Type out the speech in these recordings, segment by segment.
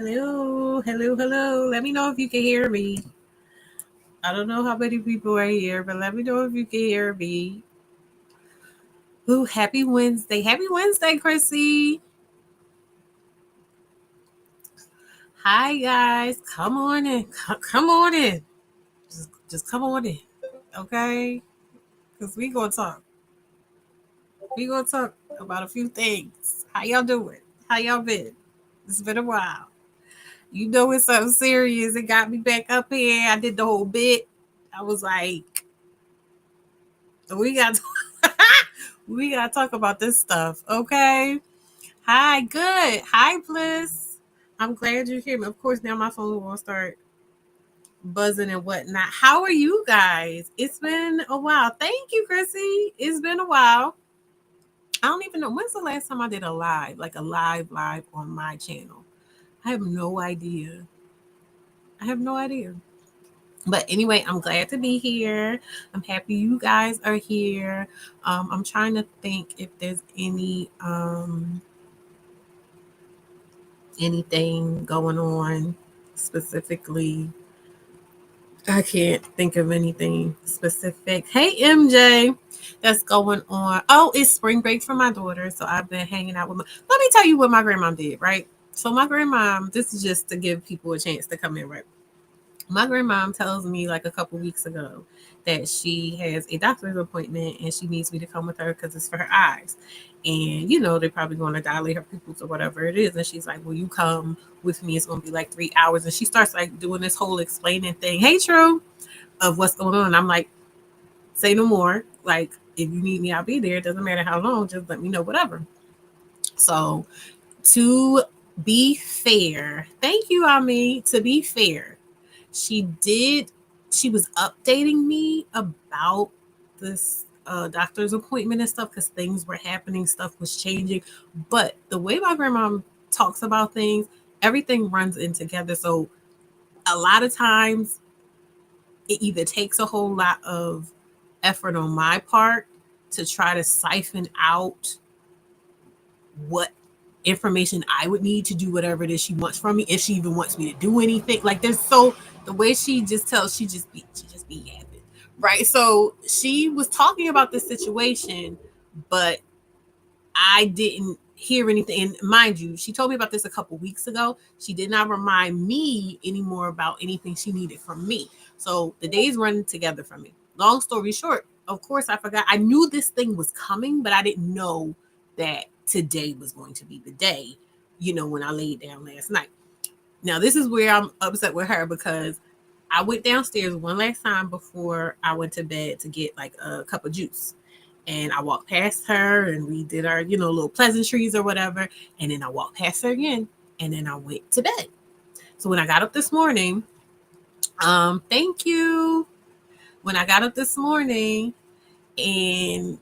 Hello, hello, hello. Let me know if you can hear me. I don't know how many people are here, but let me know if you can hear me. Ooh, happy Wednesday. Happy Wednesday, Chrissy. Hi, guys. Come on in. Come on in. Just come on in. Okay? Because we going to talk. We going to talk about a few things. How y'all doing? How y'all been? It's been a while. You know it's something serious. It got me back up here. I did the whole bit. I was like, we got we gotta talk about this stuff, okay? Hi, good. Hi, Bliss. I'm glad you're here. Of course, now my phone will start buzzing and whatnot. How are you guys? It's been a while. Thank you, Chrissy. It's been a while. I don't even know when's the last time I did a live, like a live on my channel. I have no idea. I have no idea. But anyway, I'm glad to be here. I'm happy you guys are here. I'm trying to think if there's anything going on specifically. I can't think of anything specific. Hey MJ, that's going on. Oh, it's spring break for my daughter, so I've been hanging out with my. Let me tell you what my grandma did, right? So my grandma, this is just to give people a chance to come in, right? My grandmom tells me like a couple weeks ago that she has a doctor's appointment and she needs me to come with her because it's for her eyes. And they're probably going to dilate her pupils or whatever it is. And she's like, "Will you come with me? It's going to be like 3 hours." And she starts like doing this whole explaining thing. Hey, True, of what's going on. And I'm like, say no more. Like, if you need me, I'll be there. It doesn't matter how long. Just let me know, whatever. So, to be fair, thank you, Ami. To be fair, she did she was updating me about this doctor's appointment and stuff because things were happening, stuff was changing. But the way my grandma talks about things, everything runs in together. So a lot of times it either takes a whole lot of effort on my part to try to siphon out what information I would need to do whatever it is she wants from me, if she even wants me to do anything. Like there's so the way she just tells, she just be yapping, right? So she was talking about this situation, but I didn't hear anything. And mind you, she told me about this a couple weeks ago. She did not remind me anymore about anything she needed from me. So the days run together for me. Long story short, of course I forgot. I knew this thing was coming, but I didn't know that today was going to be the day, when I laid down last night. Now, this is where I'm upset with her because I went downstairs one last time before I went to bed to get like a cup of juice. And I walked past her and we did our, little pleasantries or whatever. And then I walked past her again and then I went to bed. So when I got up this morning, thank you. When I got up this morning and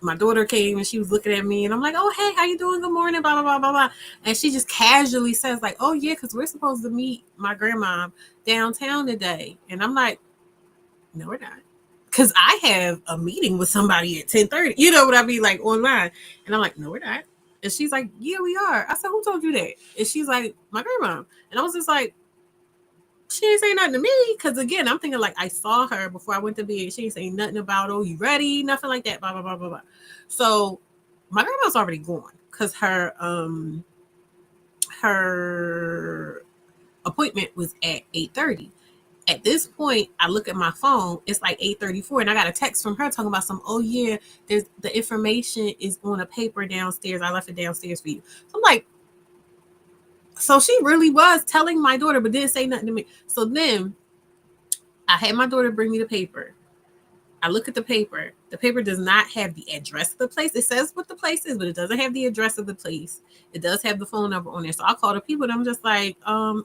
my daughter came and she was looking at me and I'm like, "Oh, hey, how you doing? Good morning, blah, blah, blah, blah, blah." And she just casually says like, "Oh, yeah, because we're supposed to meet my grandma downtown today." And I'm like, "No, we're not." Because I have a meeting with somebody at 10:30. You know what I mean? Like online. And I'm like, "No, we're not." And she's like, "Yeah, we are." I said, "Who told you that?" And she's like, "My grandma." And I was just like, she ain't say nothing to me because again, I'm thinking like I saw her before I went to bed. She ain't saying nothing about, "Oh, you ready?" Nothing like that. Blah blah blah blah blah. So my grandma's already gone because her appointment was at 8:30. At this point, I look at my phone. It's like 8:34, and I got a text from her talking about some. "Oh yeah, there's the information is on a paper downstairs. I left it downstairs for you." So I'm like, so she really was telling my daughter, but didn't say nothing to me. So then I had my daughter bring me the paper. I look at the paper. The paper does not have the address of the place. It says what the place is, but it doesn't have the address of the place. It does have the phone number on there. So I call the people and I'm just like,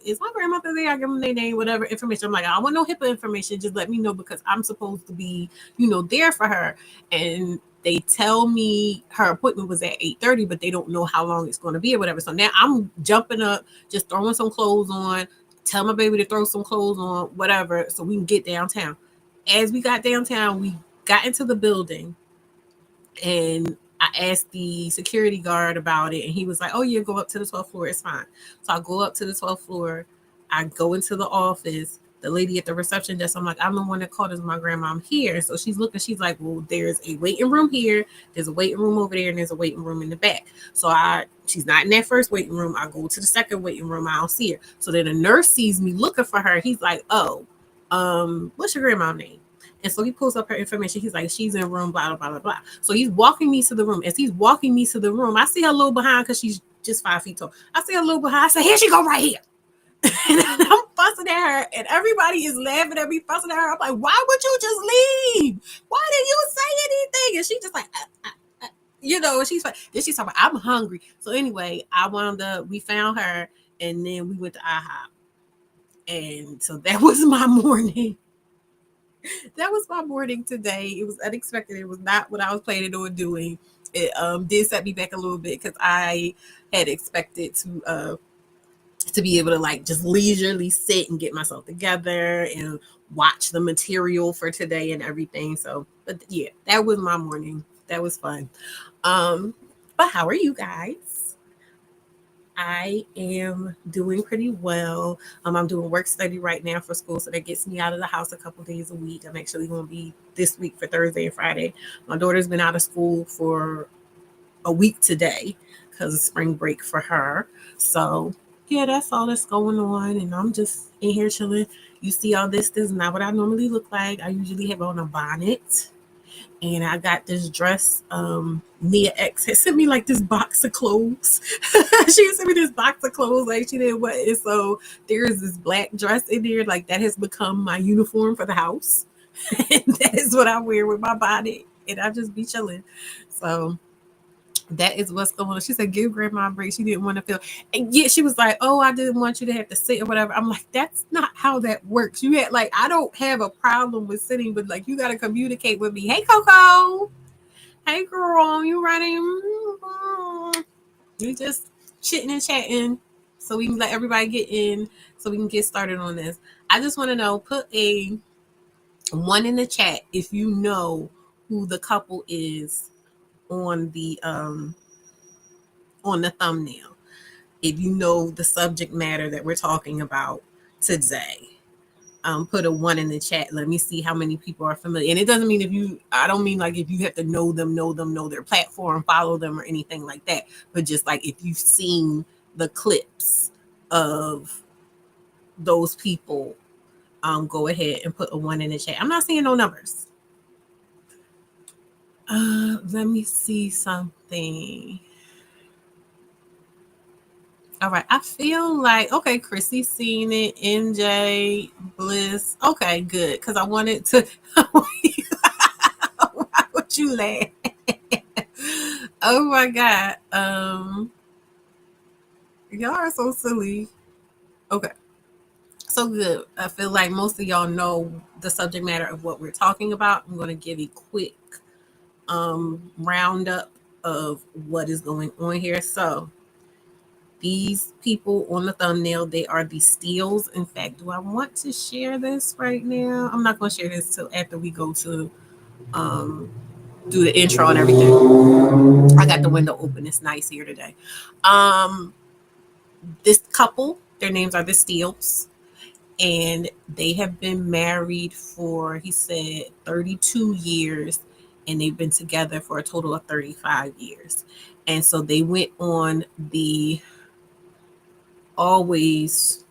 is my grandmother there? I give them their name, whatever information. I'm like, "I don't want no HIPAA information. Just let me know because I'm supposed to be, there for her." And they tell me her appointment was at 8:30, but they don't know how long it's going to be or whatever. So now I'm jumping up, just throwing some clothes on, tell my baby to throw some clothes on, whatever, so we can get downtown. As we got downtown, we got into the building and I asked the security guard about it, and he was like, "Oh, yeah, go up to the 12th floor. It's fine." So I go up to the 12th floor. I go into the office. The lady at the reception desk, I'm like, "I'm the one that called as my grandma. I'm here." So she's looking. She's like, "Well, there's a waiting room here. There's a waiting room over there, and there's a waiting room in the back." So she's not in that first waiting room. I go to the second waiting room. I don't see her. So then a nurse sees me looking for her. He's like, "Oh, what's your grandma's name?" And so he pulls up her information. He's like, "She's in room, blah, blah, blah, blah, blah." So he's walking me to the room. As he's walking me to the room, I see her a little behind because she's just 5 feet tall. I see her a little behind. I say, "Here she go right here." And I'm fussing at her, and everybody is laughing at me, fussing at her. I'm like, "Why would you just leave? Why didn't you say anything?" And she just like, she's like, then she's talking about, "I'm hungry." So anyway, we found her, and then we went to IHOP. And so that was my morning. That was my morning today. It was unexpected. It was not what I was planning on doing. It did set me back a little bit because I had expected to be able to like just leisurely sit and get myself together and watch the material for today and everything. So, but yeah, that was my morning. That was fun. But how are you guys? I am doing pretty well. I'm doing work study right now for school, so that gets me out of the house a couple days a week. I'm actually going to be this week for Thursday and Friday. My daughter's been out of school for a week today because of spring break for her. So yeah, that's all that's going on, and I'm just in here chilling. You see all this? This is not what I normally look like. I usually have on a bonnet. And I got this dress. Nia X had sent me like this box of clothes. She sent me this box of clothes like she did what. And so there is this black dress in there, like that has become my uniform for the house. And that is what I wear with my body. And I just be chilling. So that is what's going on. She said, "Give grandma a break." She didn't want to feel, and yet she was like, "Oh, I didn't want you to have to sit or whatever." I'm like, that's not how that works. You had like, I don't have a problem with sitting, but like, you got to communicate with me. Hey, Coco. Hey, girl. You ready? You just chitting and chatting, so we can let everybody get in, so we can get started on this. I just want to know. Put a 1 in the chat if you know who the couple is on the thumbnail. If you know the subject matter that we're talking about today, put a 1 in the chat. Let me see how many people are familiar. And it doesn't mean I don't mean like if you have to know them, know their platform, follow them or anything like that. But just like if you've seen the clips of those people, go ahead and put a 1 in the chat. I'm not seeing no numbers. Let me see something. All right, I feel like, okay, Chrissy's seen it, MJ, Bliss. Okay, good, because I wanted to. Why would you laugh? Oh my God. Y'all are so silly. Okay, so good. I feel like most of y'all know the subject matter of what we're talking about. I'm going to give a quick roundup of what is going on here. So, these people on the thumbnail, they are the Steeles. In fact, do I want to share this right now? I'm not going to share this till after we go to do the intro and everything. I got the window open. It's nice here today. This couple, their names are the Steeles, and they have been married for, he said, 32 years, and they've been together for a total of 35 years. And so they went on the always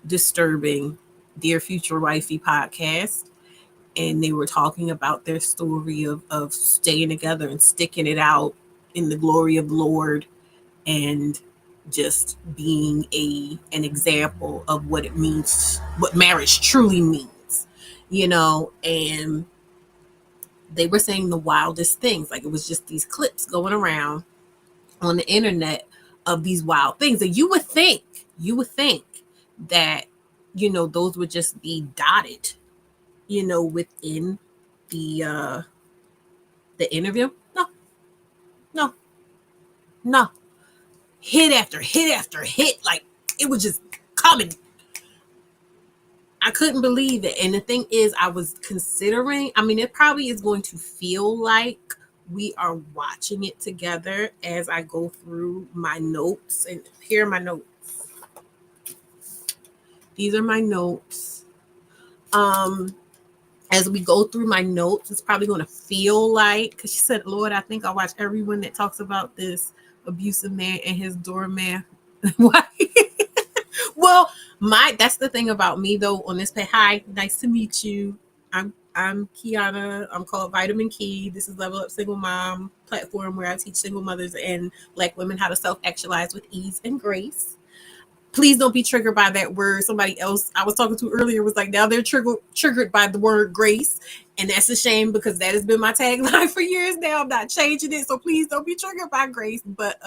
disturbing Dear Future Wifey podcast, and they were talking about their story of staying together and sticking it out in the glory of the Lord, and just being an example of what it means, what marriage truly means, and they were saying the wildest things. Like, it was just these clips going around on the internet of these wild things. And you would think that, those would just be dotted, within the interview. No, no, no. Hit after hit after hit. Like, it was just coming. I couldn't believe it. And the thing is, I was considering, it probably is going to feel like we are watching it together as I go through my notes. And here are my notes. These are my notes. As we go through my notes, it's probably going to feel like, because she said, Lord, I think I watch everyone that talks about this abusive man and his doorman. Why? Well, that's the thing about me though on this page. Hi, nice to meet you. I'm Kiana. I'm called Vitamin Key. This is Level Up Single Mom platform where I teach single mothers and Black women how to self-actualize with ease and grace. Please don't be triggered by that word. Somebody else I was talking to earlier was like, now they're triggered by the word grace. And that's a shame because that has been my tagline for years now. I'm not changing it. So please don't be triggered by grace. But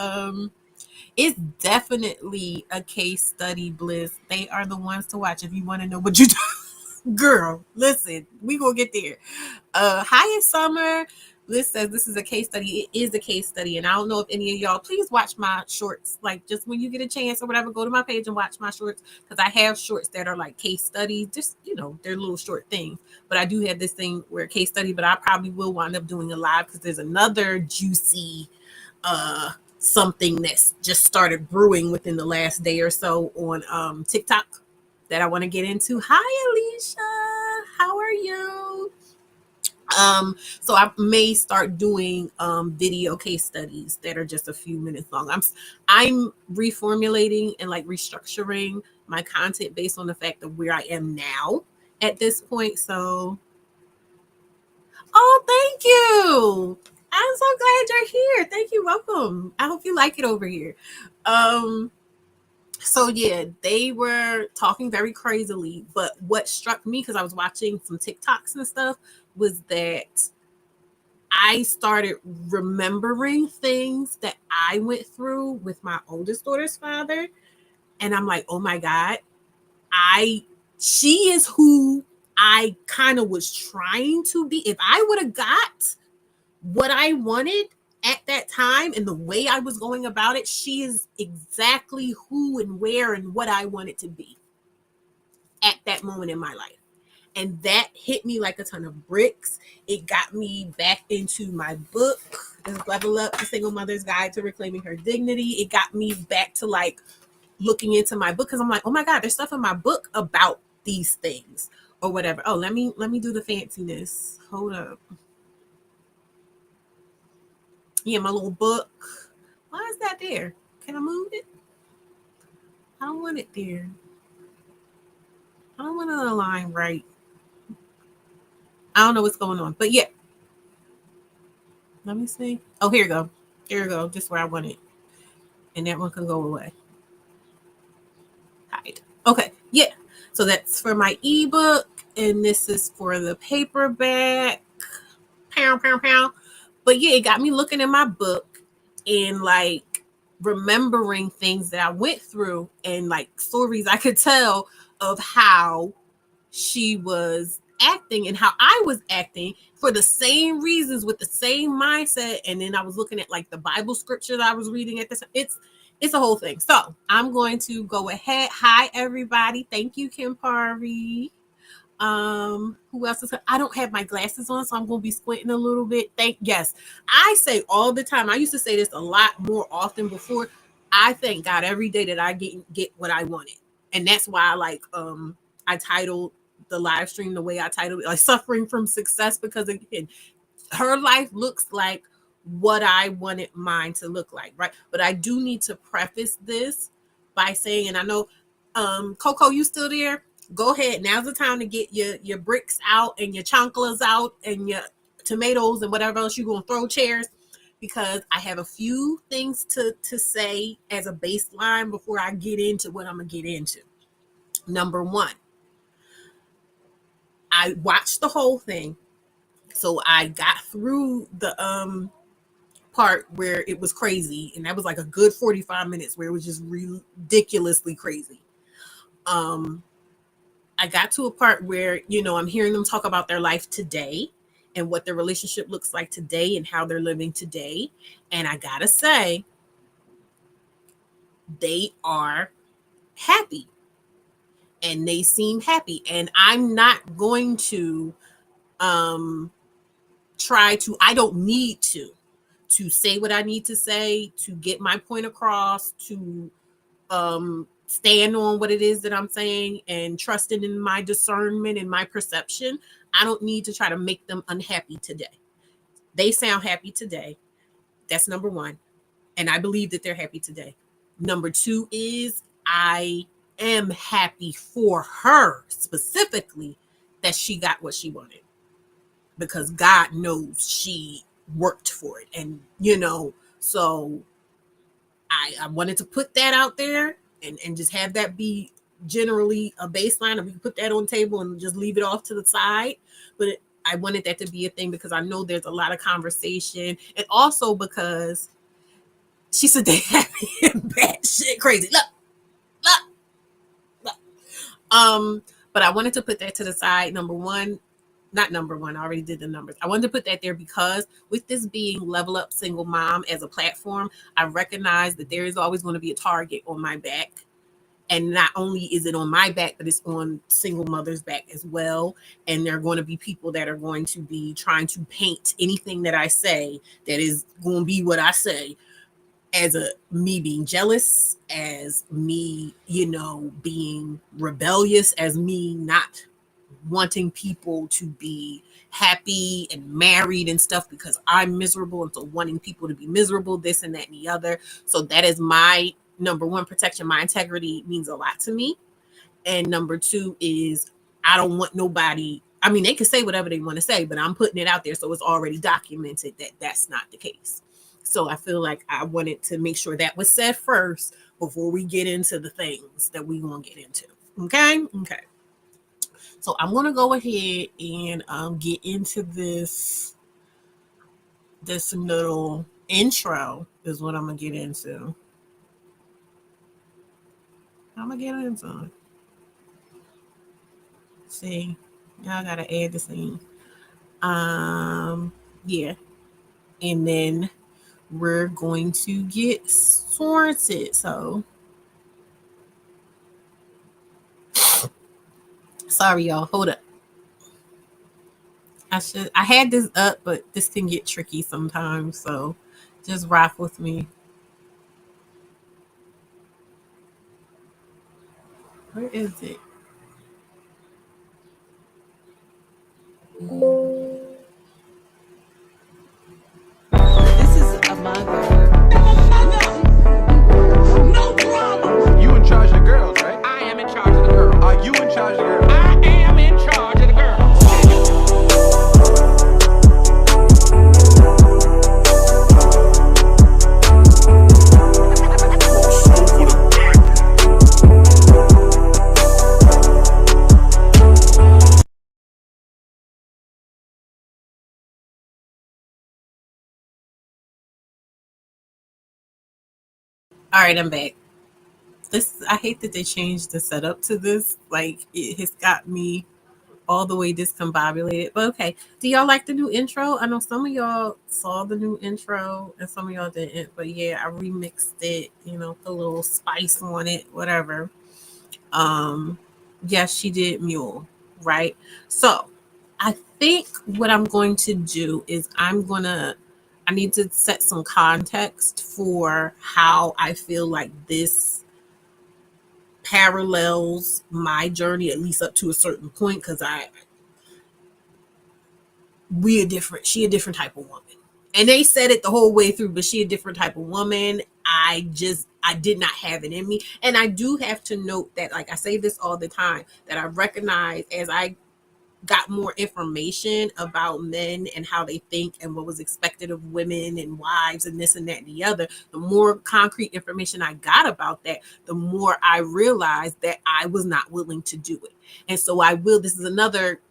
it's definitely a case study, Bliss. They are the ones to watch if you want to know what you do. Girl, listen, we gonna get there. Hi, Summer. Liz says this is a case study. It is a case study, and I don't know if any of y'all please watch my shorts. Like just when you get a chance or whatever, go to my page and watch my shorts because I have shorts that are like case studies. Just they're little short things. But I do have this thing where case study. But I probably will wind up doing a live because there's another juicy something that's just started brewing within the last day or so on TikTok that I want to get into. Hi, Alicia. How are you? So I may start doing video case studies that are just a few minutes long. I'm reformulating and like restructuring my content based on the fact of where I am now at this point. So, oh, thank you. I'm so glad you're here. Thank you. Welcome. I hope you like it over here. So yeah, they were talking very crazily, but what struck me because I was watching some TikToks and stuff was that I started remembering things that I went through with my oldest daughter's father, and I'm like, oh my God, she is who I kind of was trying to be. If I would have got what I wanted at that time and the way I was going about it, she is exactly who and where and what I wanted to be at that moment in my life. And that hit me like a ton of bricks. It got me back into my book, Level Up, The Single Mother's Guide to Reclaiming Her Dignity. It got me back to like looking into my book because I'm like, oh my God, there's stuff in my book about these things or whatever. Oh, let me do the fanciness. Hold up. Yeah, my little book. Why is that there? Can I move it? I don't want it there. I don't want it align right. I don't know what's going on. But yeah. Let me see. Oh, here you go. Here you go. Just where I want it. And that one can go away. Hide. Okay. Yeah. So that's for my ebook. And this is for the paperback. Pound, pound, pound. But yeah, it got me looking in my book and like remembering things that I went through and like stories I could tell of how she was acting and how I was acting for the same reasons with the same mindset. And then I was looking at like the Bible scripture that I was reading at this. It's a whole thing. So I'm going to go ahead. Hi everybody. Thank you, Kim Parvi. Who else is? I don't have my glasses on, so I'm gonna be squinting a little bit. Yes, I say all the time. I used to say this a lot more often before. I thank God every day that I get what I wanted, and that's why I titled the live stream the way I titled it, like suffering from success, because again, her life looks like what I wanted mine to look like, right? But I do need to preface this by saying, and I know, Coco, you still there? Go ahead. Now's the time to get your bricks out and your chanclas out and your tomatoes and whatever else you're gonna throw chairs, because I have a few things to say as a baseline before I get into what I'm gonna get into. Number one, I watched the whole thing. So I got through the part where it was crazy, and that was like a good 45 minutes where it was just ridiculously crazy. I got to a part where, I'm hearing them talk about their life today and what their relationship looks like today and how they're living today. And I gotta say, they are happy and they seem happy. And I'm not going to I don't need to say what I need to say, to get my point across, to stand on what it is that I'm saying and trusting in my discernment and my perception. I don't need to try to make them unhappy today. They sound happy today. That's number one. And I believe that they're happy today. Number two is I am happy for her specifically that she got what she wanted, because God knows she worked for it. And, so I wanted to put that out there and just have that be generally a baseline, and we can put that on the table and just leave it off to the side. But I wanted that to be a thing because I know there's a lot of conversation, and also because she's a damn happy and bad shit crazy. Look, look. But I wanted to put that to the side. Number one, not number one, I already did the numbers. I wanted to put that there because with this being Level Up Single Mom as a platform, I recognize that there is always going to be a target on my back. And not only is it on my back, but it's on single mothers' back as well. And there are going to be people that are going to be trying to paint anything that I say that is going to be what I say as me being jealous, as me, being rebellious, as me not wanting people to be happy and married and stuff because I'm miserable, and so wanting people to be miserable, this and that and the other. So that is my number one protection. My integrity means a lot to me. And number two is I don't want nobody. I mean, they can say whatever they want to say, but I'm putting it out there so it's already documented that that's not the case. So I feel like I wanted to make sure that was said first before we get into the things that we want to get into. Okay. So I'm going to go ahead and get into this little intro is what I'm going to get into. I'm going to get into it. See, now I got to add the scene. Yeah. And then we're going to get sorted. So sorry, y'all. Hold up. I had this up, but this can get tricky sometimes. So just rock with me. Where is it? This is a mother. No problem. You in charge of the girls, right? I am in charge of the girls. Are you in charge of the girls? I am in charge of the girls. All right, I'm back. I hate that they changed the setup to this. Like, it has got me all the way discombobulated. But okay, do y'all like the new intro? I know some of y'all saw the new intro and some of y'all didn't. But yeah, I remixed it. Put a little spice on it, whatever. Yes, she did mule, right? So I think what I'm going to do is I need to set some context for how I feel like this parallels my journey, at least up to a certain point, because she a different type of woman. And they said it the whole way through, but she a different type of woman. I did not have it in me. And I do have to note that, like I say this all the time, that I recognize as I got more information about men and how they think and what was expected of women and wives and this and that and the other, the more concrete information I got about that, the more I realized that I was not willing to do it. And so this is another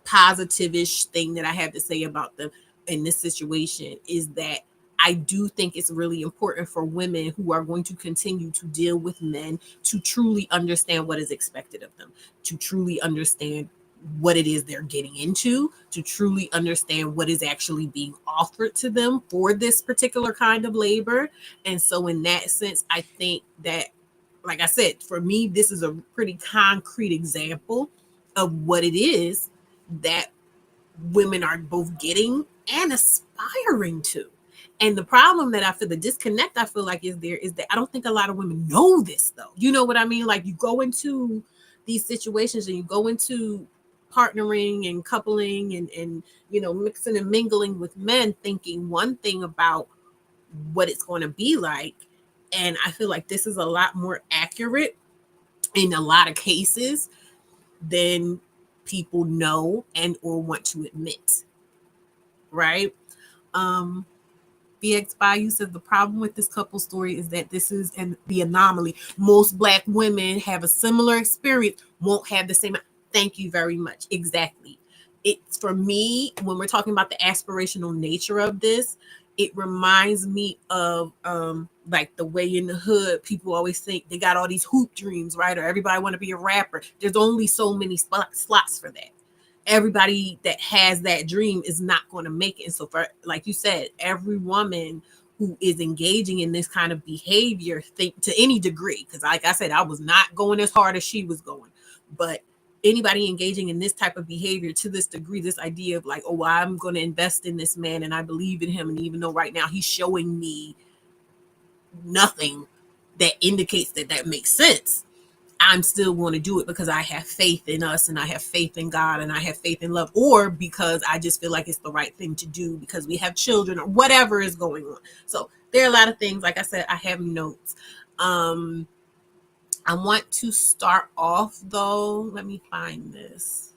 positive-ish thing that I have to say about them in this situation, is that I do think it's really important for women who are going to continue to deal with men to truly understand what is expected of them, to truly understand what it is they're getting into, to truly understand what is actually being offered to them for this particular kind of labor. And so in that sense, I think that, like I said, for me, this is a pretty concrete example of what it is that women are both getting and aspiring to. And the problem that I feel, the disconnect I feel like is there, is that I don't think a lot of women know this though. You know what I mean? Like, you go into these situations and you go into partnering and coupling and mixing and mingling with men thinking one thing about what it's going to be like. And I feel like this is a lot more accurate in a lot of cases than people know and or want to admit, right? um BX Bayou says the problem with this couple story is that this is the anomaly. Most Black women have a similar experience, won't have the same. Thank you very much. Exactly. It's for me, when we're talking about the aspirational nature of this, it reminds me of like the way in the hood people always think they got all these hoop dreams, right? Or everybody want to be a rapper. There's only so many slots for that. Everybody that has that dream is not going to make it. And so, for like you said, every woman who is engaging in this kind of behavior, think to any degree, because like I said, I was not going as hard as she was going, but anybody engaging in this type of behavior to this degree, this idea of like, oh, well, I'm going to invest in this man and I believe in him, and even though right now he's showing me nothing that indicates that that makes sense, I'm still going to do it because I have faith in us and I have faith in God and I have faith in love, or because I just feel like it's the right thing to do because we have children or whatever is going on. So there are a lot of things. Like I said, I have notes. I want to start off though. Let me find this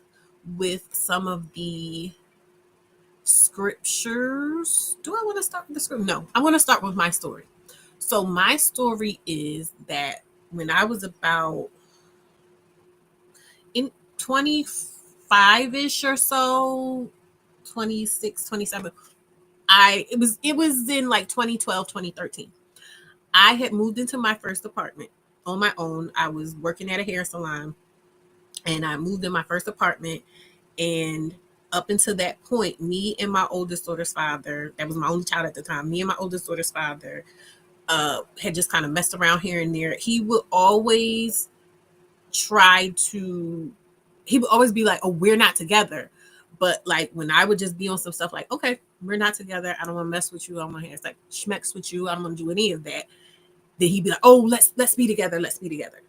with some of the scriptures. Do I want to start with the script? No, I want to start with my story. So my story is that when I was about in 25-ish or so, 26, 27, it was in like 2012, 2013. I had moved into my first apartment on my own. I was working at a hair salon and I moved in my first apartment. And up until that point, me and my oldest daughter's father, that was my only child at the time, me and my oldest daughter's father had just kind of messed around here and there. He would always try to, he would always be like, oh, we're not together. But like when I would just be on some stuff like, okay, we're not together, I don't want to mess with you, I don't want to have like schmecks with you, I don't want to do any of that. Then he'd be like, oh, let's be together, let's be together.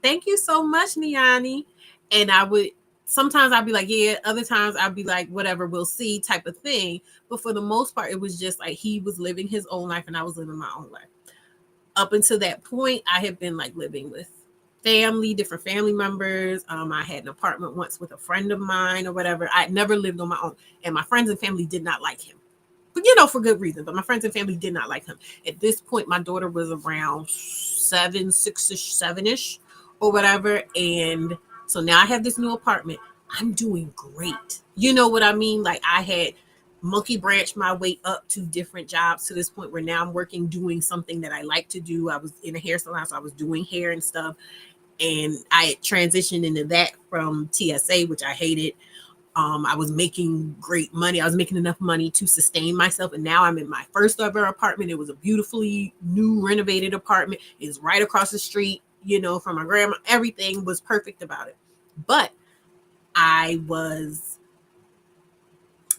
Thank you so much, Niani. And I would, sometimes I'd be like, yeah, other times I'd be like, whatever, we'll see type of thing. But for the most part, it was just like he was living his own life and I was living my own life. Up until that point, I had been like living with family, different family members. I had an apartment once with a friend of mine or whatever. I'd never lived on my own. And my friends and family did not like him. But for good reason. But my friends and family did not like him. At this point, my daughter was around 6-ish, 7-ish or whatever. And so now I have this new apartment. I'm doing great. You know what I mean? Like I had monkey branched my way up to different jobs to this point where now I'm working doing something that I like to do. I was in a hair salon, so I was doing hair and stuff. And I had transitioned into that from TSA, which I hated. I was making great money. I was making enough money to sustain myself. And now I'm in my first ever apartment. It was a beautifully new renovated apartment. It's right across the street, from my grandma. Everything was perfect about it. But I was,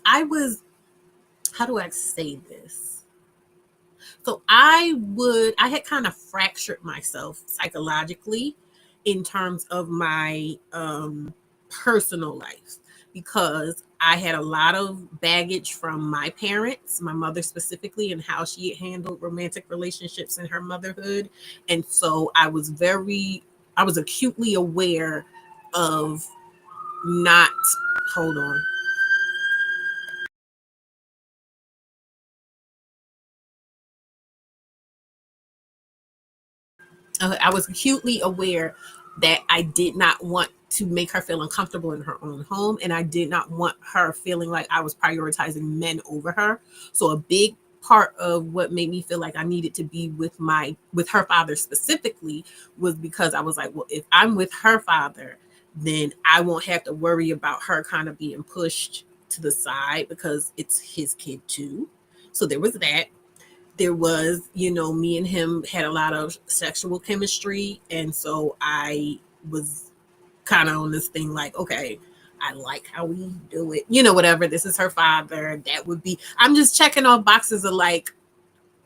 how do I say this? So I had kind of fractured myself psychologically in terms of my personal life, because I had a lot of baggage from my parents, my mother specifically, and how she had handled romantic relationships in her motherhood. And so I was acutely aware of not, hold on. I was acutely aware that I did not want to make her feel uncomfortable in her own home, and I did not want her feeling like I was prioritizing men over her. So a big part of what made me feel like I needed to be with her father specifically was because I was like, well, if I'm with her father, then I won't have to worry about her kind of being pushed to the side because it's his kid too. So there was that. There was, me and him had a lot of sexual chemistry. And so I was kind of on this thing like, okay, I like how we do it. You know, whatever. This is her father. That would be. I'm just checking off boxes of like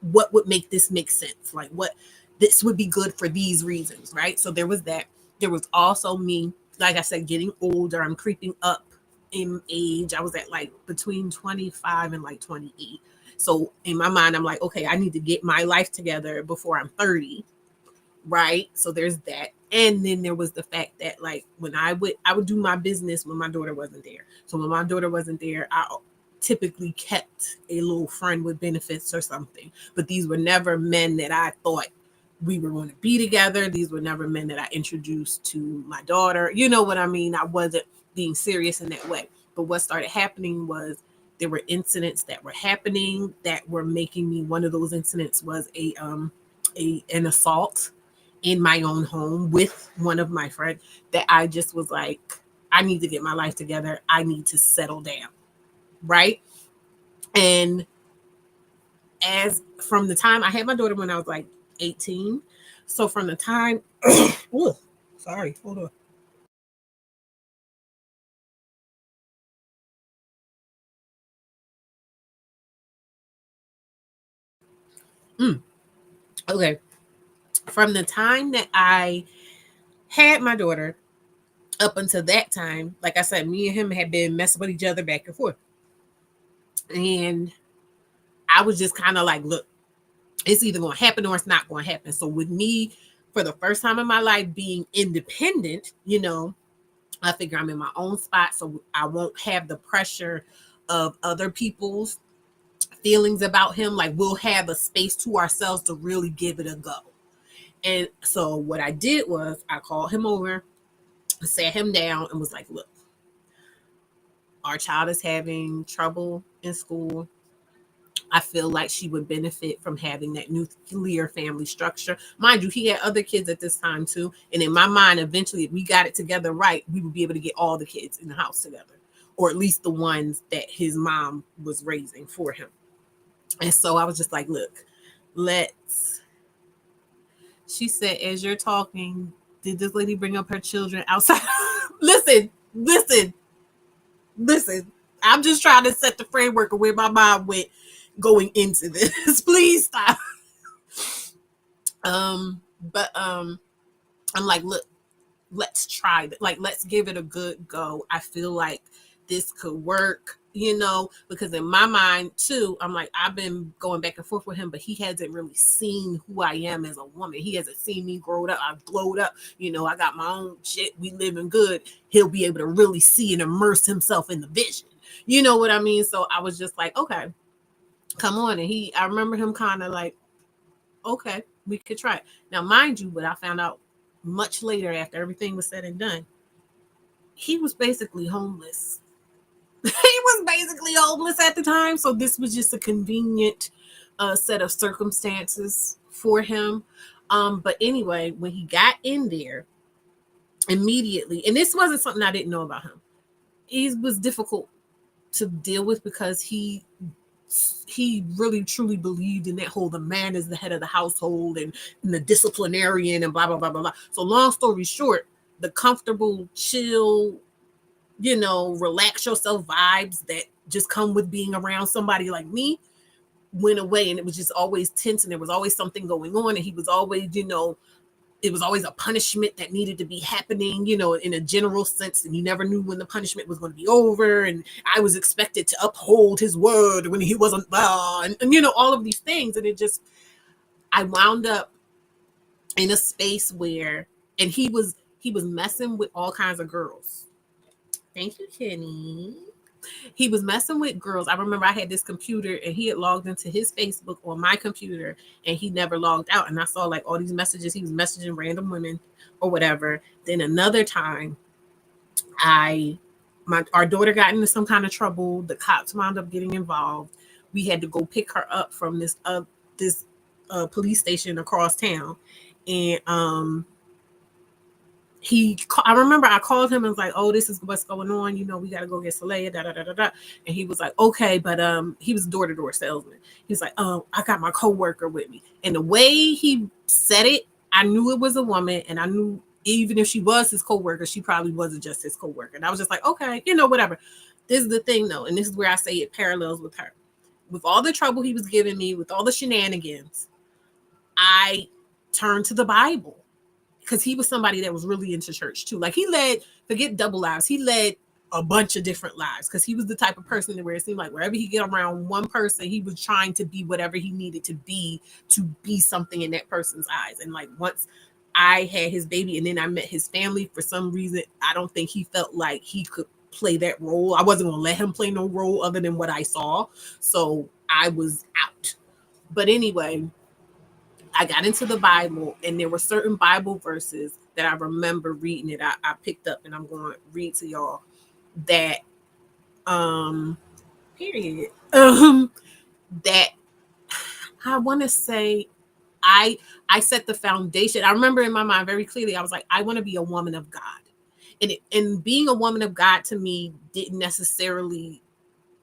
what would make this make sense. Like what this would be good for these reasons, right? So there was that. There was also me, like I said, getting older. I'm creeping up in age. I was at like between 25 and like 28. So in my mind, I'm like, okay, I need to get my life together before I'm 30, right? So there's that. And then there was the fact that like when I would do my business when my daughter wasn't there. So when my daughter wasn't there, I typically kept a little friend with benefits or something. But these were never men that I thought we were going to be together. These were never men that I introduced to my daughter. You know what I mean? I wasn't being serious in that way. But what started happening was there were incidents that were happening that were making me. One of those incidents was an assault in my own home with one of my friends that I just was like, I need to get my life together. I need to settle down. Right. And as from the time I had my daughter when I was like 18. So from the time, ooh, sorry, hold on. Mm, okay. From the time that I had my daughter up until that time, like I said, me and him had been messing with each other back and forth. And I was just kind of like, look, it's either going to happen or it's not going to happen. So with me, for the first time in my life being independent, you know, I figure I'm in my own spot, so I won't have the pressure of other people's feelings about him. Like we'll have a space to ourselves to really give it a go. And so what I did was I called him over, sat him down, and was like, look, our child is having trouble in school. I feel like she would benefit from having that nuclear family structure. Mind you, he had other kids at this time too. And in my mind, eventually, if we got it together right, we would be able to get all the kids in the house together, or at least the ones that his mom was raising for him. And so I was just like, look, let's. She said, as you're talking, did this lady bring up her children outside? listen, listen, listen. I'm just trying to set the framework of where my mind went going into this. Please stop. But I'm like, look, let's try it. Like, let's give it a good go. I feel like this could work, you know, because in my mind too, I'm like, I've been going back and forth with him, but he hasn't really seen who I am as a woman. He hasn't seen me grow up. I've glowed up, you know, I got my own shit. We living good. He'll be able to really see and immerse himself in the vision. You know what I mean? So I was just like, okay, come on. And I remember him kind of like, okay, we could try it. Now, mind you, what I found out much later after everything was said and done, he was basically homeless. He was basically homeless at the time. So this was just a convenient set of circumstances for him. But anyway, when he got in there immediately, and this wasn't something I didn't know about him, it was difficult to deal with because he really truly believed in that whole the man is the head of the household and the disciplinarian and blah blah blah blah blah. So long story short, the comfortable, chill, you know, relax yourself vibes that just come with being around somebody like me went away, and it was just always tense, and there was always something going on, and he was always, you know, it was always a punishment that needed to be happening, you know, in a general sense. And you never knew when the punishment was going to be over. And I was expected to uphold his word when he wasn't, and you know, all of these things. And it just, I wound up in a space where, and he was messing with all kinds of girls. Thank you, Kenny. He was messing with girls. I remember I had this computer and he had logged into his Facebook on my computer and he never logged out. And I saw like all these messages. He was messaging random women or whatever. Then another time, our daughter got into some kind of trouble. The cops wound up getting involved. We had to go pick her up from this police station across town. And I remember I called him and was like, oh, this is what's going on. You know, we got to go get Soleil, da, da, da, da, da. And he was like, okay. But he was a door-to-door salesman. He was like, I got my coworker with me. And the way he said it, I knew it was a woman. And I knew even if she was his coworker, she probably wasn't just his coworker. And I was just like, okay, whatever. This is the thing though, and this is where I say it parallels with her. With all the trouble he was giving me, with all the shenanigans, I turned to the Bible because he was somebody that was really into church too. Like he led, forget double lives, he led a bunch of different lives because he was the type of person where it seemed like wherever he get around one person, he was trying to be whatever he needed to be something in that person's eyes. And like once I had his baby and then I met his family, for some reason, I don't think he felt like he could play that role. I wasn't gonna let him play no role other than what I saw. So I was out. But anyway, I got into the Bible, and there were certain Bible verses that I remember reading it. I picked up, and I'm going to read to y'all that period that I want to say I I set the foundation. I remember in my mind very clearly. I was like, I want to be a woman of God, and being a woman of God to me didn't necessarily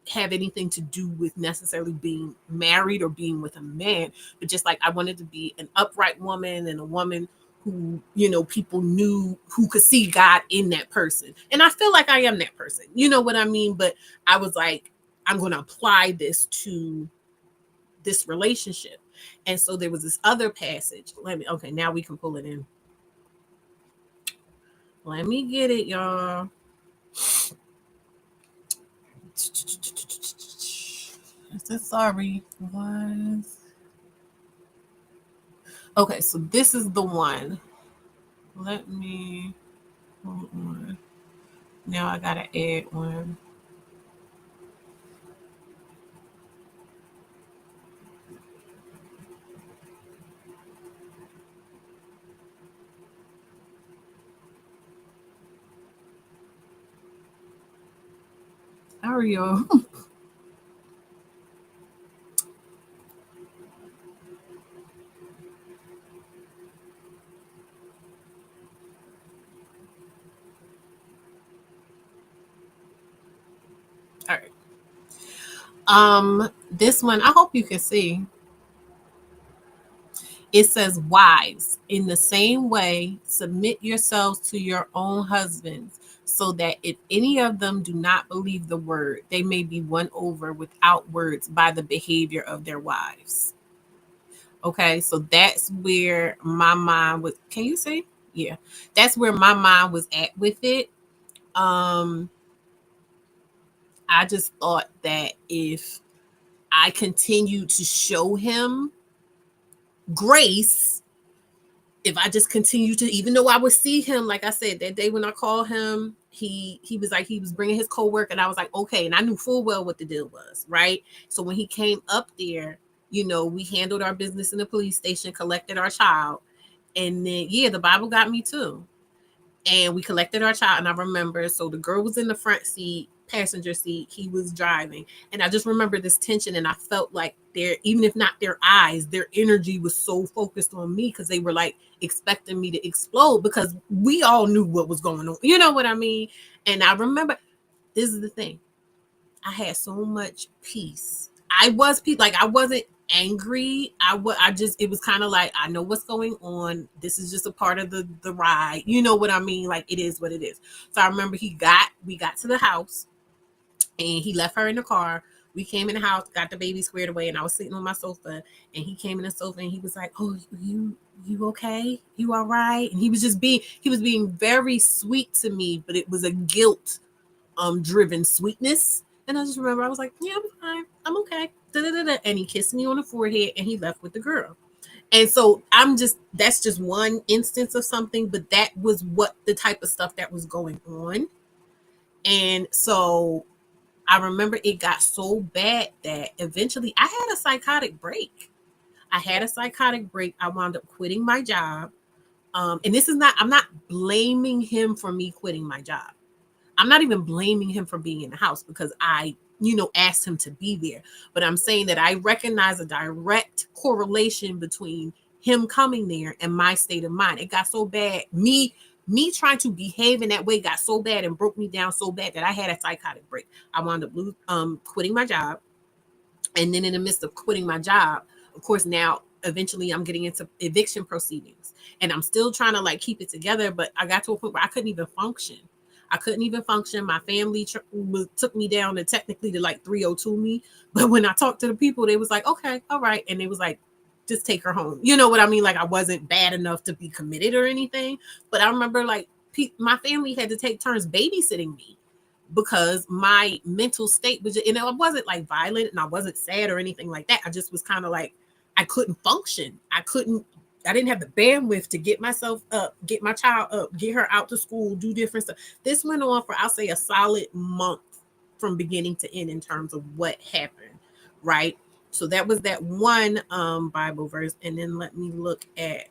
have anything to do with necessarily being married or being with a man, but just like I wanted to be an upright woman and a woman who, people knew, who could see God in that person. And I feel like I am that person. You know what I mean? But I was like, I'm going to apply this to this relationship. And so there was this other passage. Okay, now we can pull it in. Let me get it, y'all. Sorry. Was okay, so this is the one. Let me hold on. Now I gotta add one. How are you? All right. This one I hope you can see. It says, "Wives, in the same way, submit yourselves to your own husbands, so that if any of them do not believe the word, they may be won over without words by the behavior of their wives." Okay, so that's where my mind was. Can you see? Yeah, that's where my mind was at with it. Um, I just thought that if I continued to show him grace, if I just continue to, even though I would see him, like I said, that day when I called him, he was like, he was bringing his coworker, and I was like, okay, and I knew full well what the deal was, right? So when he came up there, we handled our business in the police station, collected our child, and then yeah, the Bible got me too. And we collected our child, and I remember, so the girl was in the front seat, passenger seat, he was driving, and I just remember this tension, and I felt like even if not their eyes, their energy was so focused on me because they were like expecting me to explode because we all knew what was going on, you know what I mean? And I remember, this is the thing, I had so much peace. I was peace, like I wasn't angry. I just, it was kind of like, I know what's going on. This is just a part of the ride. You know what I mean? Like it is what it is. So I remember we got to the house, and he left her in the car. We came in the house, got the baby squared away, and I was sitting on my sofa, and he came in the sofa, and he was like, "Oh, you okay? You all right?" And he was being very sweet to me, but it was a guilt driven sweetness. And I just remember I was like, "Yeah, I'm fine. I'm okay." Da-da-da-da. And he kissed me on the forehead, and he left with the girl. And so that's just one instance of something, but that was what the type of stuff that was going on. And so I remember it got so bad that eventually I had a psychotic break. I wound up quitting my job. And this is not, I'm not blaming him for me quitting my job. I'm not even blaming him for being in the house because I, asked him to be there. But I'm saying that I recognize a direct correlation between him coming there and my state of mind. It got so bad. Me trying to behave in that way got so bad and broke me down so bad that I had a psychotic break. I wound up quitting my job. And then in the midst of quitting my job, of course, now eventually I'm getting into eviction proceedings, and I'm still trying to like keep it together, but I got to a point where I couldn't even function. I couldn't even function. My family took me down and technically to like 302 me. But when I talked to the people, they was like, okay, all right. And they was like, just take her home. You know what I mean? Like I wasn't bad enough to be committed or anything. But I remember like my family had to take turns babysitting me because my mental state was, and I wasn't like violent and I wasn't sad or anything like that. I just was kind of like, I couldn't function. I didn't have the bandwidth to get myself up, get my child up, get her out to school, do different stuff. This went on for, I'll say, a solid month from beginning to end in terms of what happened, right? So that was that one Bible verse. And then let me look at,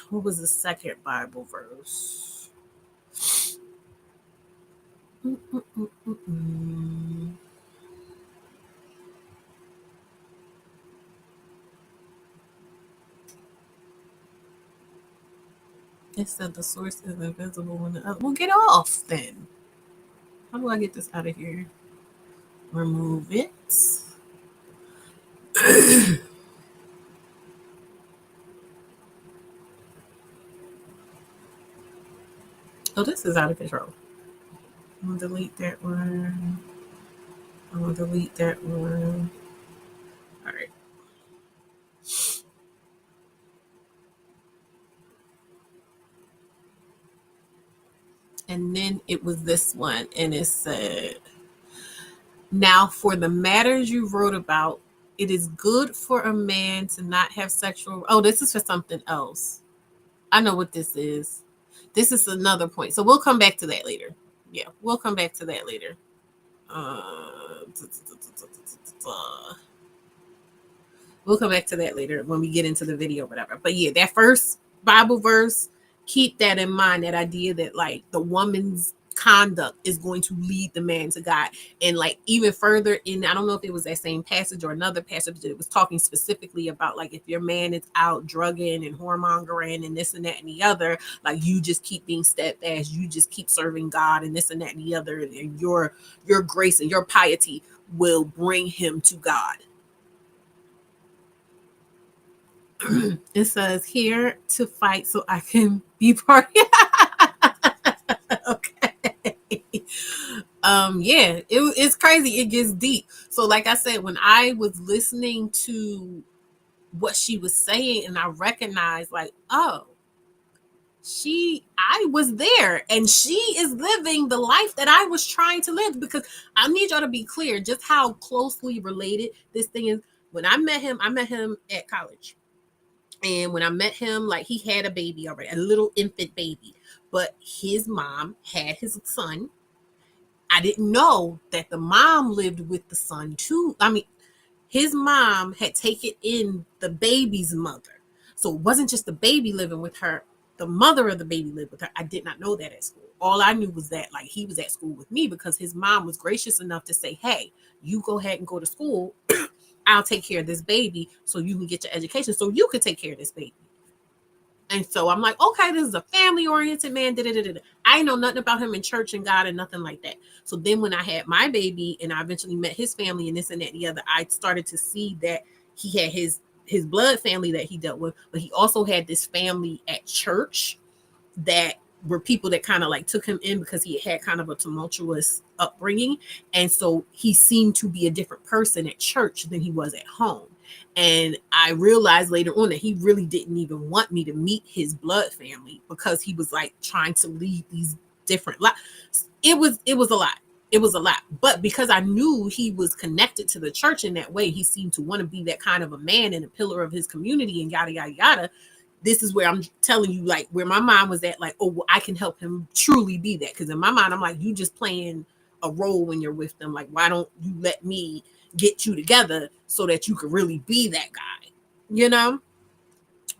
what was the second Bible verse? It said the source is invisible when the other. Well, get off then. How do I get this out of here? Remove it. Oh, this is out of control. I'm gonna delete that one. I'm gonna delete that one. All right. And then it was this one, and it said, now for the matters you wrote about, it is good for a man to not have sexual. Oh, this is for something else. I know what this is. This is another point. So we'll come back to that later. Yeah, we'll come back to that later. We'll come back to that later when we get into the video, whatever. But yeah, that first Bible verse, keep that in mind. That idea that like the woman's conduct is going to lead the man to God. And like even further in, I don't know if it was that same passage or another passage that it was talking specifically about like if your man is out drugging and whoremongering and this and that and the other, like you just keep being steadfast, you just keep serving God and this and that and the other, and your grace and your piety will bring him to God. It says here to fight so I can be part. Okay. Yeah, it's crazy. It gets deep. So like I said, when I was listening to what she was saying and I recognized like, oh, I was there and she is living the life that I was trying to live, because I need y'all to be clear just how closely related this thing is. When I met him at college. And when I met him, like he had a baby already, a little infant baby, but his mom had his son. I didn't know that the mom lived with the son too. I mean, his mom had taken in the baby's mother. So it wasn't just the baby living with her. The mother of the baby lived with her. I did not know that at school. All I knew was that like he was at school with me because his mom was gracious enough to say, hey, you go ahead and go to school. I'll take care of this baby so you can get your education so you could take care of this baby. And so I'm like, okay, this is a family-oriented man. I know nothing about him in church and God and nothing like that. So then when I had my baby and I eventually met his family and this and that and the other, I started to see that he had his blood family that he dealt with, but he also had this family at church that were people that kind of like took him in because he had kind of a tumultuous upbringing. And so he seemed to be a different person at church than he was at home. And I realized later on that he really didn't even want me to meet his blood family because he was like trying to lead these different lives. It was a lot. It was a lot. But because I knew he was connected to the church in that way, he seemed to want to be that kind of a man and a pillar of his community and yada, yada, yada. This is where I'm telling you, like, where my mind was at, like, oh, well, I can help him truly be that. Because in my mind, I'm like, you just playing a role when you're with them. Like, why don't you let me get you together so that you could really be that guy, you know?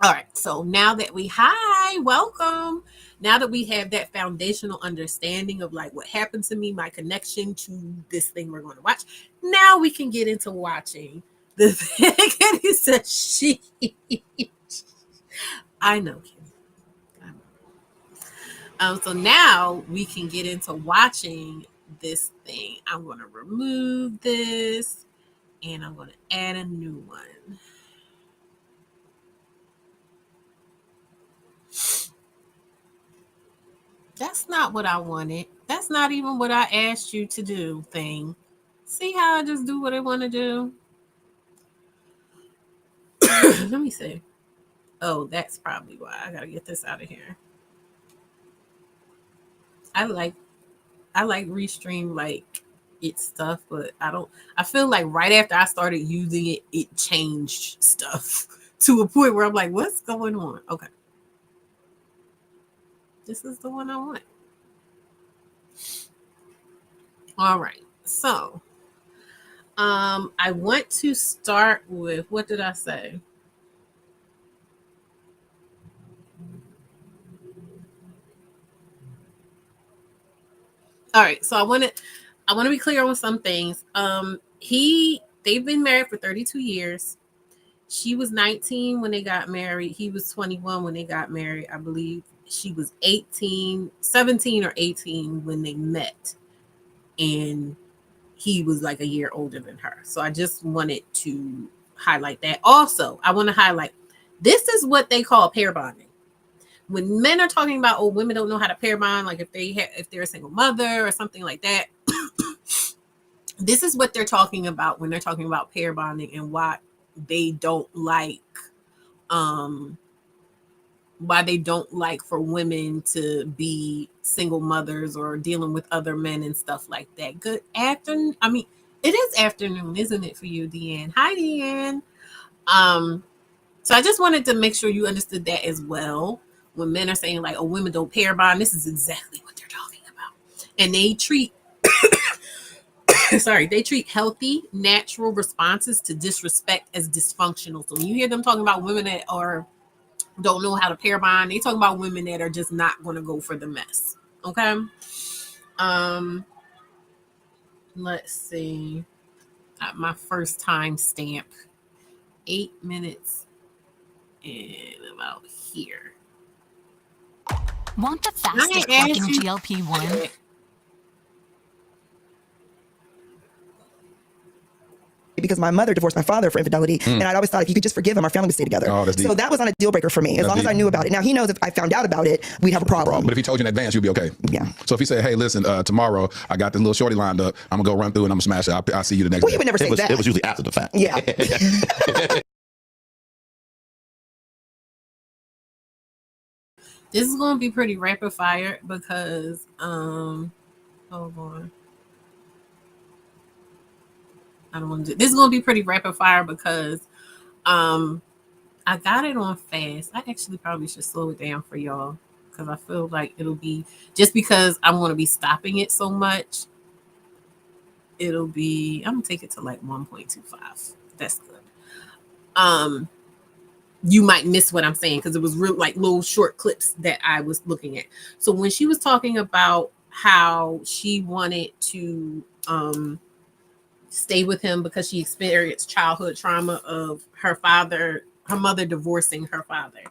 All right. So now that welcome. Now that we have that foundational understanding of like what happened to me, my connection to this thing we're going to watch, now we can get into watching the thing. And he said, she. I know, Kim. So now we can get into watching this thing. I'm going to remove this and I'm going to add a new one. That's not what I wanted. That's not even what I asked you to do, thing. See how I just do what I want to do? Let me see. Oh, that's probably why. I gotta get this out of here. I like I like Restream like its stuff, but I don't. I feel like right after I started using it, it changed stuff to a point where I'm like, what's going on? Okay, this is the one I want. All right, so I want to start with what did I say? All right, so I want to be clear on some things. They've been married for 32 years. She was 19 when they got married. He was 21 when they got married. I believe she was 18, 17 or 18 when they met. And he was like a year older than her. So I just wanted to highlight that. Also, I want to highlight this is what they call pair bonding. When men are talking about, oh, women don't know how to pair bond, like if they're a single mother or something like that, this is what they're talking about when they're talking about pair bonding and they don't like um why they don't like for women to be single mothers or dealing with other men and stuff like that. Good afternoon. I mean, it is afternoon, isn't it, for you, Deanne? Hi, Deanne. Um, so I just wanted to make sure you understood that as well. When men are saying like, "Oh, women don't pair bond," this is exactly what they're talking about, and they treat they treat healthy, natural responses to disrespect as dysfunctional. So when you hear them talking about women that are don't know how to pair bond, they talk about women that are just not going to go for the mess. Okay. Um, let's see. At my first time stamp, 8 minutes and about here. Want the I fastest ain't working asked you. GLP-1? Because my mother divorced my father for infidelity, and I'd always thought if you could just forgive him, our family would stay together. Oh, that's deep. So that was not a deal breaker for me, as long as I knew about it. Now he knows if I found out about it, we'd have a problem. But if he told you in advance, you'd be okay. Yeah. So if he said, hey, listen, tomorrow I got this little shorty lined up, I'm gonna go run through and I'm gonna smash it. I'll see you the next Well, day. he would never say that. It was usually after the fact. Yeah. This is going to be pretty rapid fire because hold on. I don't want to do this. Is going to be pretty rapid fire because um I got it on fast. I actually probably should slow it down for y'all because I feel like it'll be just because I'm going to be stopping it so much. It'll be I'm gonna take it to like 1.25. That's good. You might miss what I'm saying because it was real like little short clips that I was looking at. So when she was talking about how she wanted to stay with him because she experienced childhood trauma of her mother divorcing her father.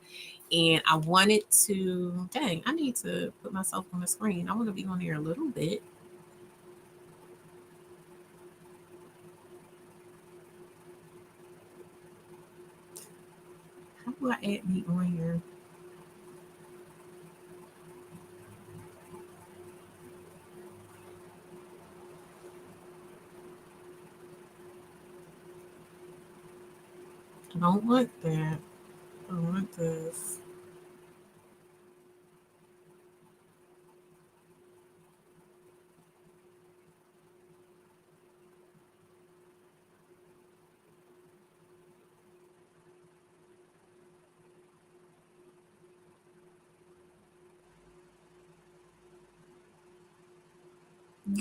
And I wanted to, dang, I need to put myself on the screen. I want to be on here a little bit. How do I add me on here? I don't want that. I want this.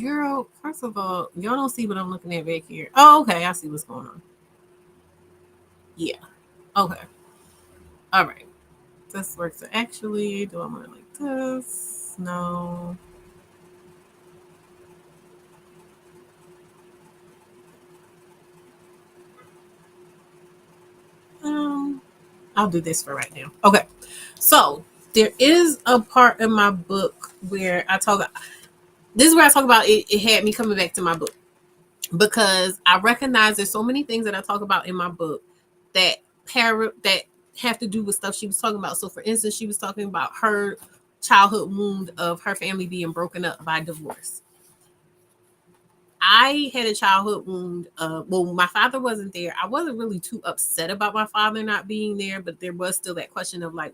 Girl, first of all, y'all don't see what I'm looking at back here. Oh, okay. I see what's going on. Yeah. Okay. All right. This works. Actually, do I want it like this? No. I'll do this for right now. Okay. So there is a part in my book where I talk. This is where I talk about it. It had me coming back to my book because I recognize there's so many things that I talk about in my book that that have to do with stuff she was talking about. So, for instance, she was talking about her childhood wound of her family being broken up by divorce. I had a childhood wound. Well, my father wasn't there. I wasn't really too upset about my father not being there, but there was still that question of like,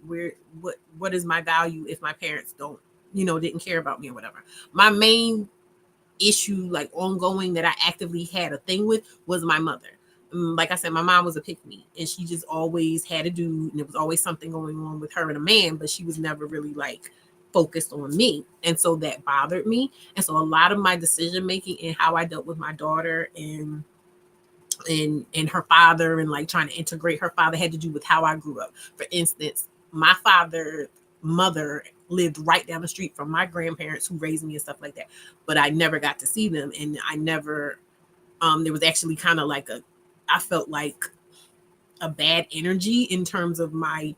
what is my value if my parents don't, didn't care about me or whatever. My main issue, like ongoing, that I actively had a thing with was my mother. Like I said, my mom was a pick me, and she just always had a dude, and there was always something going on with her and a man, but she was never really like focused on me, and so that bothered me. And so a lot of my decision making and how I dealt with my daughter and her father, and like trying to integrate her father, had to do with how I grew up. For instance, my father mother lived right down the street from my grandparents who raised me and stuff like that, but I never got to see them, and I never there was actually kind of like I felt like a bad energy in terms of my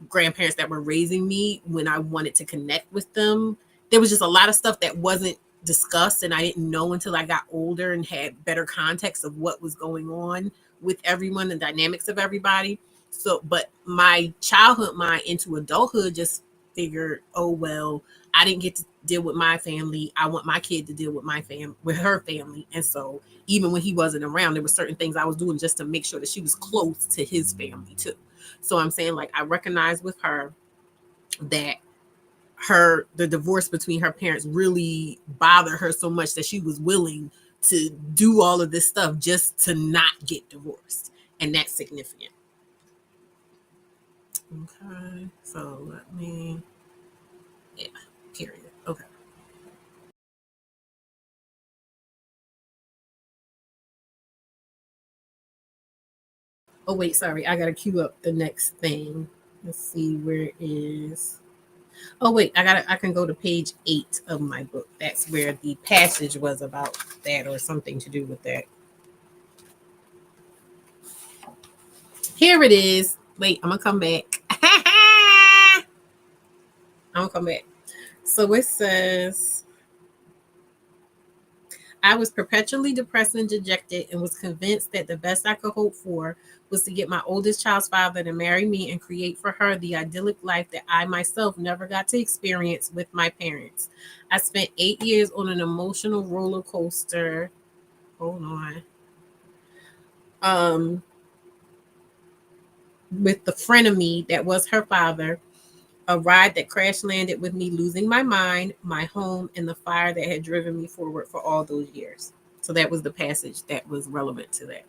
grandparents that were raising me when I wanted to connect with them. There was just a lot of stuff that wasn't discussed, and I didn't know until I got older and had better context of what was going on with everyone, the dynamics of everybody. So, but my childhood mind into adulthood just figured, oh well, I didn't get to deal with my family. I want my kid to deal with with her family. And so even when he wasn't around, there were certain things I was doing just to make sure that she was close to his family too. So I'm saying, like, I recognize with her that the divorce between her parents really bothered her so much that she was willing to do all of this stuff just to not get divorced. And that's significant. Okay, so let me, yeah, period. Okay. Oh, wait, sorry. I got to queue up the next thing. Let's see, where is. Oh, wait, I can go to page 8 of my book. That's where the passage was about that, or something to do with that. Here it is. Wait, I'm going to come back. I'm going to come back. So it says, I was perpetually depressed and dejected, and was convinced that the best I could hope for was to get my oldest child's father to marry me and create for her the idyllic life that I myself never got to experience with my parents. I spent 8 years on an emotional roller coaster. Hold on. With the frenemy that was her father, a ride that crash landed with me losing my mind, my home, and the fire that had driven me forward for all those years. So that was the passage that was relevant to that.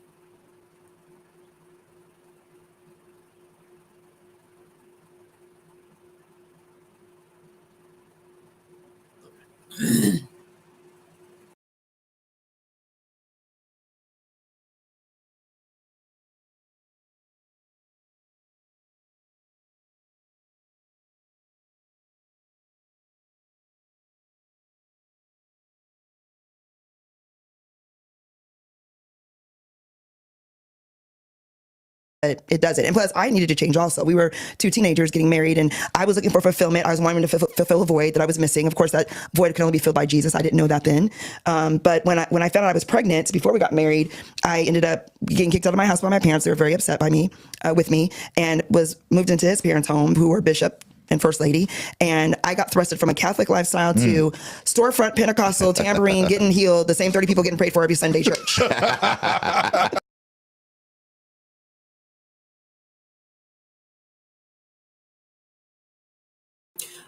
It doesn't. And plus, I needed to change also. We were two teenagers getting married, and I was looking for fulfillment. I was wanting to fulfill a void that I was missing. Of course, that void can only be filled by Jesus. I didn't know that then. But when I found out I was pregnant before we got married, I ended up getting kicked out of my house by my parents. They were very upset by me, with me, and was moved into his parents' home, who were bishop and first lady. And I got thrusted from a Catholic lifestyle to storefront Pentecostal tambourine, getting healed, the same 30 people getting prayed for every Sunday church.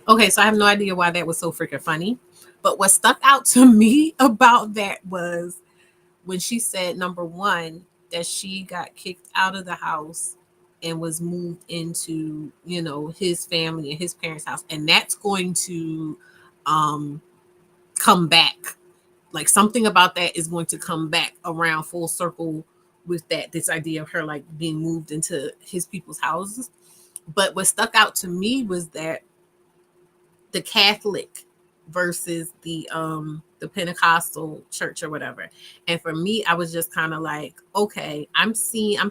Okay, so I have no idea why that was so freaking funny. But what stuck out to me about that was when she said, number one, that she got kicked out of the house and was moved into, his family and his parents' house. And that's going to come back. Like, something about that is going to come back around full circle with this idea of her like being moved into his people's houses. But what stuck out to me was that the Catholic versus the Pentecostal church or whatever. And for me, I was just kind of like, okay, I'm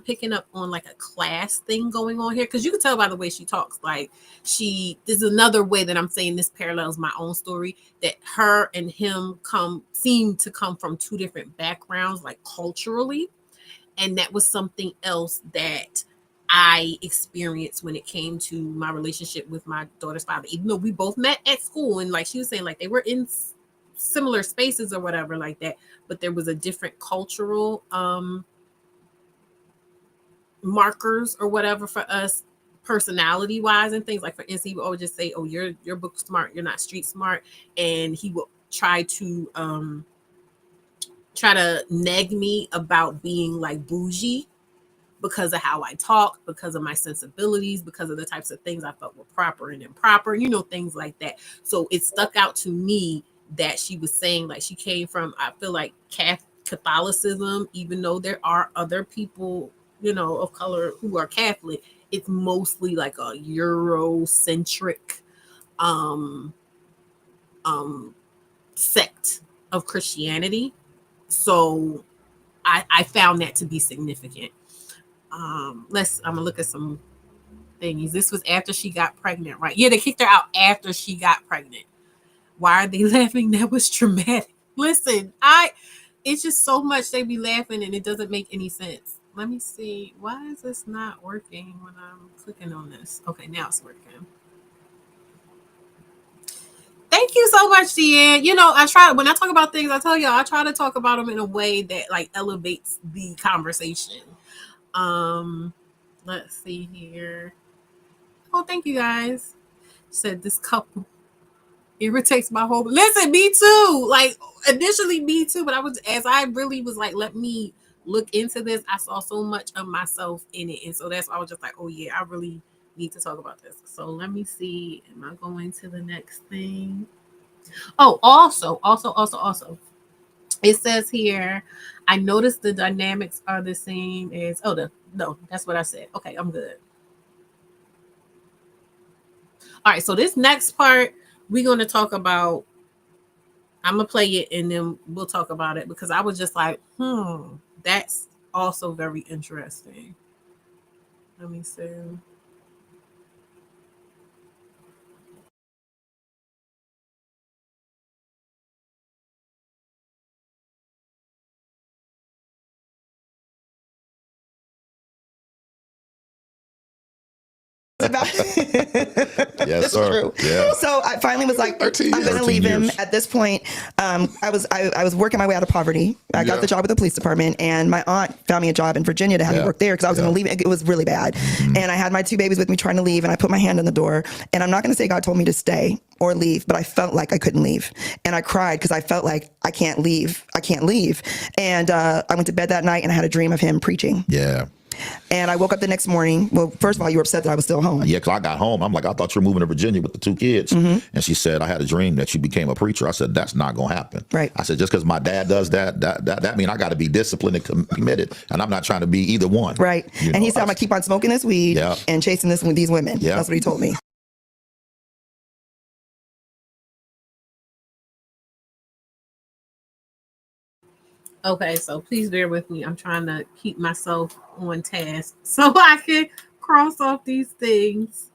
picking up on like a class thing going on here, because you can tell by the way she talks. Like, there's another way that I'm saying this parallels my own story, that her and him seem to come from two different backgrounds, like culturally. And that was something else that I experienced when it came to my relationship with my daughter's father. Even though we both met at school, and like she was saying, like they were in similar spaces or whatever like that, but there was a different cultural markers or whatever for us, personality wise and things. Like for instance, he would always just say, oh, you're book smart, you're not street smart. And he would try to nag me about being like bougie because of how I talk, because of my sensibilities, because of the types of things I felt were proper and improper, things like that. So it stuck out to me that she was saying like she came from, I feel like, Catholicism, even though there are other people, of color who are Catholic. It's mostly like a Eurocentric um um sect of Christianity. So I found that to be significant. I'm gonna look at some thingies. This was after she got pregnant, right? Yeah, they kicked her out after she got pregnant. Why are they laughing? That was traumatic. Listen, it's just so much they be laughing and it doesn't make any sense. Let me see. Why is this not working when I'm clicking on this? Okay, now it's working. Thank you so much, Deanne. I try, when I talk about things, I tell you, I try to talk about them in a way that like elevates the conversation. Um, let's see here. Oh, thank you guys. Said this couple irritates my whole. Listen, me too. Like initially, me too. But as I really was like, let me look into this. I saw so much of myself in it, and so that's why I was just like, oh yeah, I really need to talk about this. So let me see. Am I going to the next thing? Oh, also. It says here, I noticed the dynamics are the same as. Oh, no, that's what I said. Okay, I'm good. All right, so this next part we're going to talk about. I'm gonna play it and then we'll talk about it because I was just like, that's also very interesting. Let me see. Yes, It's sir. true. Yeah. So I finally was like, 13 I'm going to years. leave 13 him. years. At this point, I was working my way out of poverty. I got Yeah. the job with the police department, and my aunt found me a job in Virginia to have me Yeah. work there because I was Yeah. going to leave. It was really bad, and I had my two babies with me trying to leave, and I put my hand on the door. And I'm not going to say God told me to stay or leave, but I felt like I couldn't leave, and I cried because I felt like I can't leave. I can't leave. And I went to bed that night, and I had a dream of him preaching. Yeah. And I woke up the next morning. Well, first of all, you were upset that I was still home. Yeah, because I got home. I'm like, I thought you were moving to Virginia with the two kids. And she said, I had a dream that you became a preacher. I said, that's not going to happen. Right. I said, just because my dad does that means I got to be disciplined and committed. And I'm not trying to be either one. Right. And he said, I'm going to keep on smoking this weed and chasing these women. Yeah. That's what he told me. Okay, so please bear with me. I'm trying to keep myself on task so I can cross off these things.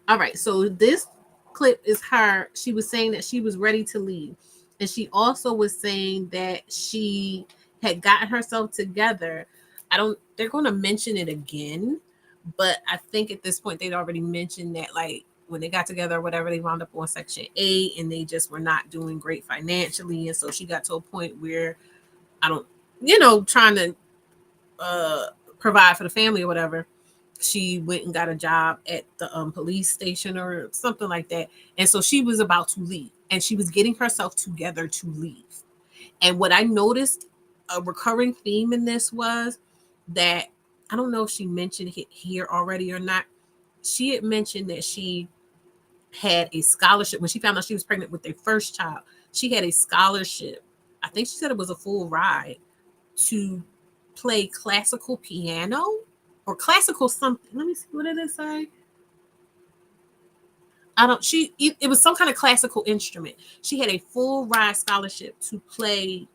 All right, so this clip is her. She was saying that she was ready to leave. And she also was saying that she had gotten herself together. They're going to mention it again, but I think at this point they'd already mentioned that, like, when they got together or whatever, they wound up on Section 8 and they just were not doing great financially. And so she got to a point where I don't, trying to uh, provide for the family or whatever. She went and got a job at the police station or something like that. And so she was about to leave and she was getting herself together to leave. And what I noticed, a recurring theme in this was that, I don't know if she mentioned it here already or not. She had mentioned that she had a scholarship when she found out she was pregnant with their first child. She had a scholarship. I think she said it was a full ride to play classical piano or classical something. Let me see, what did it say? I don't. It was some kind of classical instrument. She had a full ride scholarship to play.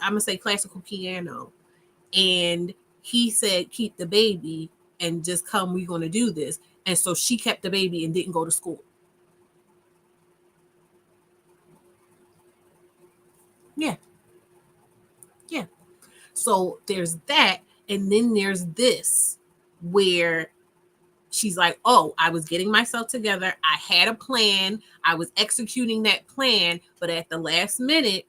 I'm gonna say classical piano, and he said keep the baby and just come. We're gonna do this, and so she kept the baby and didn't go to school. Yeah, yeah. So there's that. And then there's this where she's like, oh, I was getting myself together. I had a plan. I was executing that plan. But at the last minute,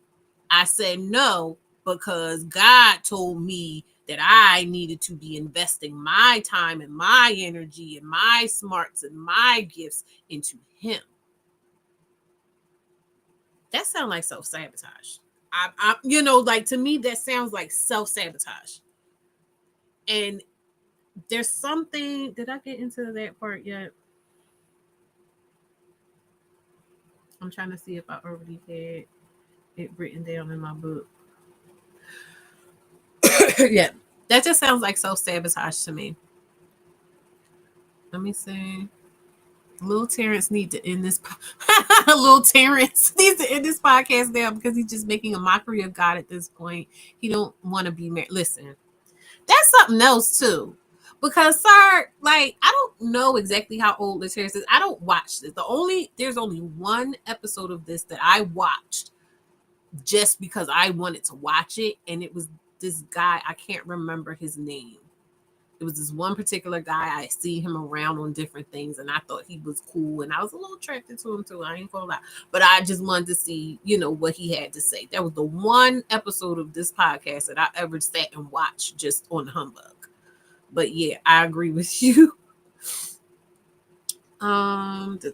I said no because God told me that I needed to be investing my time and my energy and my smarts and my gifts into him. That sounds like self-sabotage. Like to me, that sounds like self-sabotage. And there's something, did I get into that part yet? I'm trying to see if I already had it written down in my book. Yeah, that just sounds like self-sabotage to me. Let me see. Little Terrence need to end this. Little Terrence needs to end this podcast now because he's just making a mockery of God at this point. He don't want to be married. Listen, that's something else too. Because, sir, like, I don't know exactly how old this Terrence is. I don't watch this. There's only one episode of this that I watched just because I wanted to watch it, and it was this guy. I can't remember his name. It was this one particular guy. I see him around on different things, and I thought he was cool, and I was a little attracted to him too. I ain't gonna lie, but I just wanted to see, what he had to say. That was the one episode of this podcast that I ever sat and watched just on humbug. But yeah, I agree with you. Okay,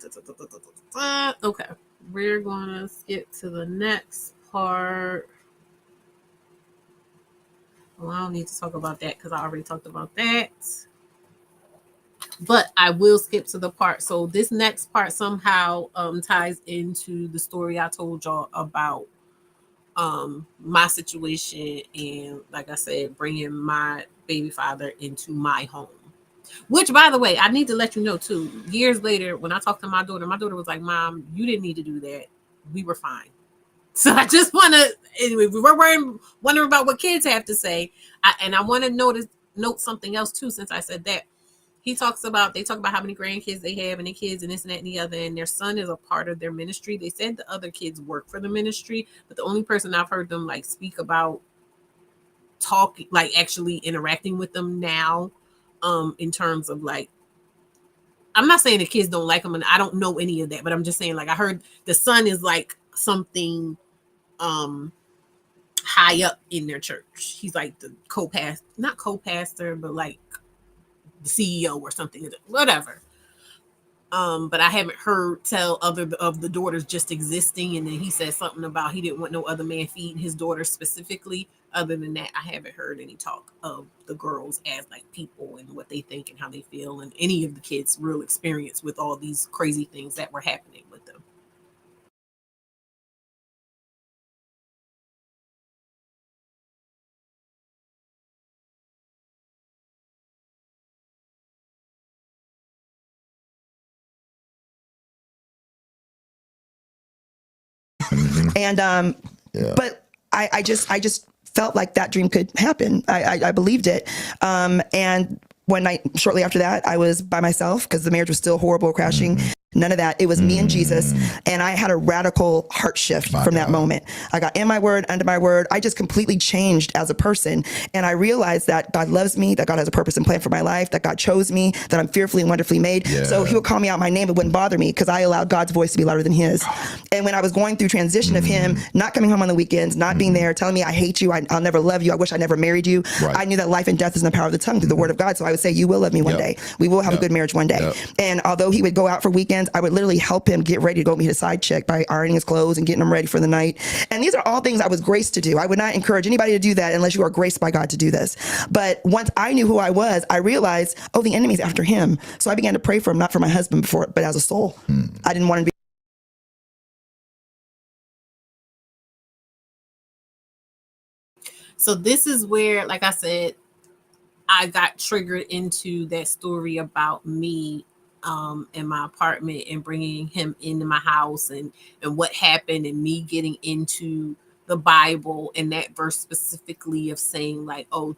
we're gonna skip to the next part. Well, I don't need to talk about that because I already talked about that. But I will skip to the part. So this next part somehow ties into the story I told y'all about my situation and, like I said, bringing my baby father into my home. Which, by the way, I need to let you know too. Years later, when I talked to my daughter was like, "Mom, you didn't need to do that. We were fine." So I just want to, anyway, we're wondering about what kids have to say. I want to note something else too, since I said that. They talk about how many grandkids they have and their kids and this and that and the other, and their son is a part of their ministry. They said the other kids work for the ministry, but the only person I've heard them like speak about talking, like actually interacting with them now, in terms of like, I'm not saying the kids don't like them, and I don't know any of that, but I'm just saying, like, I heard the son is like something high up in their church. He's like the not co-pastor, but like the CEO or something, whatever. But I haven't heard tell other of the daughters just existing. And then he said something about he didn't want no other man feeding his daughter specifically. Other than that, I haven't heard any talk of the girls as like people and what they think and how they feel, and any of the kids' real experience with all these crazy things that were happening with them. And but I just felt like that dream could happen. I believed it. And one night shortly after that, I was by myself because the marriage was still horrible, crashing. None of that. It was me and Jesus. And I had a radical heart shift from that moment. I got in my word, under my word. I just completely changed as a person. And I realized that God loves me, that God has a purpose and plan for my life, that God chose me, that I'm fearfully and wonderfully made. Yeah. So he would call me out my name. It wouldn't bother me because I allowed God's voice to be louder than his. And when I was going through transition of him not coming home on the weekends, not being there, telling me I hate you, I'll never love you, I wish I never married you. Right. I knew that life and death is in the power of the tongue through the word of God. So I would say, you will love me one day. We will have a good marriage one day. And although he would go out for weekends, I would literally help him get ready to go meet a side chick by ironing his clothes and getting him ready for the night. And these are all things I was graced to do. I would not encourage anybody to do that unless you are graced by God to do this. But once I knew who I was, I realized, oh, the enemy's after him. So I began to pray for him, not for my husband before, but as a soul. I didn't want to be. So this is where, like I said, I got triggered into that story about me in my apartment and bringing him into my house and what happened and me getting into the Bible and that verse specifically of saying like, oh,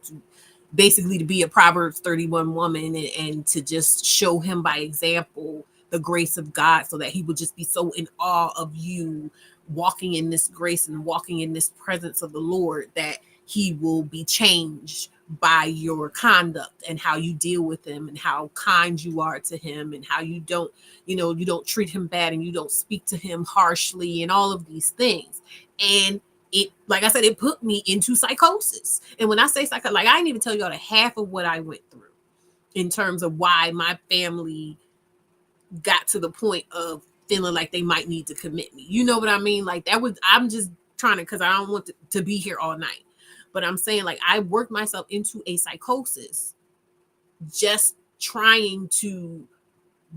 basically to be a Proverbs 31 woman and to just show him by example the grace of God so that he would just be so in awe of you walking in this grace and walking in this presence of the Lord that he will be changed by your conduct and how you deal with him and how kind you are to him and how you don't, you don't treat him bad and you don't speak to him harshly and all of these things. And it, like I said, it put me into psychosis. And when I say like I didn't even tell y'all the half of what I went through in terms of why my family got to the point of feeling like they might need to commit me. You know what I mean? Like that was, I'm just trying to, because I don't want to be here all night. But I'm saying like I worked myself into a psychosis just trying to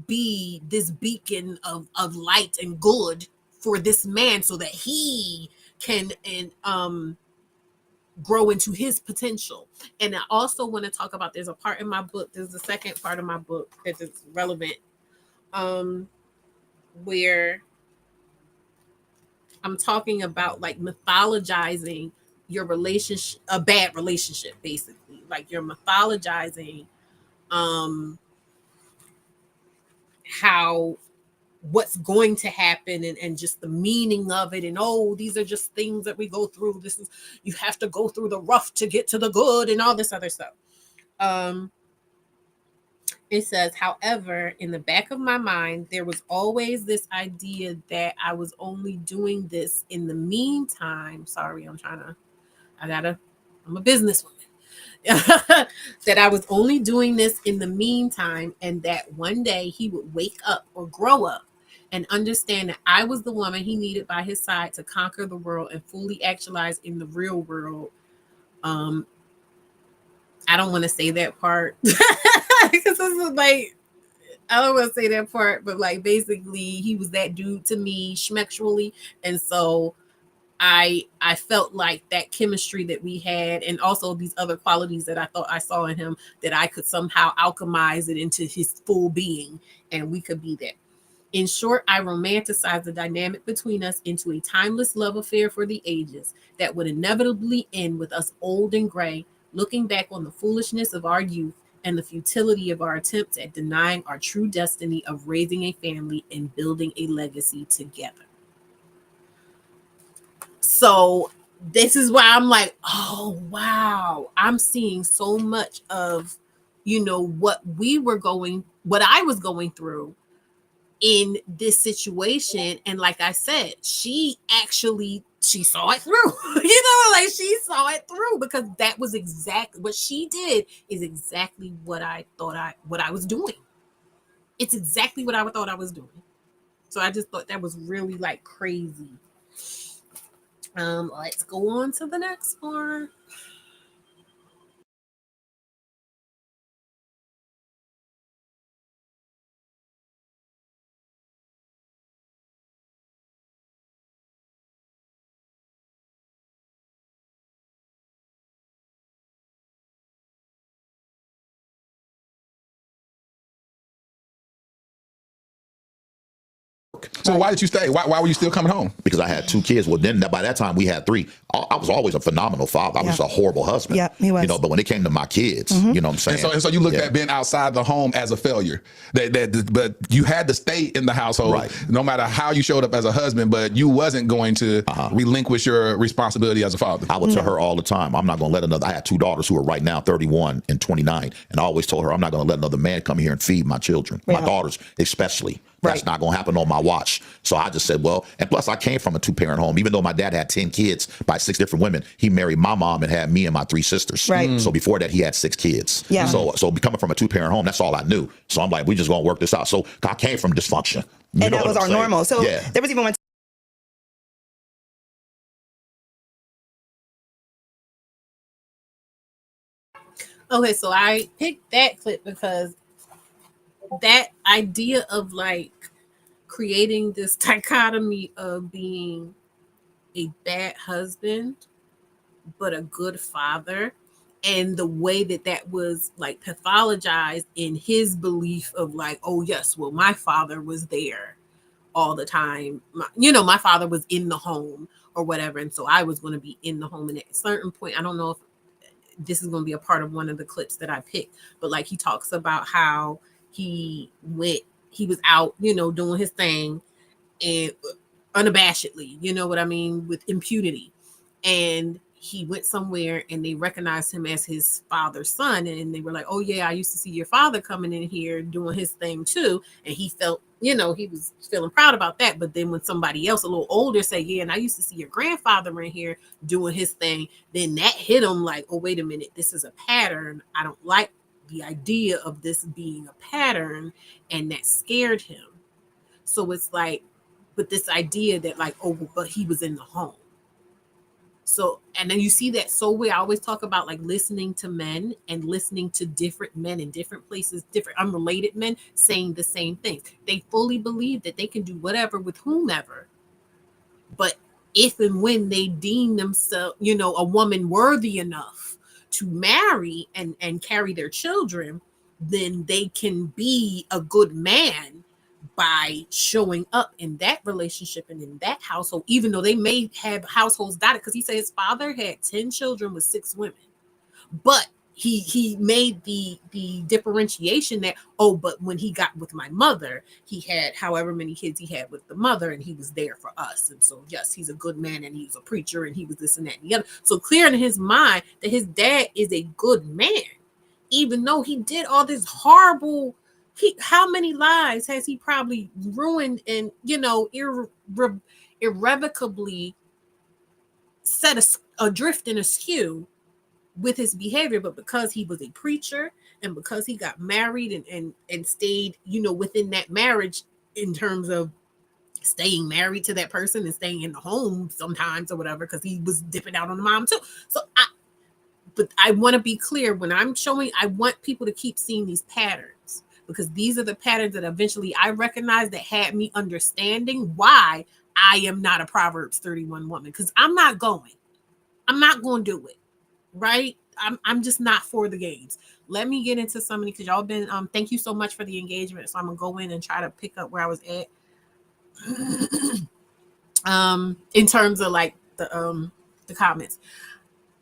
be this beacon of light and good for this man so that he can grow into his potential. And I also want to talk about, there's a part in my book, there's the second part of my book that is relevant, where I'm talking about like mythologizing your relationship, a bad relationship, basically. Like you're mythologizing how what's going to happen and just the meaning of it. And oh, these are just things that we go through. This is, you have to go through the rough to get to the good and all this other stuff. It says, however, in the back of my mind, there was always this idea that I was only doing this in the meantime. Sorry, I'm a businesswoman. That I was only doing this in the meantime, and that one day he would wake up or grow up and understand that I was the woman he needed by his side to conquer the world and fully actualize in the real world. I don't want to say that part because this is like, I don't want to say that part, but like basically he was that dude to me schmexually. And so I felt like that chemistry that we had, and also these other qualities that I thought I saw in him, that I could somehow alchemize it into his full being and we could be there. In short, I romanticized the dynamic between us into a timeless love affair for the ages that would inevitably end with us old and gray, looking back on the foolishness of our youth and the futility of our attempts at denying our true destiny of raising a family and building a legacy together. So this is why I'm like, oh, wow, I'm seeing so much of, what I was going through in this situation. And like I said, she saw it through, like she saw it through, because that was exactly what she did, is exactly what I was doing. It's exactly what I thought I was doing. So I just thought that was really like crazy. Let's go on to the next one. So why did you stay? Why were you still coming home? Because I had 2 kids. Well, then by that time we had 3. I was always a phenomenal father. I was a horrible husband. Yeah, he was. But when it came to my kids, you know what I'm saying? And so you looked at being outside the home as a failure. But you had to stay in the household, right, no matter how you showed up as a husband, but you wasn't going to relinquish your responsibility as a father. I would tell her all the time, I'm not going to let another, I had 2 daughters who are right now 31 and 29. And I always told her, I'm not going to let another man come here and feed my children, my daughters especially. That's not going to happen on my watch. So I just said, well, and plus I came from a 2-parent home. Even though my dad had 10 kids by 6 different women, he married my mom and had me and my 3 sisters. Right. So before that, he had 6 kids. Yeah. So coming from a 2-parent home, that's all I knew. So I'm like, we just going to work this out. So I came from dysfunction. And that was our normal. So there was even one. Okay, so I picked that clip because that idea of like creating this dichotomy of being a bad husband but a good father, and the way that was like pathologized in his belief of like, oh yes, well, my father was there all the time, my father was in the home or whatever, and so I was going to be in the home. And at a certain point, I don't know if this is going to be a part of one of the clips that I picked, but like he talks about how he was out, doing his thing, and unabashedly, you know what I mean, with impunity. And he went somewhere and they recognized him as his father's son, and they were like, oh yeah, I used to see your father coming in here doing his thing too, and he felt, he was feeling proud about that. But then when somebody else a little older say, yeah, and I used to see your grandfather in here doing his thing, then that hit him like, oh wait a minute, this is a pattern. I don't like the idea of this being a pattern, and that scared him. So it's like, but this idea that like, oh, but he was in the home. So, and then you see that so where I always talk about like listening to men and listening to different men in different places, different unrelated men saying the same thing. They fully believe that they can do whatever with whomever. But if and when they deem themselves, a woman worthy enough to marry and carry their children, then they can be a good man by showing up in that relationship and in that household, even though they may have households dotted. Because he said his father had 10 children with 6 women, but he made the differentiation that, oh, but when he got with my mother, he had however many kids he had with the mother, and he was there for us. And so yes, he's a good man, and he was a preacher, and he was this and that and the other. So clear in his mind that his dad is a good man, even though he did all this horrible. How many lives has he probably ruined and irrevocably set adrift and askew with his behavior? But because he was a preacher, and because he got married and stayed within that marriage, in terms of staying married to that person and staying in the home sometimes or whatever, because he was dipping out on the mom too. But I want to be clear when I'm showing, I want people to keep seeing these patterns, because these are the patterns that eventually I recognized that had me understanding why I am not a Proverbs 31 woman, because I'm not going to do it. Right? I'm just not for the games. Let me get into somebody, because y'all been thank you so much for the engagement. So I'm gonna go in and try to pick up where I was at. In terms of like the comments.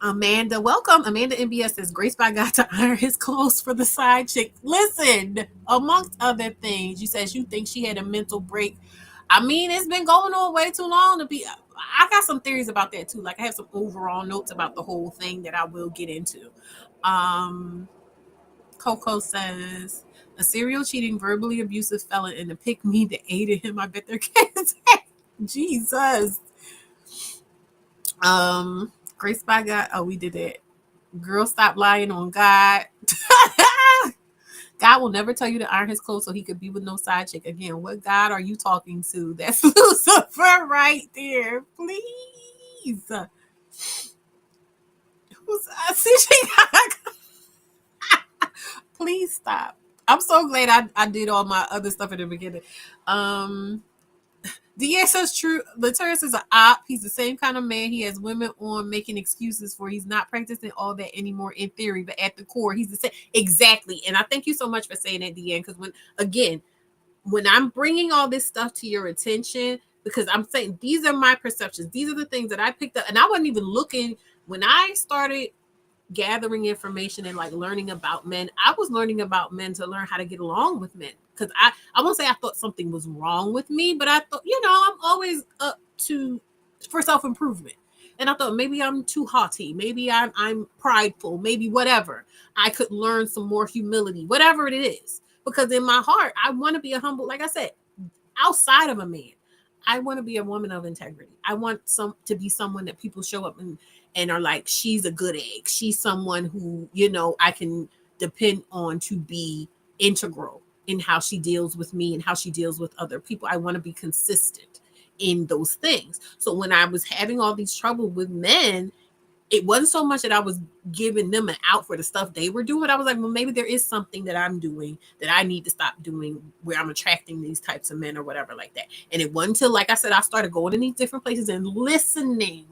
Amanda, welcome. Amanda NBS says, Grace by God to iron his clothes for the side chick. Listen, amongst other things, you said you think she had a mental break. I mean, it's been going on way too long to be. I got some theories about that too. Like I have some overall notes about the whole thing that I will get into. Coco says, a serial cheating, verbally abusive felon and the pick me that aided him. I bet their kids. Jesus. Grace by God. Oh, we did it. Girl, stop lying on God. God will never tell you to iron his clothes so he could be with no side chick. Again, what God are you talking to? That's Lucifer right there. Please. Please stop. I'm so glad I did all my other stuff in the beginning. DA says true. Lataris is an op. He's the same kind of man he has women on making excuses for. He's not practicing all that anymore in theory, but at the core, he's the same. Exactly. And I thank you so much for saying that, DA, because when I'm bringing all this stuff to your attention, because I'm saying these are my perceptions. These are the things that I picked up. And I wasn't even looking when I started gathering information and like learning about men. I was learning about men to learn how to get along with men. Because I won't say I thought something was wrong with me, but I thought, I'm always up for self-improvement. And I thought maybe I'm too haughty. Maybe I'm prideful. Maybe whatever. I could learn some more humility, whatever it is. Because in my heart, I want to be a humble, like I said, outside of a man, I want to be a woman of integrity. I want to be someone that people show up and are like, she's a good egg. She's someone who, I can depend on to be integral in how she deals with me and how she deals with other people. I want to be consistent in those things. So when I was having all these trouble with men, it wasn't so much that I was giving them an out for the stuff they were doing. I was like, well, maybe there is something that I'm doing that I need to stop doing where I'm attracting these types of men or whatever like that. And it wasn't until, like I said, I started going in these different places and listening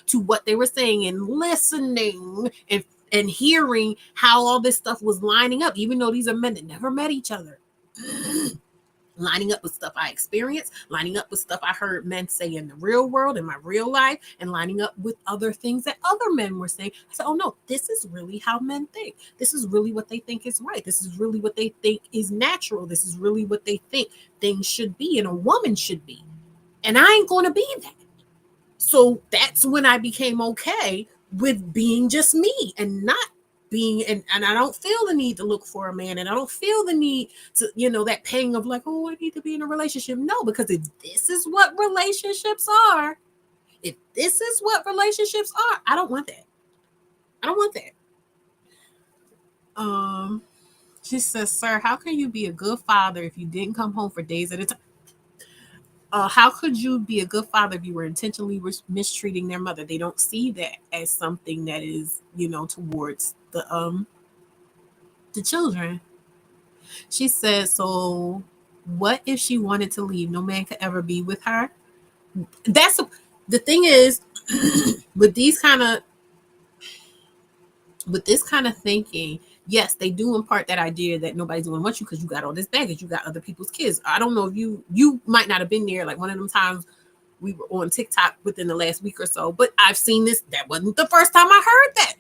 to what they were saying and listening and hearing how all this stuff was lining up, even though these are men that never met each other. Lining up with stuff I experienced, lining up with stuff I heard men say in the real world, in my real life, and lining up with other things that other men were saying. I said, oh no, this is really how men think. This is really what they think is right. This is really what they think is natural. This is really what they think things should be and a woman should be. And I ain't going to be that. So that's when I became okay with being just me and not being, and I don't feel the need to look for a man, and I don't feel the need to, that pang of like, oh, I need to be in a relationship. No, because if this is what relationships are, I don't want that. I don't want that. She says, sir, how can you be a good father if you didn't come home for days at a time? How could you be a good father if you were intentionally mistreating their mother? They don't see that as something that is, towards the children. She says, so what if she wanted to leave? No man could ever be with her. That's the thing is, with these kind of with this kind of thinking, yes, they do impart that idea that nobody's going to want you because you got all this baggage, you got other people's kids. I don't know if you might not have been there, like one of them times we were on TikTok within the last week or so, but I've seen this. That wasn't the first time I heard that.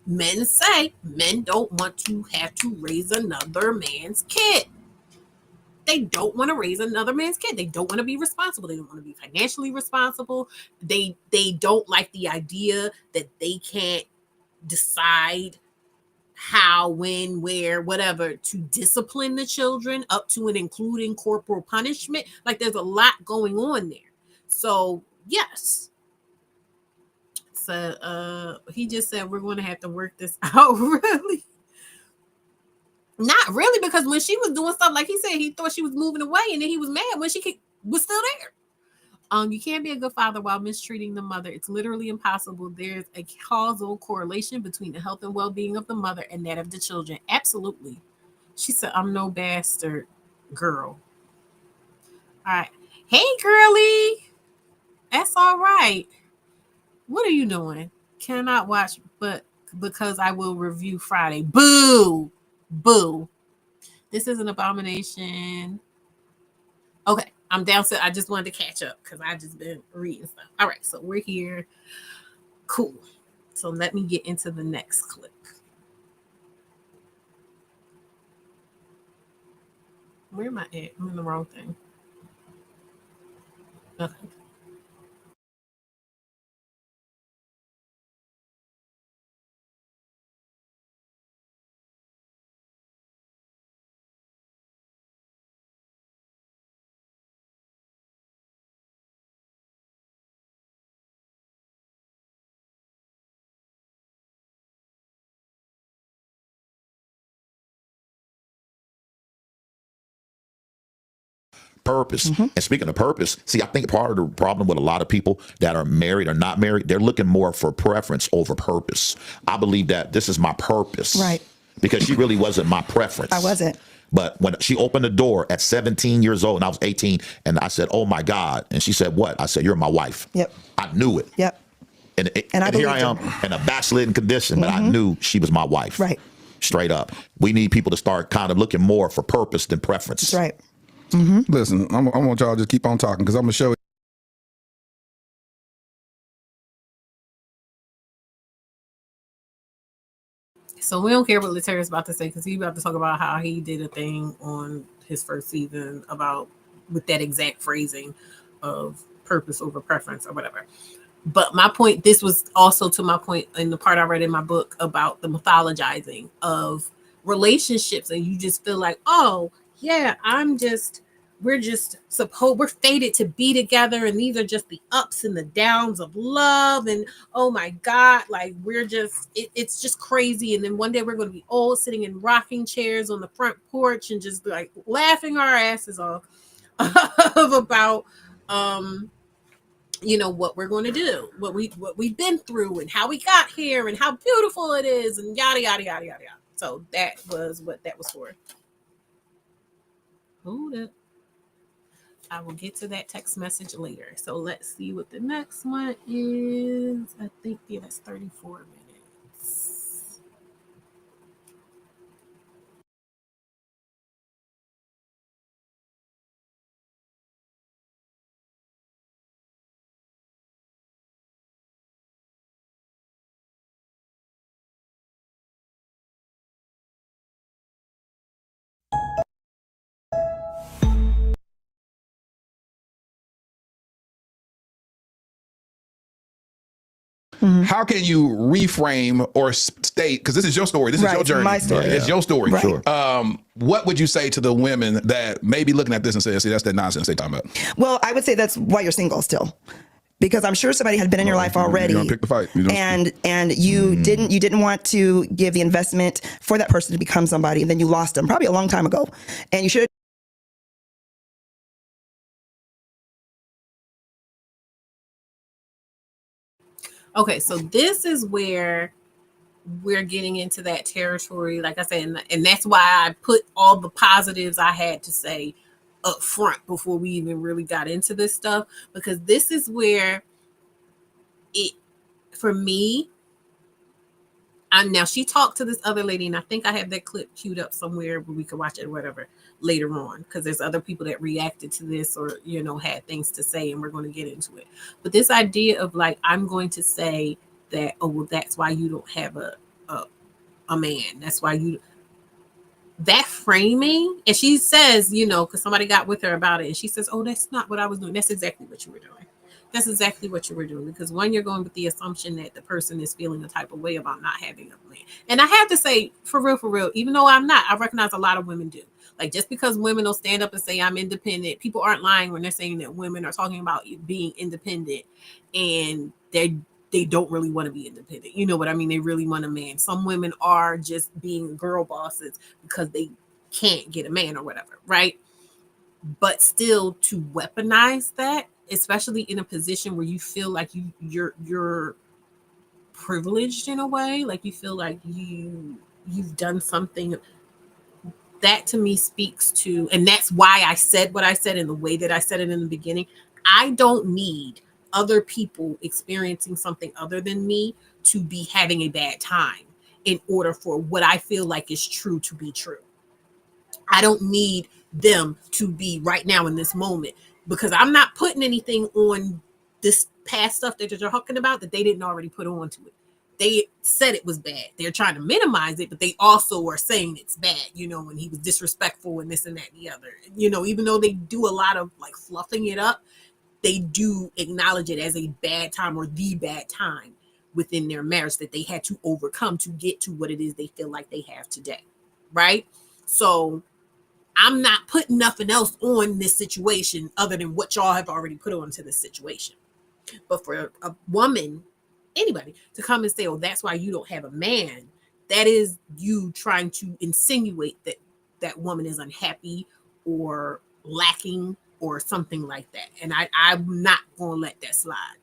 Men say men don't want to have to raise another man's kid. They don't want to raise another man's kid. They don't want to be responsible. They don't want to be financially responsible. They don't like the idea that they can't decide how, when, where, whatever, to discipline the children, up to and including corporal punishment. Like there's a lot going on there. So yes. So he just said we're going to have to work this out. Really? Not really, because when she was doing stuff, like he said, he thought she was moving away, and then he was mad when she was still there. You can't be a good father while mistreating the mother. It's literally impossible. There's a causal correlation between the health and well-being of the mother and that of the children. Absolutely. She said, I'm no bastard girl. All right. Hey, girly. That's all right. What are you doing? Cannot watch, but because I will review Friday. Boo. Boo. This is an abomination. Okay. I'm down. So I just wanted to catch up because I just been reading stuff. All right, so we're here. Cool. So let me get into the next clip. Where am I at? I'm in the wrong thing. Okay. Purpose. And speaking of purpose, see, I think part of the problem with a lot of people that are married or not married, they're looking more for preference over purpose. I believe that this is my purpose. Right. Because she really wasn't my preference. I wasn't. But when she opened the door at 17 years old and I was 18, and I said, oh my God. And she said, what? I said, you're my wife. Yep. I knew it. Yep. And here I am in a backslidden condition, but I knew she was my wife. Right. Straight up. We need people to start kind of looking more for purpose than preference. That's right. Listen, I want y'all to just keep on talking because I'm going to show you. So we don't care what Letaria's about to say because he's about to talk about how he did a thing on his first season about with that exact phrasing of purpose over preference or whatever. But my point, this was also to my point in the part I read in my book about the mythologizing of relationships, and you just feel like, oh yeah, we're fated to be together, and these are just the ups and the downs of love, and oh my God, like it's just crazy. And then one day we're going to be all sitting in rocking chairs on the front porch and just like laughing our asses off about what we're going to do, what we've been through, and how we got here, and how beautiful it is, and yada yada yada yada yada. So that was what that was for. Hold up. I will get to that text message later. So let's see what the next one is. I think that's 34 minutes. how can you reframe or state, because this is your story, this is your journey, my story. It's your story. Right. Sure. What would you say to the women that may be looking at this and say, see, that's that nonsense they talking about? Well, I would say that's why you're single still. Because I'm sure somebody had been in your life already, You're gonna pick the fight. and you didn't want to give the investment for that person to become somebody, and then you lost them probably a long time ago, and you should. Okay, so this is where we're getting into that territory, like I said, and that's why I put all the positives I had to say up front before we even really got into this stuff, because this is where it, for me, now she talked to this other lady, and I think I have that clip queued up somewhere where we could watch it or whatever later on, because there's other people that reacted to this or, you know, had things to say, and we're going to get into it. But this idea of like, I'm going to say that, oh, well, that's why you don't have a man. That's why you, that framing. And she says, you know, because somebody got with her about it, and she says, oh, that's not what I was doing. That's exactly what you were doing. That's exactly what you were doing. Because one, you're going with the assumption that the person is feeling a type of way about not having a man. And I have to say, for real, even though I'm not, I recognize a lot of women do. Like, just because women will stand up and say I'm independent, people aren't lying when they're saying that women are talking about being independent and they don't really want to be independent. You know what I mean? They really want a man. Some women are just being girl bosses because they can't get a man or whatever, right? But still, to weaponize that, especially in a position where you feel like you're privileged in a way, like you feel like you've done something, that to me speaks to, and that's why I said what I said in the way that I said it in the beginning. I don't need other people experiencing something other than me to be having a bad time in order for what I feel like is true to be true. I don't need them to be right now in this moment, because I'm not putting anything on this past stuff that they're talking about that they didn't already put onto it. They said it was bad. They're trying to minimize it, but they also are saying it's bad, you know, when he was disrespectful and this and that and the other. You know, even though they do a lot of like fluffing it up, they do acknowledge it as a bad time or the bad time within their marriage that they had to overcome to get to what it is they feel like they have today. Right? So I'm not putting nothing else on this situation other than what y'all have already put onto this situation. But for a woman, anybody, to come and say, oh, that's why you don't have a man, that is you trying to insinuate that that woman is unhappy or lacking or something like that. And I'm not going to let that slide.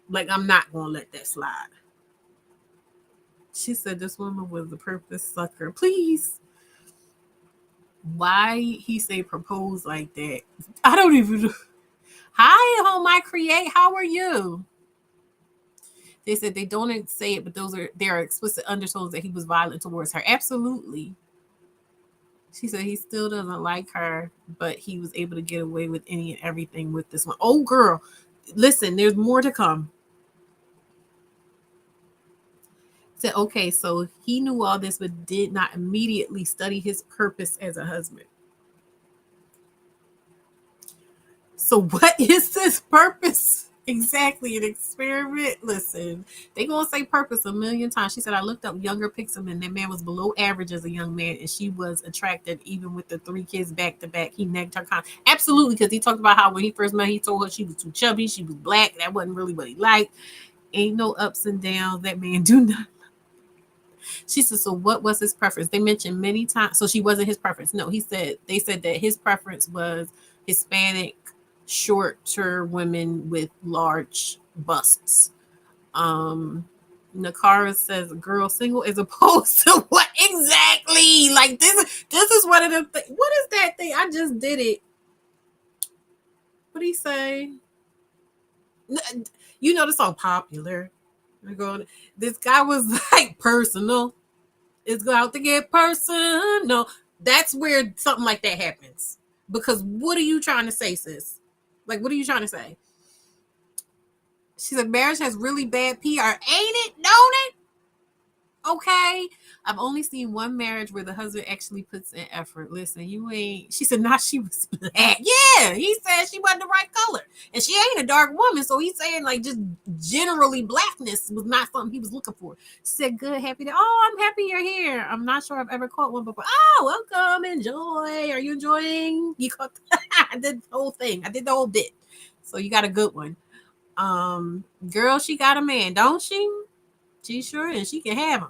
Like, I'm not going to let that slide. She said this woman was a purpose sucker. Please. Why he say propose like that? I don't even know. Hi, home I create. How are you? They said they don't say it, but there are explicit undertones that he was violent towards her. Absolutely. She said he still doesn't like her, but he was able to get away with any and everything with this one. Oh, girl, listen, there's more to come. Said, okay, so he knew all this, but did not immediately study his purpose as a husband. So what is this purpose? Exactly, an experiment. Listen, they gonna say purpose a million times. She said, I looked up younger pics of him, and that man was below average as a young man, and she was attracted even with the 3 kids back to back. He negged her absolutely, because he talked about how when he first met, he told her she was too chubby, she was black, that wasn't really what he liked. Ain't no ups and downs. That man do not. She said, so what was his preference? They mentioned many times. So she wasn't his preference. No, they said that his preference was Hispanic, shorter women with large busts. Nakara says girl single as opposed to what exactly? Like this is one of the what is that thing? I just did it. What did he say? You know the song Popular. This guy was like personal. It's out to get personal. That's where something like that happens. Because what are you trying to say, sis? Like, what are you trying to say? She said, marriage has really bad PR. Ain't it? Don't it? Okay. I've only seen one marriage where the husband actually puts in effort. Listen, you ain't. She said, nah, she was black. Yeah. He said she wasn't the right color. And she ain't a dark woman. So he's saying, like, just generally blackness was not something he was looking for. She said, good, happy to. Oh, I'm happy you're here. I'm not sure I've ever caught one before. Oh, welcome. Enjoy. Are you enjoying? You caught. I did the whole thing. I did the whole bit. So you got a good one. Girl, she got a man, don't she? She sure is. She can have him.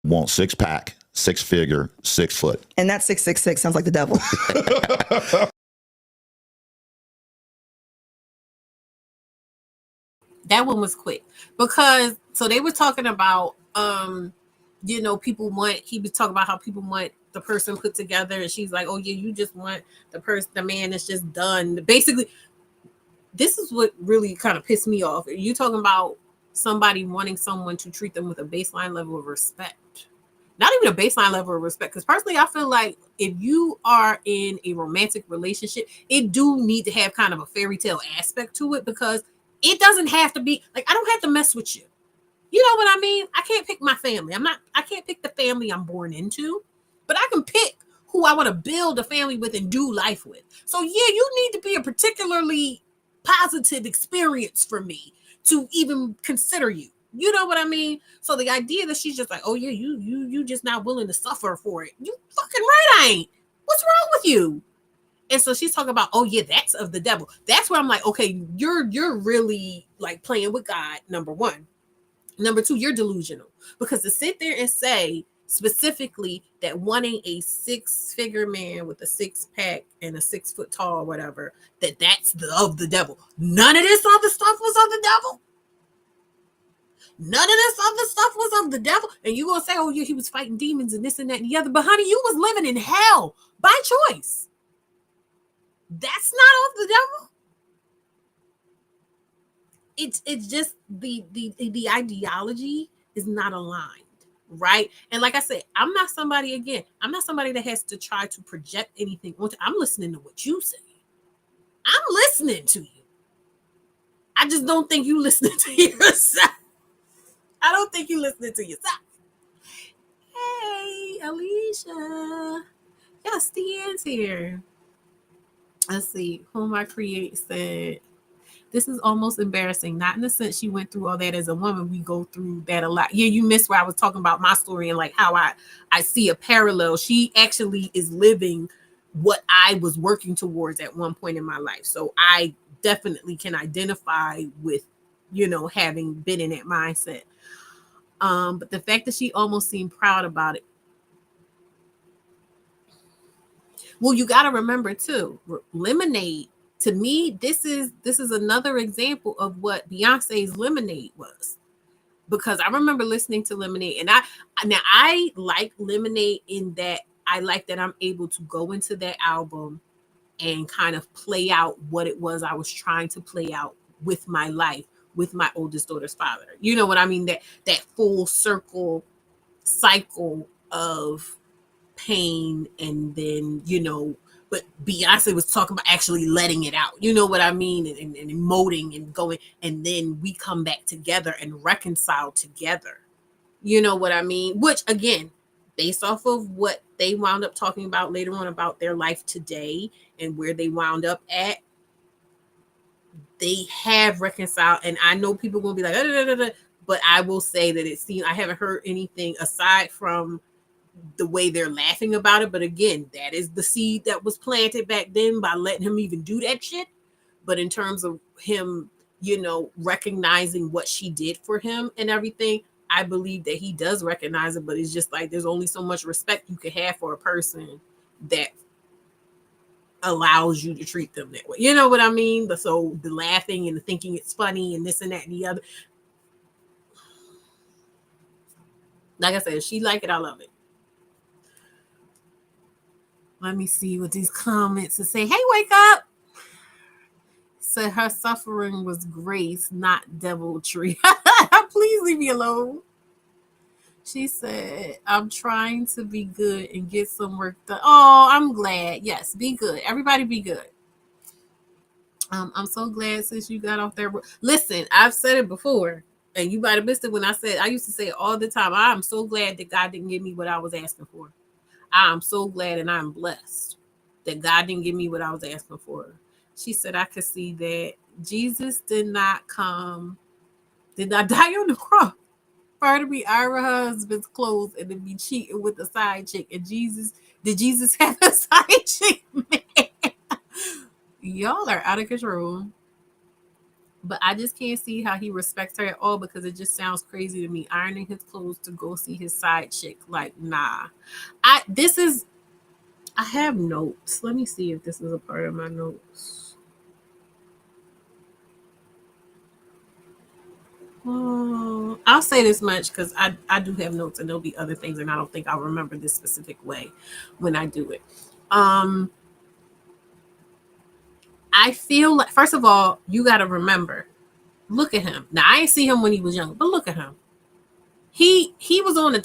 Want 6-pack, 6-figure, 6 foot. And that 666 sounds like the devil. That one was quick because so they were talking about people want he was talking about how people want the person put together, and she's like, oh yeah, you just want the man that's just done. Basically, this is what really kind of pissed me off. You talking about somebody wanting someone to treat them with a baseline level of respect. Not even a baseline level of respect. Because personally, I feel like if you are in a romantic relationship, it do need to have kind of a fairy tale aspect to it, because it doesn't have to be like, I don't have to mess with you. You know what I mean? I can't pick my family. I can't pick the family I'm born into, but I can pick who I want to build a family with and do life with. So yeah, you need to be a particularly positive experience for me to even consider you. You know what I mean? So the idea that she's just like, oh yeah, you just not willing to suffer for it. You fucking right I ain't. What's wrong with you? And so she's talking about, oh yeah, that's of the devil. That's where I'm like, okay, you're really like playing with God, number one. Number two, you're delusional, because to sit there and say specifically that wanting a 6-figure man with a 6-pack and a 6 foot tall, or whatever, that's of the devil. None of this other stuff was of the devil. None of this other stuff was of the devil. And you gonna say, oh yeah, he was fighting demons and this and that and the other. But honey, you was living in hell by choice. That's not of the devil. It's just the ideology is not aligned, right? And like I said, I'm not somebody that has to try to project anything onto. I'm listening to what you say. I'm listening to you. I just don't think you listening to yourself. I don't think you listening to yourself. Hey, Alicia. Yes, Deanne's here. Let's see. Whom I create said, this is almost embarrassing. Not in the sense she went through all that as a woman. We go through that a lot. Yeah, you missed where I was talking about my story and like how I see a parallel. She actually is living what I was working towards at one point in my life. So I definitely can identify with, having been in that mindset. But the fact that she almost seemed proud about it. Well, you got to remember too, Lemonade, to me, this is another example of what Beyonce's Lemonade was. Because I remember listening to Lemonade, and I like Lemonade in that I like that I'm able to go into that album and kind of play out what it was I was trying to play out with my life, with my oldest daughter's father. You know what I mean? That full cycle of pain, and then but Beyonce was talking about actually letting it out, you know what I mean, and emoting and going, and then we come back together and reconcile together, you know what I mean, which again, based off of what they wound up talking about later on about their life today and where they wound up at, they have reconciled. And I know people will be like, but I will say that it seems I haven't heard anything aside from the way they're laughing about it. But again, that is the seed that was planted back then by letting him even do that shit. But in terms of him, recognizing what she did for him and everything, I believe that he does recognize it. But it's just like there's only so much respect you can have for a person that allows you to treat them that way. You know what I mean? So the laughing and the thinking it's funny and this and that and the other. Like I said, if she like it, I love it. Let me see what these comments are saying. Hey, wake up. said her suffering was grace, not deviltry. Please leave me alone. She said, I'm trying to be good and get some work done. Oh, I'm glad. Yes, be good. Everybody be good. I'm so glad since you got off there. Listen, I've said it before, and you might have missed it when I used to say it all the time. I'm so glad that God didn't give me what I was asking for. I'm so glad and I'm blessed that God didn't give me what I was asking for. She said, I could see that Jesus did not die on the cross for her to be Ira husband's clothes and to be cheating with a side chick. And did Jesus have a side chick? Man, y'all are out of control. But I just can't see how he respects her at all because it just sounds crazy to me. Ironing his clothes to go see his side chick. Like, nah. I have notes. Let me see if this is a part of my notes. I'll say this much because I do have notes and there'll be other things and I don't think I'll remember this specific way when I do it. I feel like, first of all, you got to remember, look at him. Now, I ain't see him when he was young, but look at him. He was on a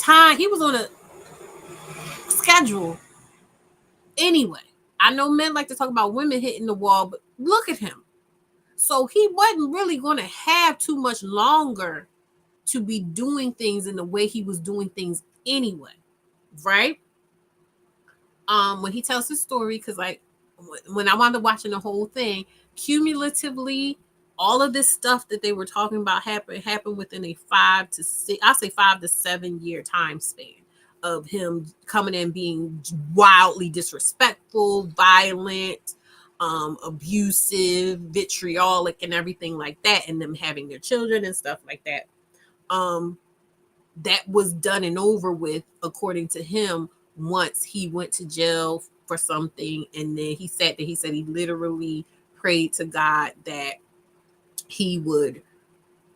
schedule anyway. I know men like to talk about women hitting the wall, but look at him. So he wasn't really going to have too much longer to be doing things in the way he was doing things anyway, right? When he tells his story, because like when I wound up watching the whole thing, cumulatively, all of this stuff that they were talking about happened within a 5 to 7 year time span of him coming in being wildly disrespectful, violent, abusive, vitriolic, and everything like that, and them having their children and stuff like that. That was done and over with, according to him, once he went to jail for something, and then he said he literally prayed to God that he would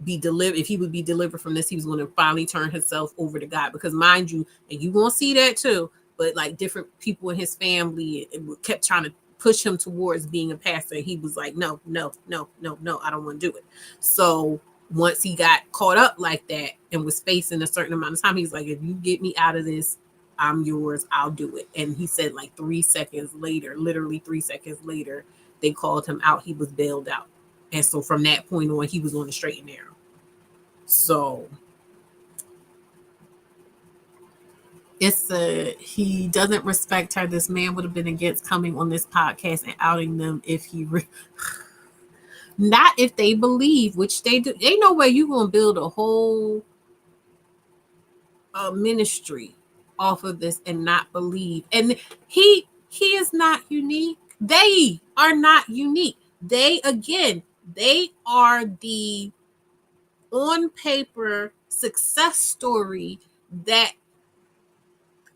be delivered. If he would be delivered from this, he was going to finally turn himself over to God. Because mind you, and you won't see that too, but like different people in his family kept trying to push him towards being a pastor. He was like, no, I don't want to do it. So once he got caught up like that and was facing a certain amount of time, he's like, if you get me out of this, I'm yours, I'll do it. And he said like 3 seconds later, literally 3 seconds later, they called him out. He was bailed out. And so from that point on, he was on the straight and narrow. So he doesn't respect her. This man would have been against coming on this podcast and outing them if he not if they believe, which they do. Ain't no way you gonna build a whole ministry off of this and not believe. And he is not unique. They are not unique. They are the on paper success story that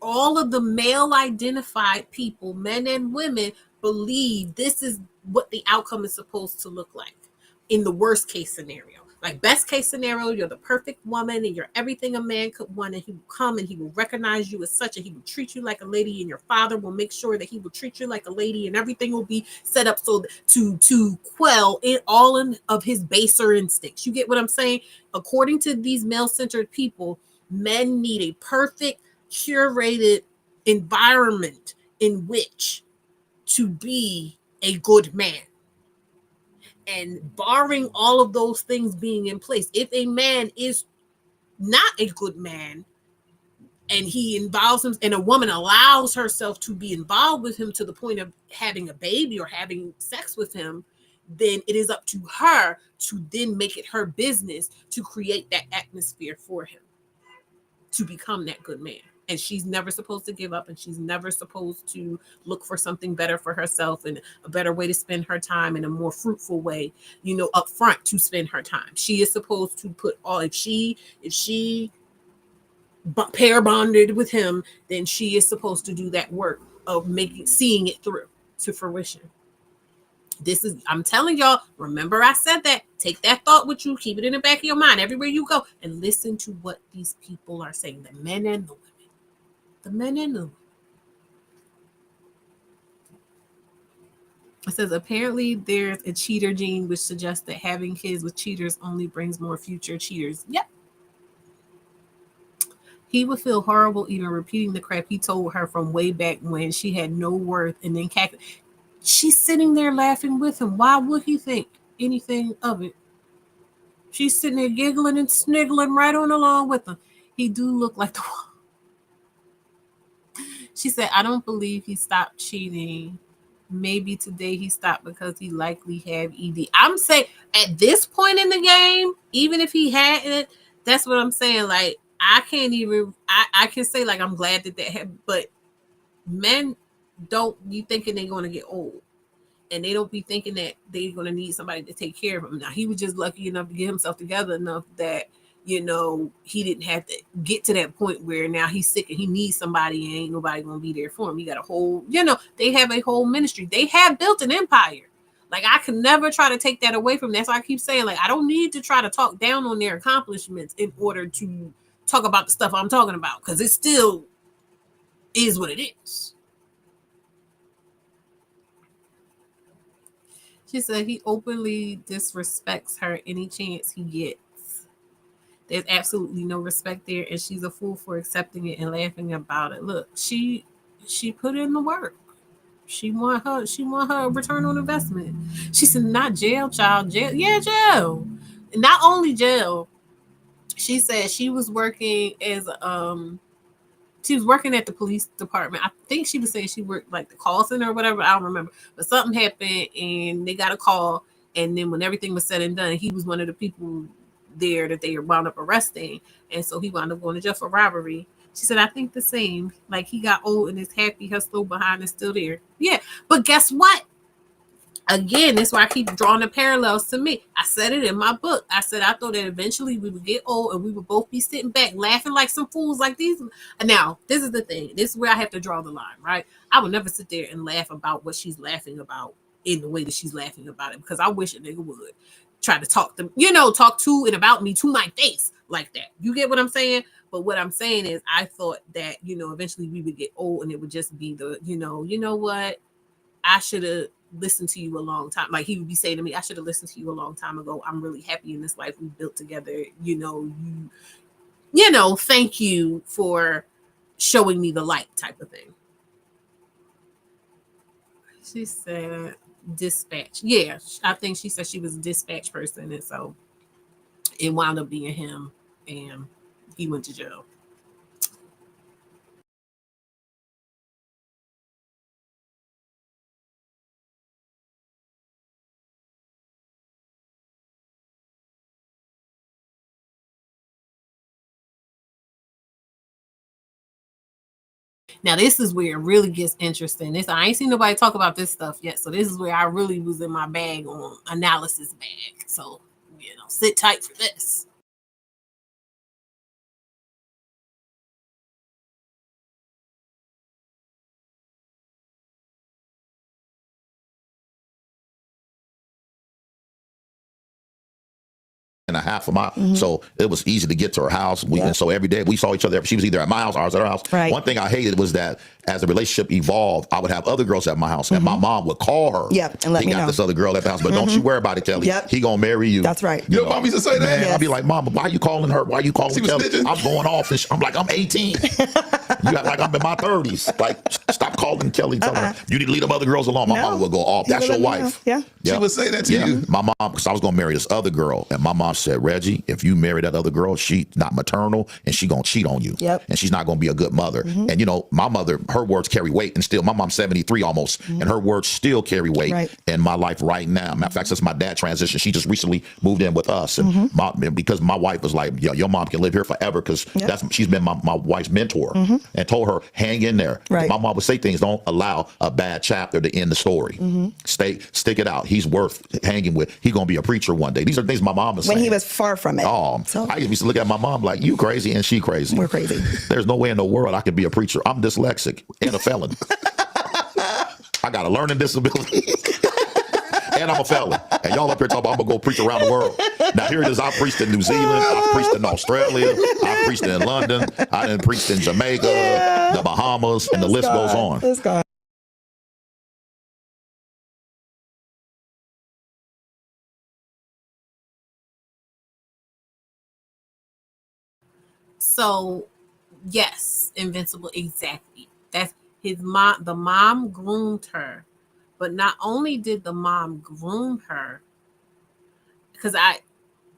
all of the male identified people, men and women, believe this is what the outcome is supposed to look like in the worst case scenario. Like best case scenario, you're the perfect woman and you're everything a man could want, and he will come and he will recognize you as such, and he will treat you like a lady, and your father will make sure that he will treat you like a lady, and everything will be set up so to quell of his baser instincts. You get what I'm saying? According to these male-centered people, men need a perfect curated environment in which to be a good man. And barring all of those things being in place, if a man is not a good man and he involves him, and a woman allows herself to be involved with him to the point of having a baby or having sex with him, then it is up to her to then make it her business to create that atmosphere for him to become that good man. And she's never supposed to give up, and she's never supposed to look for something better for herself and a better way to spend her time in a more fruitful way, up front to spend her time. She is supposed to put all, if she pair bonded with him, then she is supposed to do that work of seeing it through to fruition. I'm telling y'all, remember I said that. Take that thought with you, keep it in the back of your mind everywhere you go, and listen to what these people are saying, the men and the women. The men and the women. It says apparently there's a cheater gene which suggests that having kids with cheaters only brings more future cheaters. Yep. He would feel horrible even repeating the crap he told her from way back when she had no worth and then she's sitting there laughing with him. Why would he think anything of it? She's sitting there giggling and sniggling right on along with him. He do look like the one. She said, I don't believe he stopped cheating. Maybe today he stopped because he likely have ED. I'm saying at this point in the game, even if he hadn't, that's what I'm saying. Like, I can't even, I can say, like, I'm glad that happened, but men don't be thinking they're going to get old. And they don't be thinking that they're going to need somebody to take care of him. Now, he was just lucky enough to get himself together enough that, you know, he didn't have to get to that point where now he's sick and he needs somebody and ain't nobody going to be there for him. He got a whole, you know, they have a whole ministry. They have built an empire. Like, I can never try to take that away from them. That's why I keep saying, like, I don't need to try to talk down on their accomplishments in order to talk about the stuff I'm talking about, because it still is what it is. She said he openly disrespects her any chance he gets. There's absolutely no respect there, and she's a fool for accepting it and laughing about it. Look, she put in the work. She want her return on investment. She said, not jail, child. Jail, yeah, jail. Not only jail. She said she was working as she was working at the police department. I think she was saying she worked like the call center or whatever. I don't remember. But something happened and they got a call. And then when everything was said and done, he was one of the people there that they wound up arresting. And so he wound up going to jail for robbery. She said, I think the same. Like, he got old and is happy her slow behind is still there. Yeah. But guess what? Again, that's why I keep drawing the parallels to me. I said it in my book. I said I thought that eventually we would get old and we would both be sitting back laughing like some fools like these. Now, this is the thing. This is where I have to draw the line, right? I would never sit there and laugh about what she's laughing about in the way that she's laughing about it, because I wish a nigga would try to talk to and about me to my face like that. You get what I'm saying? But what I'm saying is I thought that, eventually we would get old and it would just be the, you know what? I should have listened to you a long time. Like, he would be saying to me, I should have listened to you a long time ago. I'm really happy in this life we built together. Thank you for showing me the light type of thing. She said dispatch. Yeah, I think she said she was a dispatch person. And so it wound up being him and he went to jail. Now, this is where it really gets interesting. I ain't seen nobody talk about this stuff yet. So this is where I really was in my bag on analysis bag. So, sit tight for this. and a half of my so it was easy to get to her house. And so every day we saw each other. She was either at my house or I was at her house. Right. One thing I hated was that as the relationship evolved, I would have other girls at my house and my mom would call her. And let he me got know. this other girl at the house, but don't you worry about it, Kelley. He gonna marry you. That's right. Your mom used to say that. Man, Yes. I'd be like, Mama, why are you calling her? Why are you calling She was Kelley? snitching. I'm going off. And I'm like, I'm 18. You act like I'm in my 30s. Like, stop calling Kelley. Tell her you need to leave them other girls alone. My mama will go off. That's your wife. Yeah. She would say that to you. My mom, because I was gonna marry this other girl, and my mom said, Reggie, if you marry that other girl, she's not maternal, and she gonna cheat on you, and she's not gonna be a good mother. And my mother, her words carry weight, and still, my mom's 73 almost, and her words still carry weight in my life right now. Matter of fact, since my dad transitioned, she just recently moved in with us, and because my wife was like, your mom can live here forever, because she's been my wife's mentor, and told her, hang in there. My mom would say things, don't allow a bad chapter to end the story. Stick it out. He's worth hanging with. He's gonna be a preacher one day. These are things my mom was saying. When he was far from it. I used to look at my mom like, you crazy and she crazy. We're crazy. There's no way in the world I could be a preacher. I'm dyslexic and a felon. I got a learning disability. And I'm a felon. And y'all up here talking about I'm going to go preach around the world. Now here it is. I preached in New Zealand. I preached in Australia. I preached in London. I done preached in Jamaica, the Bahamas, and the list goes on. So yes, Invincible, exactly. That's his mom. The mom groomed her, but not only did the mom groom her, because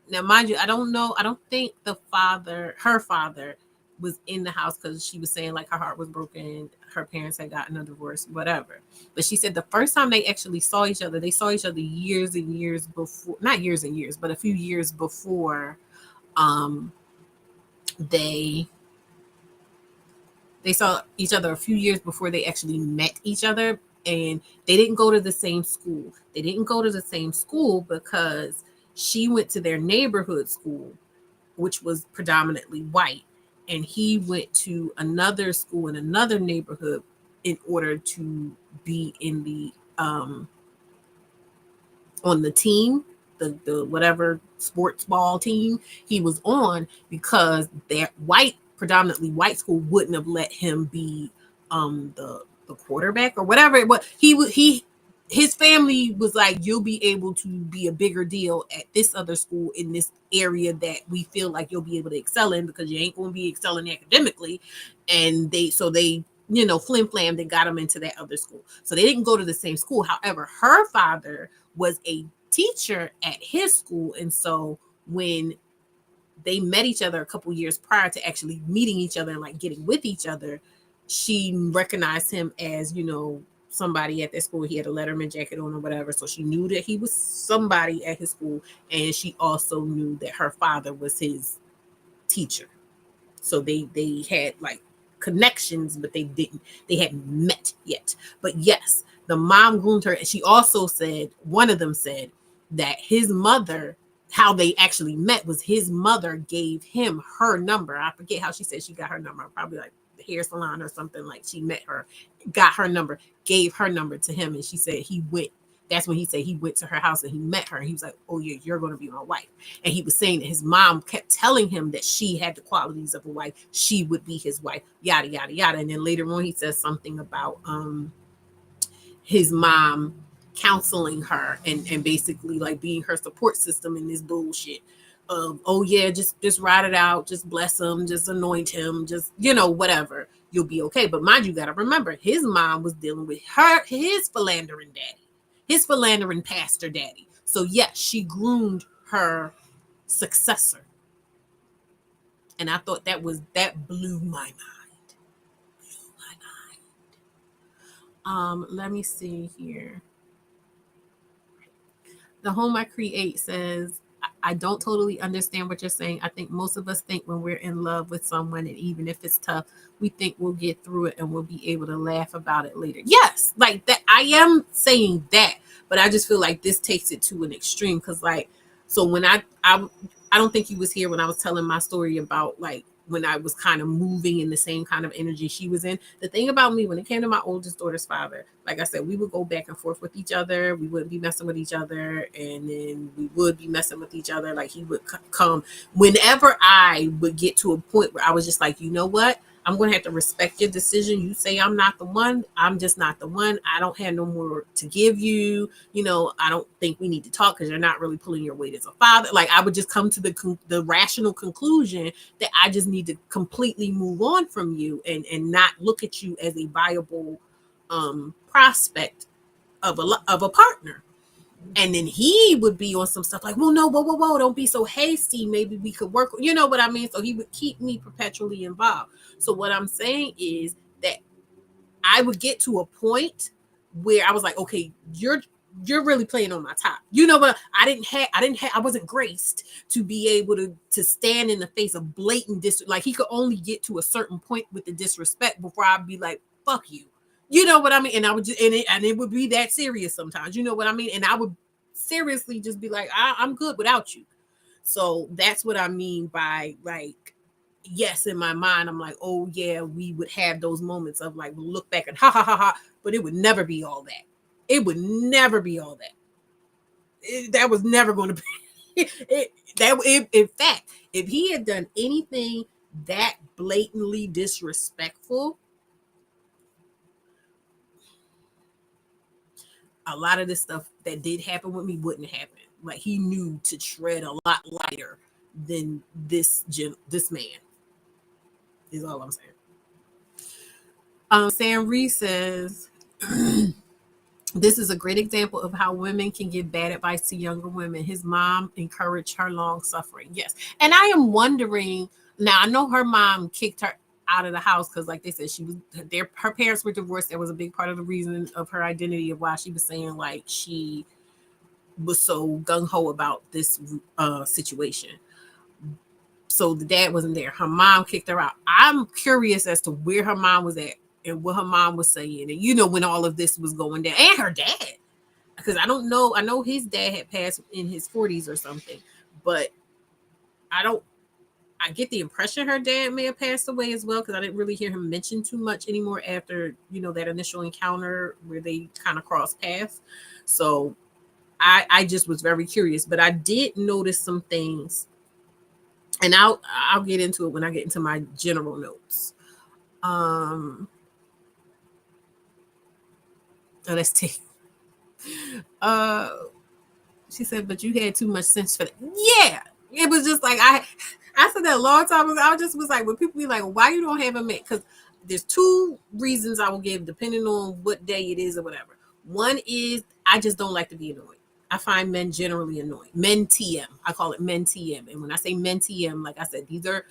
now mind you, I don't know. I don't think her father, was in the house because she was saying like her heart was broken. Her parents had gotten a divorce, whatever. But she said the first time they actually saw each other, they saw each other years and years before, not years and years, but a few years before um, they saw each other a few years before they actually met each other, and they didn't go to the same school. They didn't go to the same school because she went to their neighborhood school, which was predominantly white, and he went to another school in another neighborhood in order to be in the on the team, the whatever sports ball team he was on, because their predominantly white school wouldn't have let him be the quarterback or whatever it was. His family was like, you'll be able to be a bigger deal at this other school in this area that we feel like you'll be able to excel in, because you ain't going to be excelling academically. And they flim flam, they got him into that other school, so they didn't go to the same school. However, her father was a teacher at his school, and so when they met each other a couple years prior to actually meeting each other and like getting with each other, she recognized him as somebody at that school. He had a Letterman jacket on or whatever, so she knew that he was somebody at his school, and she also knew that her father was his teacher. So they had like connections, but they hadn't met yet. But yes, the mom groomed her, and she also said, one of them said that his mother, how they actually met was his mother gave him her number. I forget how she said she got her number, probably like the hair salon or something. Like she met her, got her number, gave her number to him, and she said he went. That's when he said he went to her house and he met her. And he was like, "Oh yeah, you're going to be my wife." And he was saying that his mom kept telling him that she had the qualities of a wife, she would be his wife, yada yada yada. And then later on he says something about his mom counseling her and basically like being her support system in this bullshit of, oh yeah, just ride it out, just bless him, just anoint him, just whatever, you'll be okay. But mind you, gotta remember, his mom was dealing with his philandering daddy, his philandering pastor daddy. So yes, she groomed her successor. And I thought that blew my mind. Let me see here. The Home I Create says, I don't totally understand what you're saying. I think most of us think when we're in love with someone, and even if it's tough, we think we'll get through it and we'll be able to laugh about it later. Yes, like that. I am saying that, but I just feel like this takes it to an extreme. Because like, so when I don't think you was here when I was telling my story about like when I was kind of moving in the same kind of energy she was in. The thing about me, when it came to my oldest daughter's father, like I said, we would go back and forth with each other. We wouldn't be messing with each other, and then we would be messing with each other. Like he would come whenever I would get to a point where I was just like, you know what? I'm going to have to respect your decision. You say I'm not the one. I'm just not the one. I don't have no more to give you. I don't think we need to talk because you're not really pulling your weight as a father. Like I would just come to the rational conclusion that I just need to completely move on from you and not look at you as a viable prospect of a partner. And then he would be on some stuff like, well, no, whoa, don't be so hasty. Maybe we could work. You know what I mean? So he would keep me perpetually involved. So what I'm saying is that I would get to a point where I was like, okay, you're really playing on my top. But I wasn't graced to be able to stand in the face of blatant like he could only get to a certain point with the disrespect before I'd be like, fuck you. You know what I mean? And I would just, and it would be that serious sometimes. You know what I mean? And I would seriously just be like, I'm good without you. So that's what I mean by like, yes, in my mind, I'm like, oh yeah, we would have those moments of like, we'll look back and ha ha ha ha, but it would never be all that. It would never be all that. That was never going to be. In fact, if he had done anything that blatantly disrespectful, a lot of this stuff that did happen with me wouldn't happen. Like he knew to tread a lot lighter than this man. is all I'm saying. Sam Reese says, this is a great example of how women can give bad advice to younger women. His mom encouraged her long suffering. Yes. And I am wondering, now I know her mom kicked her out of the house because, like they said, she was her parents were divorced. That was a big part of the reason of her identity of why she was saying like she was so gung-ho about this situation. So the dad wasn't there. Her mom kicked her out. I'm curious as to where her mom was at and what her mom was saying. And you know, when all of this was going down, and her dad, because I don't know. I know his dad had passed in his 40s or something, but I don't. I get the impression her dad may have passed away as well because I didn't really hear him mention too much anymore after that initial encounter where they kind of crossed paths. So I just was very curious, but I did notice some things, and I'll get into it when I get into my general notes. Let's take. She said, but you had too much sense for that. Yeah, it was just like I said that a long time ago. I just was like, when people be like, why you don't have a man? Because there's two reasons I will give depending on what day it is or whatever. One is I just don't like to be annoyed. I find men generally annoying. Men TM. I call it men TM. And when I say men TM, like I said, these are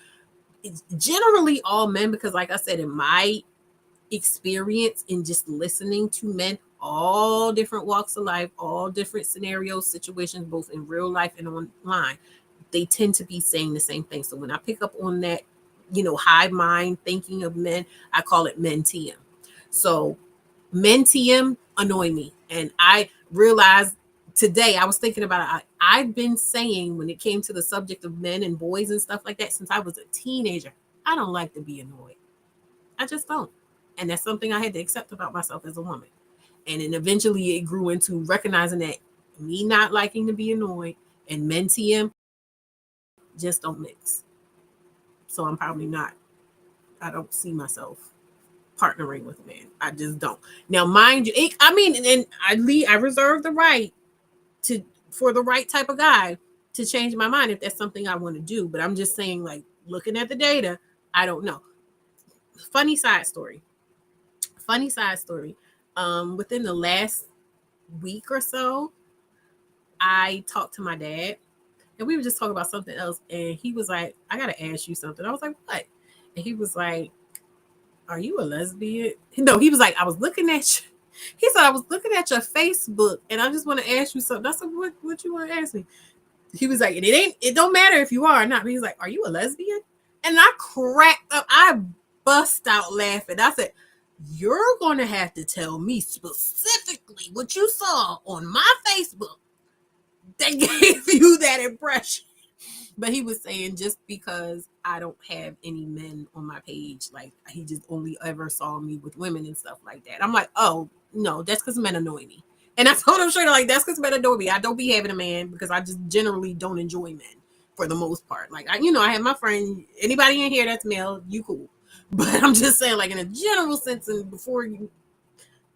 generally all men because, like I said, in my experience in just listening to men, all different walks of life, all different scenarios, situations, both in real life and online, they tend to be saying the same thing. So when I pick up on that, hive mind thinking of men, I call it men TM. So men TM annoy me. And I realized today, I was thinking about it. I've been saying when it came to the subject of men and boys and stuff like that since I was a teenager, I don't like to be annoyed. I just don't. And that's something I had to accept about myself as a woman. And then eventually it grew into recognizing that me not liking to be annoyed and men TM just don't mix. So I'm probably not, I don't see myself partnering with men. I just don't. Now, mind you, and I reserve the right for the right type of guy to change my mind if that's something I want to do. But I'm just saying, like, looking at the data, I don't know. Funny side story. Within the last week or so, I talked to my dad and we were just talking about something else. And he was like, I got to ask you something. I was like, what? And he was like, are you a lesbian? No, he was like, I was looking at you. He said, I was looking at your Facebook and I just want to ask you something. I said, what you want to ask me? He was like, it don't matter if you are or not. But he's like, are you a lesbian? And I cracked up. I bust out laughing. I said, you're going to have to tell me specifically what you saw on my Facebook that gave you that impression. But he was saying just because I don't have any men on my page, like he just only ever saw me with women and stuff like that. I'm like, oh, no, that's because men annoy me. And I told him straight, like, that's because men annoy me. I don't be having a man because I just generally don't enjoy men for the most part. Like, I have my friend, anybody in here that's male, you cool. But I'm just saying, like, in a general sense, and before you,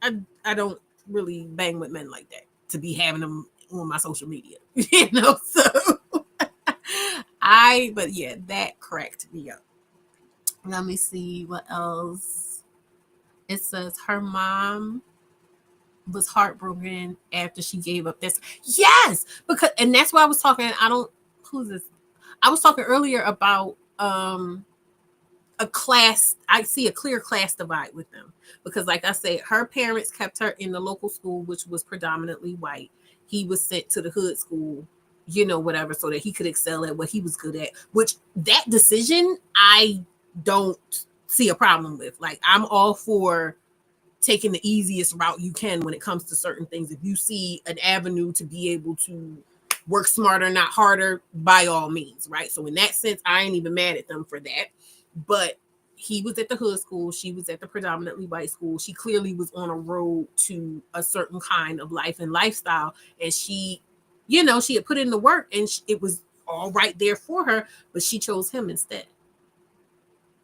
I don't really bang with men like that to be having them on my social media, so but yeah, that cracked me up. Let me see what else. It says her mom was heartbroken after she gave up this. Yes, and that's why I was talking. Who's this? I was talking earlier about a class. I see a clear class divide with them because, like I said, her parents kept her in the local school, which was predominantly white. He was sent to the hood school, whatever, so that he could excel at what he was good at. Which that decision, I don't see a problem with. Like, I'm all for taking the easiest route you can when it comes to certain things. If you see an avenue to be able to work smarter, not harder, by all means, right? So in that sense, I ain't even mad at them for that. But he was at the hood school. She was at the predominantly white school. She clearly was on a road to a certain kind of life and lifestyle. And she, she had put in the work and it was all right there for her, but she chose him instead.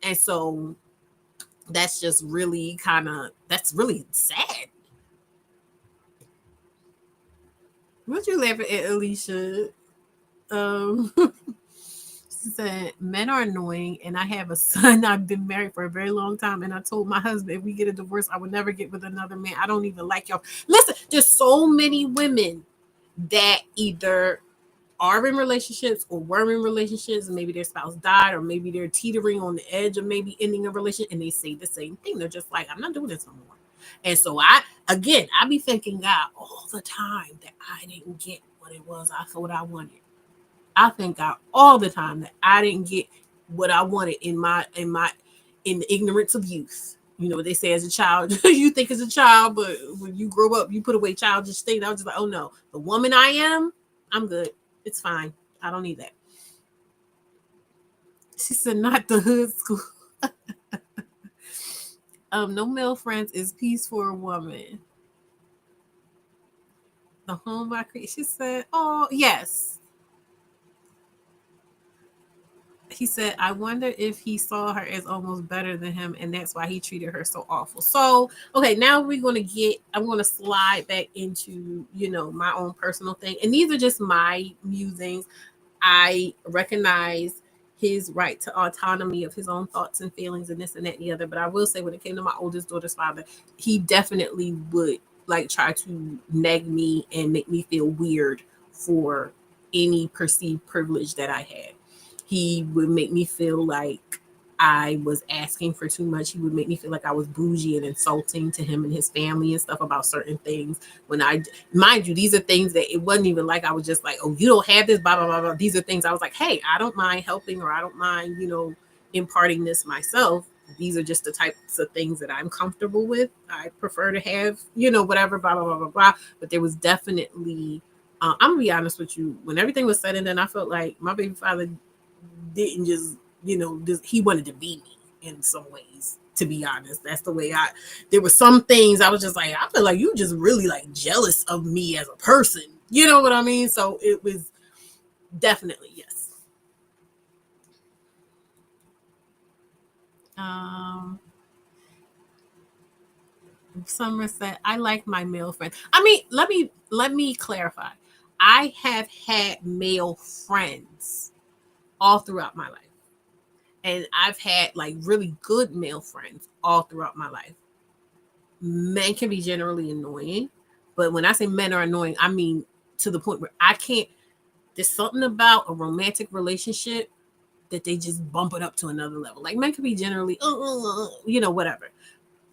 And so that's just really that's really sad. What you laughing at, Alicia? She said, men are annoying, and I have a son. I've been married for a very long time, and I told my husband, if we get a divorce, I would never get with another man. I don't even like y'all. Listen, there's so many women that either are in relationships or were in relationships, and maybe their spouse died, or maybe they're teetering on the edge of maybe ending a relationship, and they say the same thing. They're just like, I'm not doing this no more. And so I be thanking God all the time that I didn't get what it was I thought I wanted. I thank God all the time that I didn't get what I wanted in the ignorance of youth. You know what they say as a child, you think as a child, but when you grow up, you put away childish things. I was just like, oh no, the woman I am, I'm good. It's fine. I don't need that. She said, not the hood school. No male friends is peace for a woman. The home I create. She said, oh yes. He said, I wonder if he saw her as almost better than him, and that's why he treated her so awful. So, okay, now I'm going to slide back into, my own personal thing. And these are just my musings. I recognize his right to autonomy of his own thoughts and feelings and this and that and the other. But I will say, when it came to my oldest daughter's father, he definitely would try to nag me and make me feel weird for any perceived privilege that I had. He would make me feel like I was asking for too much. He would make me feel like I was bougie and insulting to him and his family and stuff about certain things. When mind you, these are things that it wasn't even like I was just like, oh, you don't have this, blah, blah, blah, blah. These are things I was like, hey, I don't mind helping, or I don't mind, imparting this myself. These are just the types of things that I'm comfortable with. I prefer to have, whatever, blah, blah, blah, blah, blah. But there was definitely, I'm going to be honest with you, when everything was said and done, I felt like my baby father didn't just, he wanted to be me in some ways, to be honest. That's the way there were some things I was just like, I feel like you just really jealous of me as a person. You know what I mean? So it was definitely, yes. Summer said, I like my male friends. I mean, let me clarify. I have had male friends all throughout my life. And I've had really good male friends all throughout my life. Men can be generally annoying, but when I say men are annoying, I mean to the point where I can't. There's something about a romantic relationship that they just bump it up to another level. Men can be generally, whatever.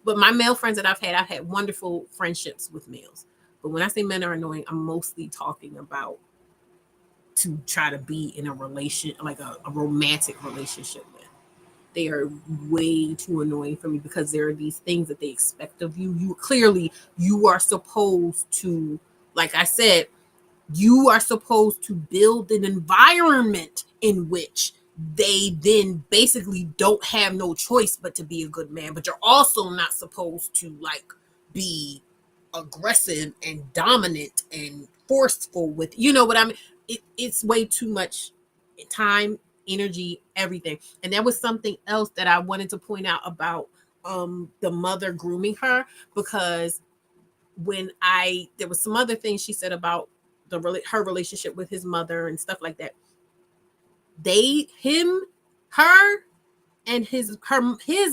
But my male friends that I've had wonderful friendships with males. But when I say men are annoying, I'm mostly talking about to try to be in a relation, a romantic relationship with. They are way too annoying for me because there are these things that they expect of you. You are supposed to, like I said, you are supposed to build an environment in which they then basically don't have no choice but to be a good man. But you're also not supposed to be aggressive and dominant and forceful with, what I mean? It's way too much time, energy, everything. And there was something else that I wanted to point out about the mother grooming her, because there was some other things she said about her relationship with his mother and stuff like that. Her and his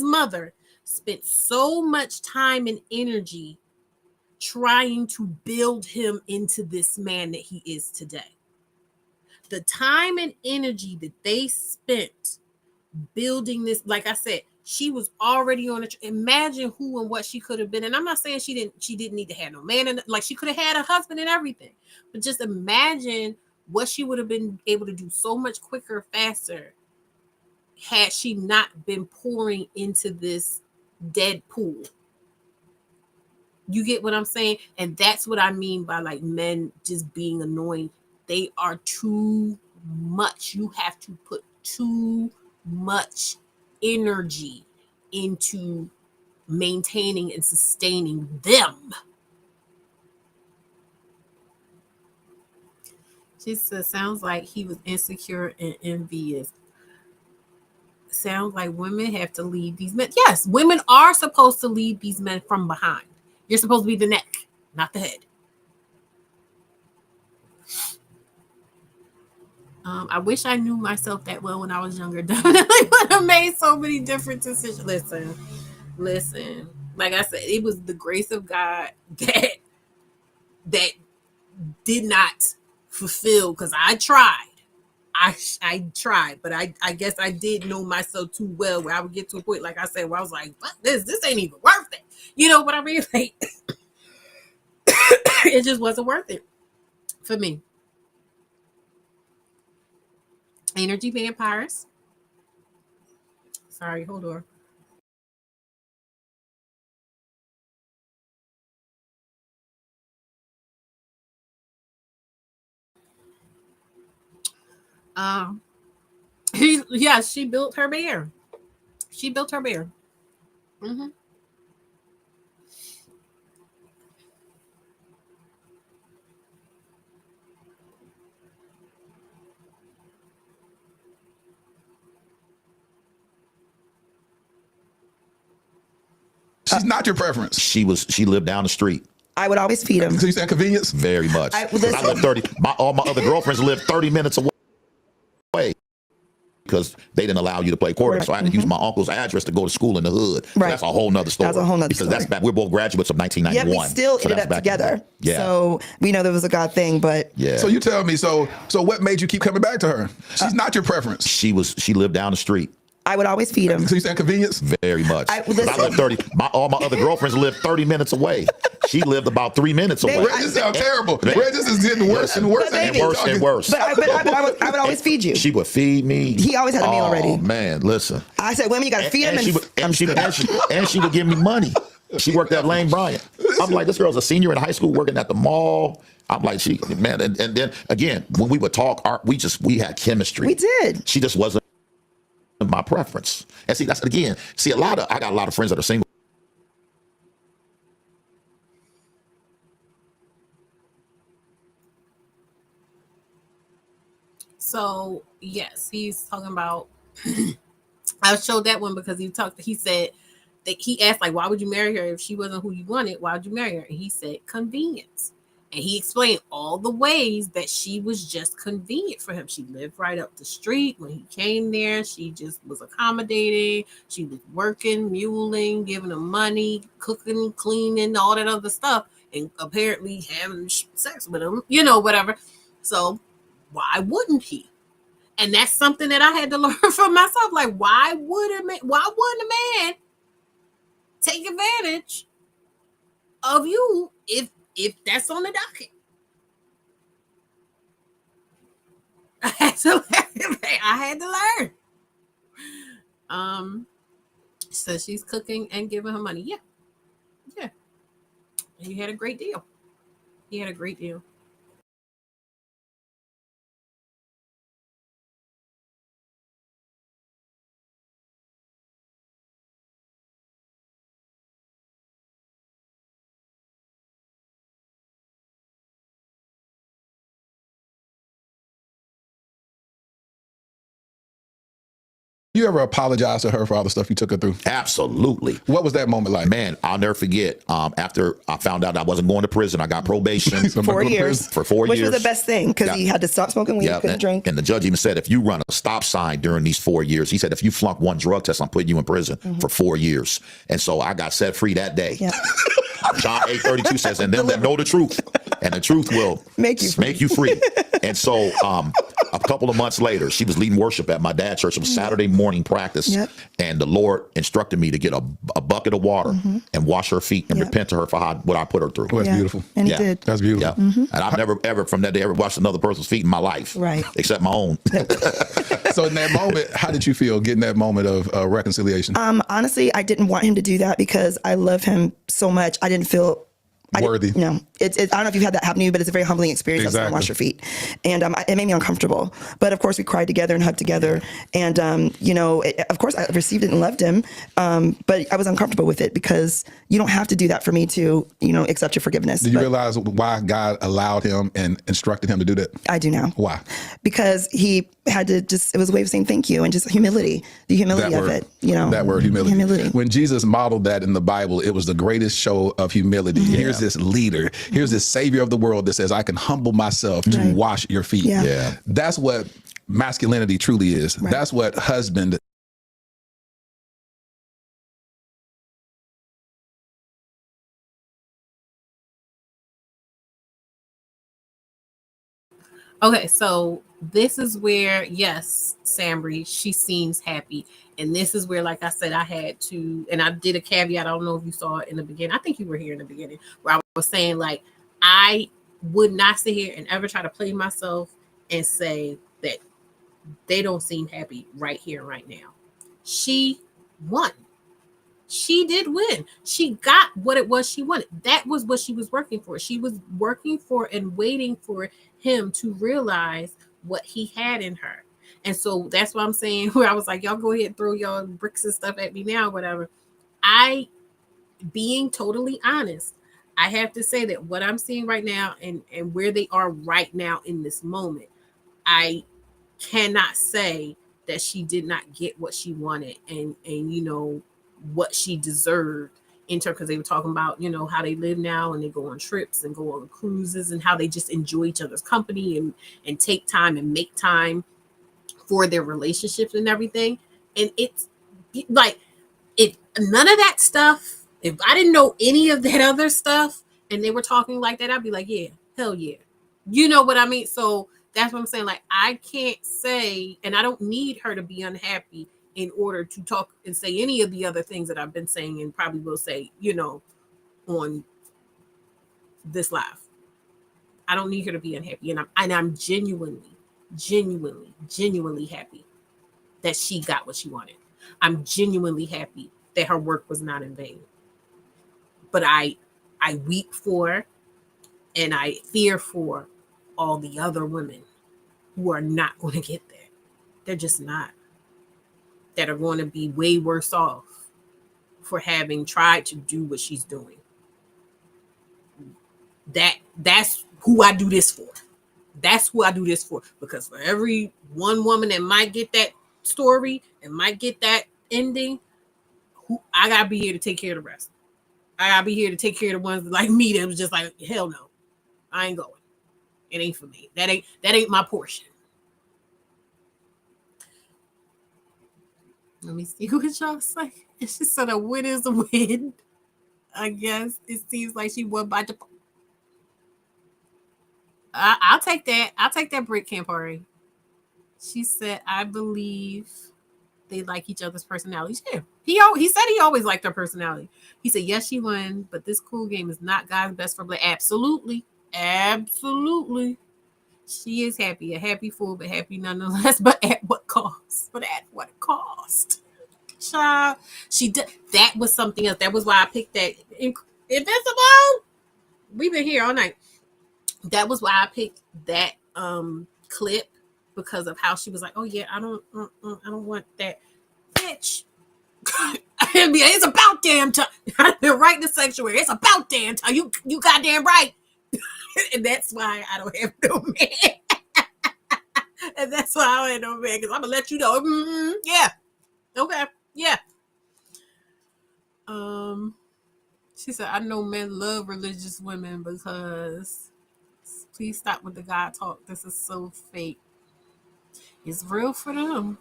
mother spent so much time and energy trying to build him into this man that he is today. The time and energy that they spent building this, like I said, she was already on it. Imagine who and what she could have been. And I'm not saying she didn't need to have no man, and she could have had a husband and everything. But just imagine what she would have been able to do so much quicker, faster, had she not been pouring into this dead pool. You get what I'm saying? And that's what I mean by men just being annoying. They are too much. You have to put too much energy into maintaining and sustaining them. She said, sounds like he was insecure and envious. Sounds like women have to lead these men. Yes, women are supposed to lead these men from behind. You're supposed to be the neck, not the head. I wish I knew myself that well when I was younger. Definitely would have made so many different decisions. Listen. Like I said, it was the grace of God that did not fulfill, because I tried. I tried, but I guess I did know myself too well where I would get to a point, like I said, where I was like, "Fuck this! This ain't even worth it." You know what I mean? Like, it just wasn't worth it for me. Energy vampires. Sorry, hold on. Um, she built her bear. She built her bear. Mm-hmm. She's not your preference. She lived down the street. I would always feed him. So you said convenience? Very much. I live 30. All my other girlfriends live 30 minutes away because they didn't allow you to play quarterback. So I had to use my uncle's address to go to school in the hood. So that's a whole nother story. That's a whole nother because story. That's back. We're both graduates of 1991. Yeah, we still ended up together. Yeah. So we know there was a God thing, but yeah. So you tell me. So what made you keep coming back to her? She's not your preference. She lived down the street. I would always feed him. So you said convenience? Very much. I live 30. All my other girlfriends live 30 minutes away. She lived about 3 minutes away. Regis sound terrible. Regis is getting worse and worse and worse. But I would always feed you. She would feed me. He always had a meal already. Oh man, listen. I said, women, you got to feed him. And she would give me money. She worked at Lane Bryant. I'm like, this girl's a senior in high school working at the mall. I'm like, and then again, when we would talk, we had chemistry. We did. She just wasn't my preference. And I got a lot of friends that are single. So yes, he's talking about I showed that one because he said that he asked, like, why would you marry her if she wasn't who you wanted? Why would you marry her? And he said convenience. And he explained all the ways that she was just convenient for him. She lived right up the street. When he came there, she just was accommodating. She was working, muling, giving him money, cooking, cleaning, all that other stuff, and apparently having sex with him, whatever. So why wouldn't he? And that's something that I had to learn from myself. Like, why wouldn't a man take advantage of you if that's on the docket? I had to learn. So she's cooking and giving her money. Yeah. And he had a great deal. You ever apologize to her for all the stuff you took her through? Absolutely. What was that moment like? Man, I'll never forget. After I found out I wasn't going to prison, I got probation. 4 years. For 4 years. Which was the best thing because he had to stop smoking weed, couldn't drink. And the judge even said, if you run a stop sign during these 4 years, he said, if you flunk one drug test, I'm putting you in prison for 4 years. And so I got set free that day. Yeah. John 8:32 says, and them that know the truth, and the truth will make you free. And so a couple of months later, she was leading worship at my dad's church. It was Saturday morning practice. Yep. And the Lord instructed me to get a bucket of water and wash her feet and repent to her for what I put her through. Oh, that's beautiful. And he did. That's beautiful. Yeah. And I've never, ever from that day, ever washed another person's feet in my life. Right. Except my own. So in that moment, how did you feel getting that moment of reconciliation? Honestly, I didn't want him to do that because I love him so much. I didn't feel worthy. No, I don't know if you've had that happen to you, but it's a very humbling experience. Exactly. I was wash your feet, and it made me uncomfortable. But of course, we cried together and hugged together, and of course, I received it and loved him. But I was uncomfortable with it because you don't have to do that for me to, accept your forgiveness. Did you realize why God allowed him and instructed him to do that? I do now. Why? Because he had to it was a way of saying thank you and just humility, the humility of it. That word, humility. When Jesus modeled that in the Bible, it was the greatest show of humility. Yeah. Here's this leader. Here's this savior of the world that says, I can humble myself to wash your feet. Yeah. That's what masculinity truly is. Right. That's what husband. Okay, so this is where, yes, Sambry, she seems happy. And this is where, like I said, I had to, and I did a caveat. I don't know if you saw it in the beginning. I think you were here in the beginning, where I was saying, like, I would not sit here and ever try to play myself and say that they don't seem happy right here, right now. She won. She did win. She got what it was she wanted. That was what she was working for. She was working for and waiting for him to realize what he had in her. And so that's what I'm saying, where I was like, y'all go ahead and throw y'all bricks and stuff at me now, whatever. Being totally honest, I have to say that what I'm seeing right now and where they are right now in this moment, I cannot say that she did not get what she wanted and what she deserved in terms, because they were talking about how they live now and they go on trips and go on cruises and how they just enjoy each other's company and take time and make time for their relationships and everything. And it's like, if none of that stuff, if I didn't know any of that other stuff and they were talking like that, I'd be like, yeah, hell yeah. You know what I mean? So that's what I'm saying. Like, I can't say, and I don't need her to be unhappy in order to talk and say any of the other things that I've been saying and probably will say, on this live. I don't need her to be unhappy. And I'm genuinely happy that she got what she wanted. I'm genuinely happy that her work was not in vain. But I weep for and I fear for all the other women who are not going to get there. They're just not. That are going to be way worse off for having tried to do what she's doing. That's who I do this for. That's who I do this for. Because for every one woman that might get that story and might get that ending, I gotta be here to take care of the rest. I gotta be here to take care of the ones like me that was just like, hell no, I ain't going. It ain't for me. That ain't my portion. Let me see what y'all say. She said a win is a win. I guess it seems like she won by default. I'll take that. I'll take that, Britt Campari. She said, I believe they like each other's personalities. Yeah. He said he always liked her personality. He said, yes, she won, but this cool game is not God's best for Black. Absolutely. Absolutely. She is happy. A happy fool, but happy nonetheless. But at what cost? But at what cost? Child. She did. That was something else. That was why I picked that. Invincible. We've been here all night. That was why I picked that clip, because of how she was like, oh yeah, I don't want that, bitch. It's about damn time. I've been right in the sanctuary. It's about damn time. You goddamn right. And that's why I don't have no man. And that's why I don't have no man, because I'm gonna let you know. Yeah. Okay. Yeah. She said, I know men love religious women because please stop with the God talk. This is so fake. It's real for them.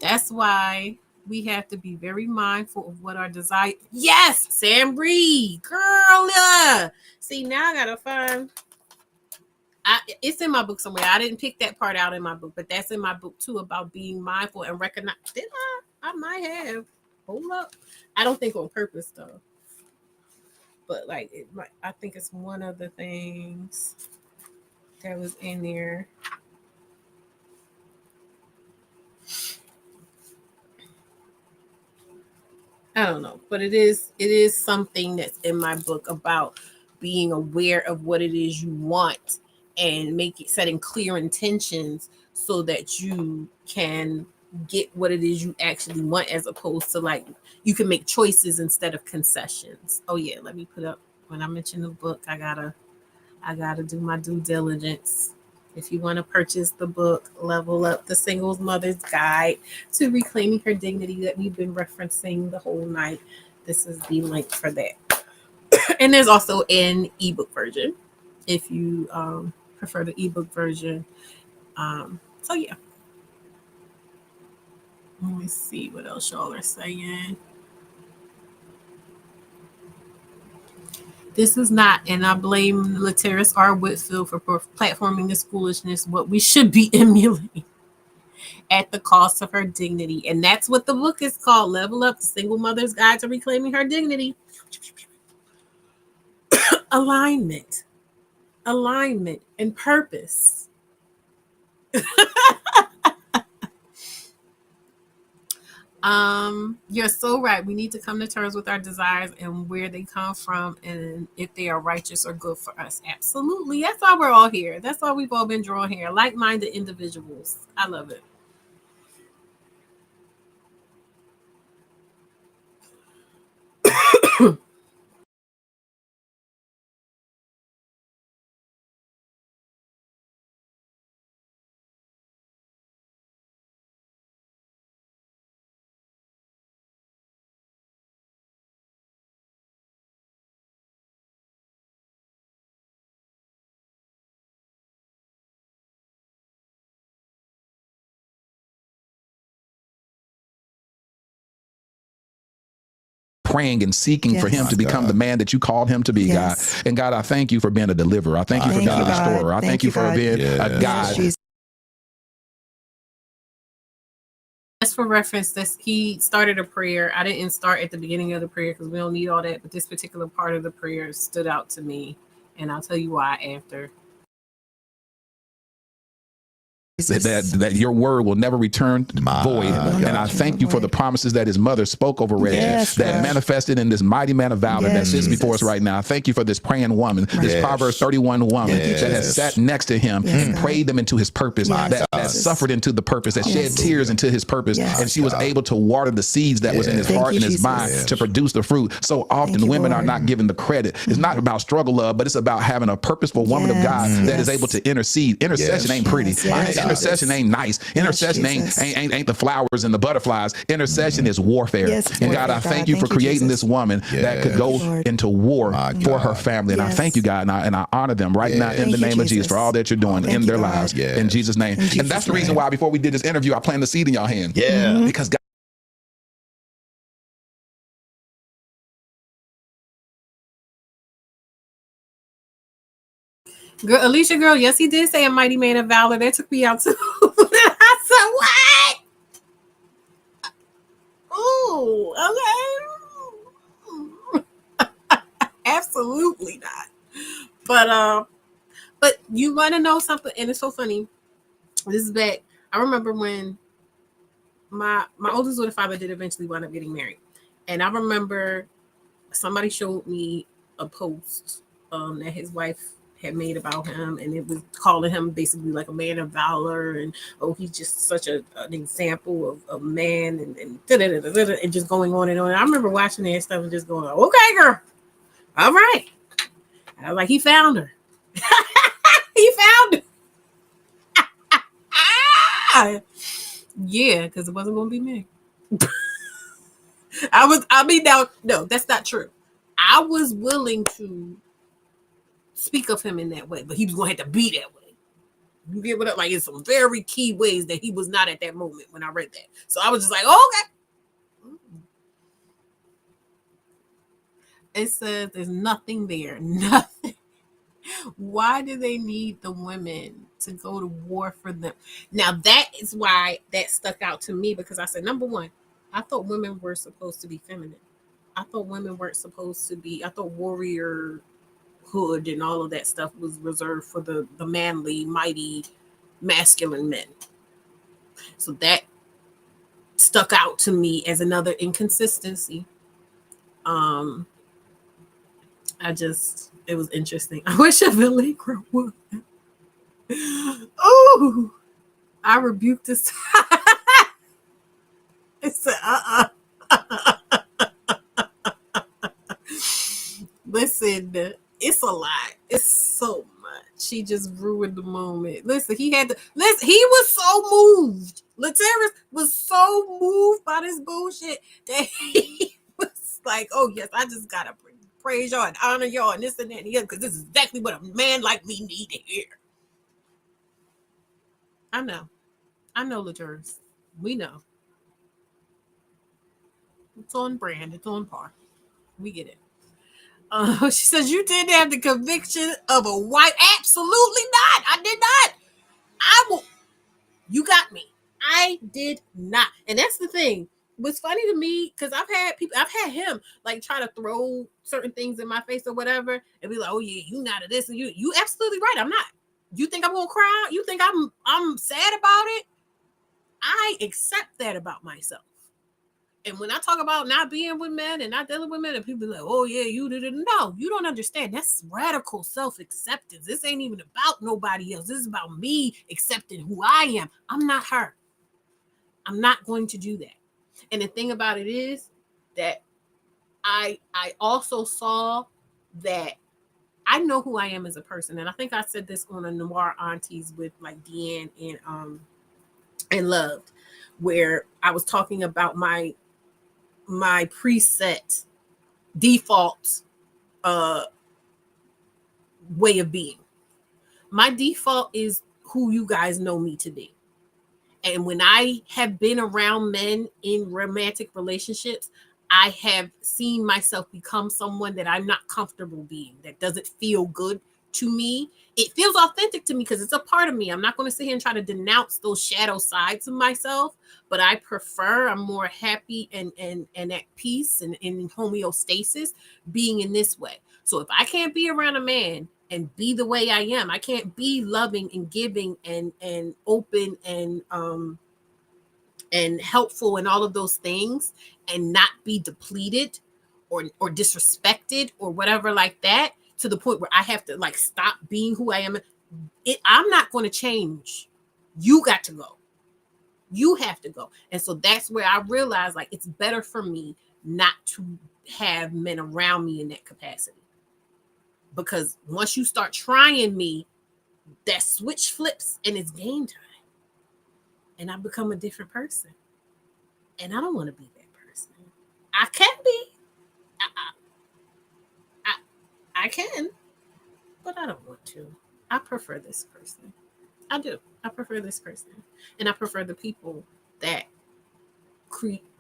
That's why we have to be very mindful of what our desire. Yes, Sam Reed, girl. See, now I gotta find. It's in my book somewhere. I didn't pick that part out in my book, but that's in my book too, about being mindful and recognize. Did I might have. Hold up. I don't think on purpose though. But like, I think it's one of the things that was in there. I don't know, but it is something that's in my book about being aware of what it is you want and setting clear intentions so that you can get what it is you actually want, as opposed to like you can make choices instead of concessions. Oh yeah, let me put up, when I mention the book, I gotta do my due diligence. If you want to purchase the book, Level Up, the Singles Mother's Guide to Reclaiming Her Dignity, that we've been referencing the whole night, this is the link for that. And there's also an ebook version if you prefer the ebook version. So yeah. Let me see what else y'all are saying. This is not, and I blame Lateris R. Whitfield for platforming this foolishness, what we should be emulating at the cost of her dignity. And that's what the book is called, Level Up, The Single Mother's Guide to Reclaiming Her Dignity. Alignment. Alignment and purpose. You're so right. We need to come to terms with our desires and where they come from and if they are righteous or good for us. Absolutely. That's why we're all here. That's why we've all been drawn here. Like-minded individuals. I love it. praying and seeking for him to become the man that you called him to be, God. And God, I thank you for being a deliverer. I thank you for being a restorer. I thank you for being a God. Just for reference, he started a prayer. I didn't start at the beginning of the prayer because we don't need all that, but this particular part of the prayer stood out to me, and I'll tell you why after. That your word will never return void. And I thank you for the promises that his mother spoke over Reggie, that manifested in this mighty man of valor that sits before us right now. I thank you for this praying woman, this Proverbs 31 woman that has sat next to him and prayed them into his purpose, that suffered into the purpose, that shed tears into his purpose. And she was able to water the seeds that was in his heart and his mind to produce the fruit. So often women are not given the credit. It's not about struggle love, but it's about having a purposeful woman of God that is able to intercede. Intercession ain't pretty. Intercession ain't nice. Intercession ain't the flowers and the butterflies. Intercession is warfare. And God, I thank you for creating this woman that could go into war for her family. And I thank you, God, and I honor them right now in the name of Jesus for all that you're doing in their lives. In Jesus' name. And that's the reason why before we did this interview, I planted the seed in y'all hand. Because God, Girl, Alicia, girl, yes, he did say a mighty man of valor. That took me out too. I said, what? Ooh, okay. Absolutely not. But you want to know something, and it's so funny. This is back. I remember when my oldest daughter father did eventually wind up getting married, and I remember somebody showed me a post that his wife had made about him, and it was calling him basically like a man of valor, and he's just such an example of a man, and just going on and on. And I remember watching that stuff and just going, okay, girl, all right. And I was like, he found her. He found her. Yeah, because it wasn't going to be me. No, that's not true. I was willing to speak of him in that way, but he was going to have to be that way. You get what up? Like, in some very key ways that he was not at that moment when I read that. So I was just like, okay. It says there's nothing there. Nothing. Why do they need the women to go to war for them? Now, that is why that stuck out to me, because I said, number one, I thought women were supposed to be feminine. I thought women weren't supposed to be, I thought warriorhood and all of that stuff was reserved for the manly, mighty, masculine men. So that stuck out to me as another inconsistency. It was interesting. I wish a Velcro would. Oh, I rebuked this. It's Listen, it's a lot. It's so much. She just ruined the moment. Listen, he was so moved. Lateris was so moved by this bullshit that he was like, oh yes, I just gotta praise y'all and honor y'all and this and that and the other, because this is exactly what a man like me need to hear. I know. I know, Laturs. We know. It's on brand. It's on par. We get it. She says, you didn't have the conviction of a wife. Absolutely not. I did not. I will. You got me. I did not. And that's the thing. What's funny to me, because I've had him like try to throw certain things in my face or whatever and be like, oh yeah, you not of this. And you absolutely right. I'm not. You think I'm gonna cry? You think I'm sad about it? I accept that about myself. And when I talk about not being with men and not dealing with men, and people be like, oh yeah, you did it. No, you don't understand. That's radical self-acceptance. This ain't even about nobody else. This is about me accepting who I am. I'm not her. I'm not going to do that. And the thing about it is that I also saw that I know who I am as a person. And I think I said this on a Noir Aunties with like Deanne and Loved, where I was talking about my preset default way of being. My default is who you guys know me to be. And when I have been around men in romantic relationships, I have seen myself become someone that I'm not comfortable being, that doesn't feel good to me. It feels authentic to me because it's a part of me. I'm not going to sit here and try to denounce those shadow sides of myself, but I'm more happy and at peace and in homeostasis being in this way. So if I can't be around a man and be the way I am, I can't be loving and giving and open and helpful and all of those things and not be depleted or disrespected or whatever like that, to the point where I have to like stop being who I am. I'm not going to change. You got to go. You have to go. And so that's where I realized like it's better for me not to have men around me in that capacity. Because once you start trying me, that switch flips and it's game time. And I become a different person. And I don't want to be that person. I can be. I can, but I don't want to. I prefer this person. I do. I prefer this person. And I prefer the people that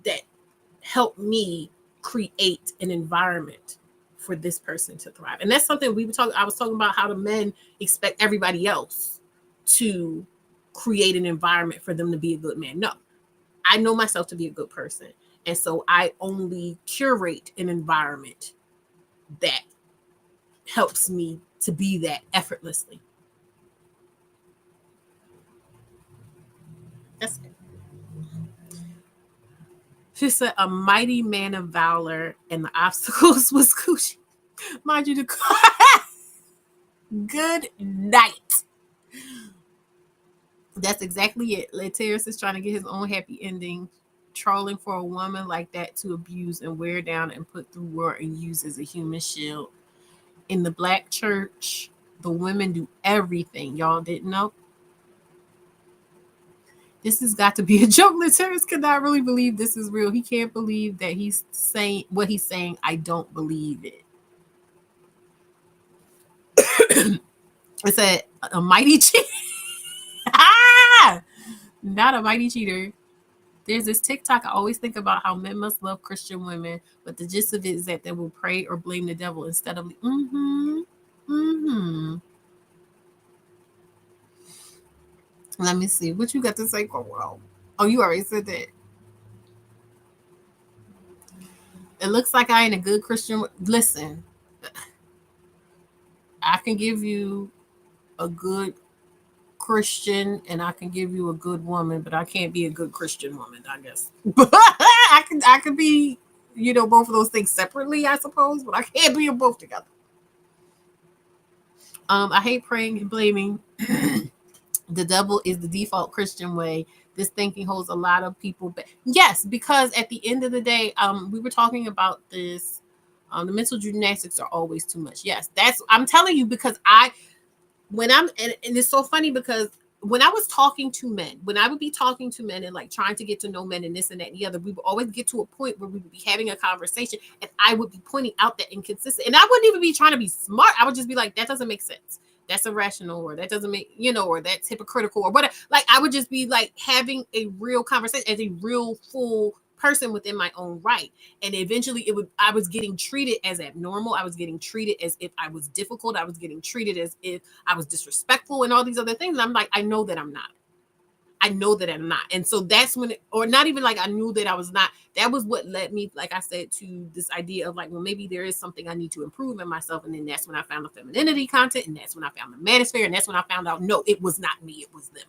that help me create an environment for this person to thrive. And that's something I was talking about, how the men expect everybody else to create an environment for them to be a good man. No, I know myself to be a good person. And so I only curate an environment that helps me to be that effortlessly. That's it. She said, a mighty man of valor and the obstacles was Coochie. Mind you, good night. That's exactly it. Lataris is trying to get his own happy ending, trolling for a woman like that to abuse and wear down and put through war and use as a human shield. In the black church, the women do everything. Y'all didn't know? This has got to be a joke. Lataris cannot really believe this is real. He can't believe that he's saying what he's saying. I don't believe it. It said a mighty cheater. Not a mighty cheater. There's this TikTok I always think about, how men must love Christian women, but the gist of it is that they will pray or blame the devil instead of Let me see. What you got to say, Corwell? Oh, you already said that. It looks like I ain't a good Christian. Listen, I can give you a good Christian and I can give you a good woman, but I can't be a good Christian woman, I guess. I can be, both of those things separately, I suppose, but I can't be them both together. I hate praying and blaming. The devil is the default Christian way. This thinking holds a lot of people back. Yes, because at the end of the day, we were talking about this. The mental gymnastics are always too much. Yes, I'm telling you, because and it's so funny because when I was talking to men, when I would be talking to men and like trying to get to know men and this and that and the other, we would always get to a point where we would be having a conversation and I would be pointing out that inconsistency. And I wouldn't even be trying to be smart. I would just be like, that doesn't make sense. that's irrational, or that doesn't make, or that's hypocritical, or whatever. Like, I would just be like having a real conversation as a real full person within my own right. And eventually I was getting treated as abnormal. I was getting treated as if I was difficult. I was getting treated as if I was disrespectful and all these other things. And I'm like, I know that I'm not. I know that I'm not. And so that's when, or not even like I knew that I was not, that was what led me, like I said, to this idea of like, well, maybe there is something I need to improve in myself. And then that's when I found the femininity content, and that's when I found the manosphere, and that's when I found out, no, it was not me, it was them.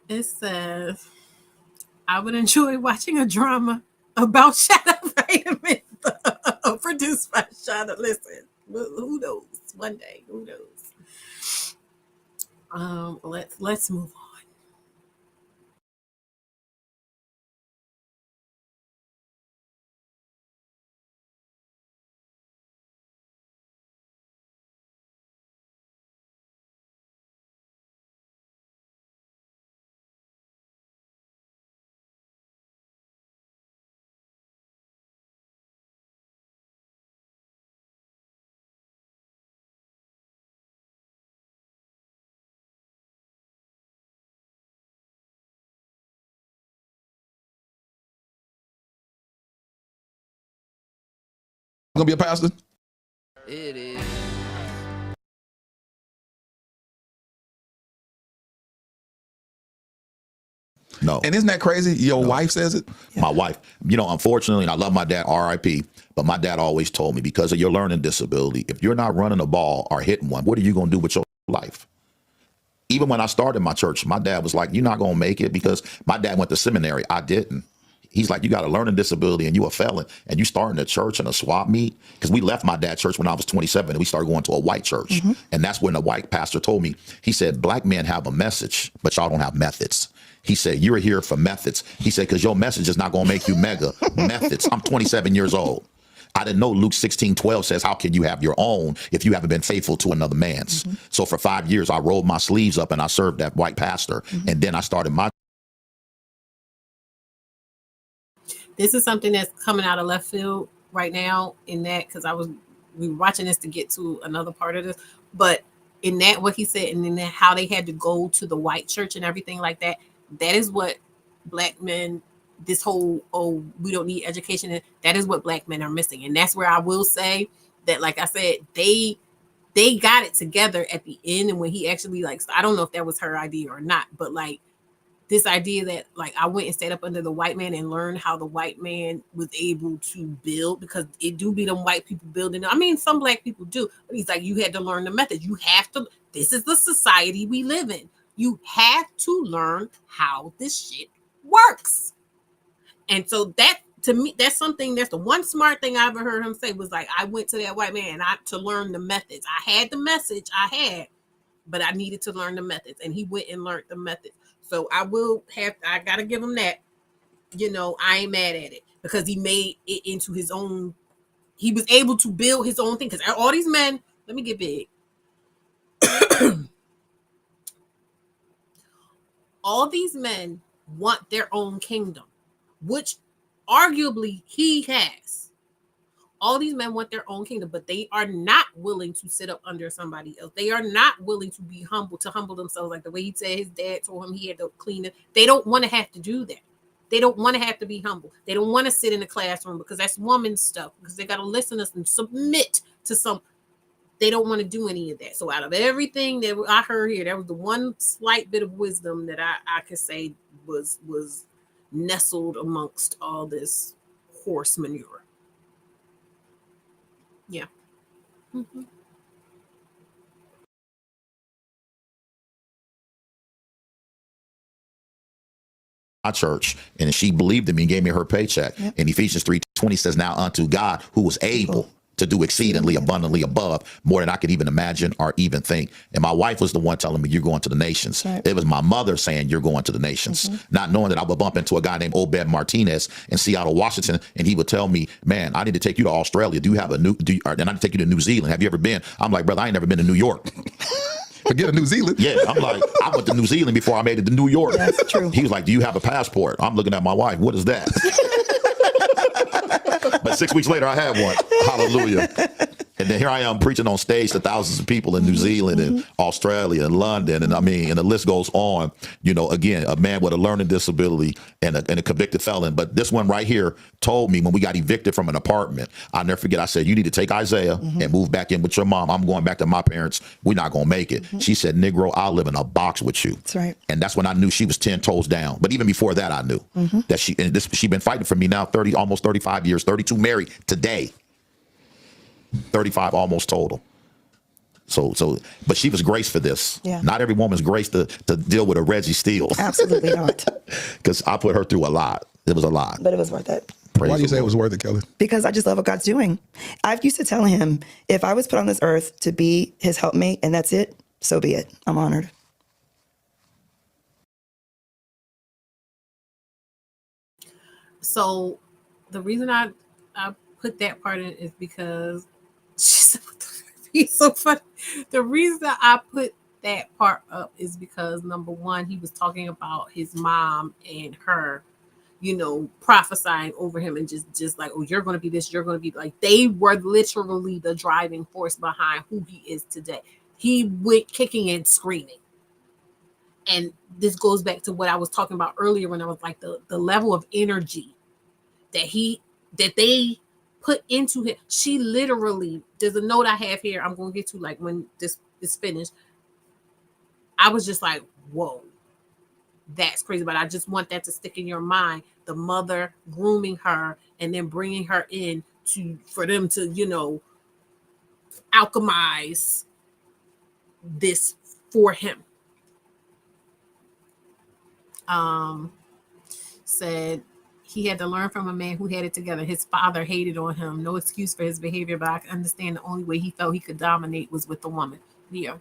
It says, I would enjoy watching a drama about shadow vitamins produced by Shadow. Listen, who knows? One day, who knows? Let's move on. Gonna be a pastor? It is. No. And isn't that crazy? Your wife says it? My wife, unfortunately, and I love my dad, RIP, but my dad always told me, because of your learning disability, if you're not running a ball or hitting one, what are you going to do with your life? Even when I started my church, my dad was like, you're not going to make it, because my dad went to seminary. I didn't. He's like, you got a learning disability and you a felon, and you starting a church and a swap meet. Because we left my dad's church when I was 27 and we started going to a white church. And that's when the white pastor told me, he said, black men have a message, but y'all don't have methods. He said, you're here for methods. He said, because your message is not going to make you mega. Methods. I'm 27 years old. I didn't know Luke 16:12 says, how can you have your own if you haven't been faithful to another man's? So for 5 years, I rolled my sleeves up and I served that white pastor. And then I started my. This is something that's coming out of left field right now, in that, because we were watching this to get to another part of this, but in that, what he said, and then how they had to go to the white church and everything like that, that is what black men, this whole, we don't need education, that is what black men are missing. And that's where I will say that, like I said, they got it together at the end. And when he actually, like, I don't know if that was her idea or not, but like this idea that, like, I went and stayed up under the white man and learned how the white man was able to build, because it do be them white people building. I mean, some black people do, but he's like, you had to learn the method. You have to, this is the society we live in. You have to learn how this shit works. And so that, to me, that's something, that's the one smart thing I ever heard him say, was like, I went to that white man to learn the methods. I had the message but I needed to learn the methods. And he went and learned the methods. So I got to give him that. I ain't mad at it, because he made it into his own. He was able to build his own thing. Because all these men, let me get big. All these men want their own kingdom, which arguably he has. All these men want their own kingdom, but they are not willing to sit up under somebody else. They are not willing to be humble, to humble themselves, like the way he said his dad told him he had to clean it. They don't want to have to do that. They don't want to have to be humble. They don't want to sit in the classroom, because that's woman stuff, because they got to listen to us and submit to some. They don't want to do any of that. So out of everything that I heard here, that was the one slight bit of wisdom that I could say was nestled amongst all this horse manure. Yeah. Mm-hmm. My church, and she believed in me and gave me her paycheck. And Ephesians 3:20 says, now unto God, who was able to do exceedingly abundantly above more than I could even imagine or even think. And my wife was the one telling me, you're going to the nations. It was my mother saying, you're going to the nations, not knowing that I would bump into a guy named Obed Martinez in Seattle, Washington, and he would tell me, man, I need to take you to Australia. Do you have and I need to take you to New Zealand. Have you ever been? I'm like, brother, I ain't never been to New York. Forget New Zealand. Yeah, I'm like, I went to New Zealand before I made it to New York. That's true. He was like, do you have a passport? I'm looking at my wife. What is that? But 6 weeks later, I had one. Hallelujah. And then here I am preaching on stage to thousands of people in New Zealand and Australia and London. And I mean, and the list goes on. You know, again, a man with a learning disability and a convicted felon. But this one right here told me when we got evicted from an apartment, I'll never forget, I said, you need to take Isaiah and move back in with your mom. I'm going back to my parents. We're not going to make it. She said, Negro, I'll live in a box with you. That's right. And that's when I knew she was 10 toes down. But even before that, I knew that she's been fighting for me now almost 35 years, 32 married today. 35 almost total. So, but she was graced for this. Yeah. Not every woman's graced to deal with a Reggie Steele. Absolutely not. Because I put her through a lot. It was a lot. But it was worth it. Praise Why do you the say it Lord. was worth it, Kelley? Because I just love what God's doing. I used to tell him, if I was put on this earth to be his helpmate and that's it, so be it. I'm honored. So the reason I put that part in is because he's so funny. The reason I put that part up is because, number one, he was talking about his mom and her, you know, prophesying over him and just like, oh, you're going to be this, you're going to be like, they were literally the driving force behind who he is today. He went kicking and screaming. And this goes back to what I was talking about earlier when I was like the level of energy that they put into him. She literally, there's a note I have here I'm going to get to like when this is finished. I was just like, whoa, that's crazy. But I just want that to stick in your mind. The mother grooming her and then bringing her in for them to, you know, alchemize this for him. Said he had to learn from a man who had it together. His father hated on him. No excuse for his behavior, but I can understand the only way he felt he could dominate was with the woman. Yeah.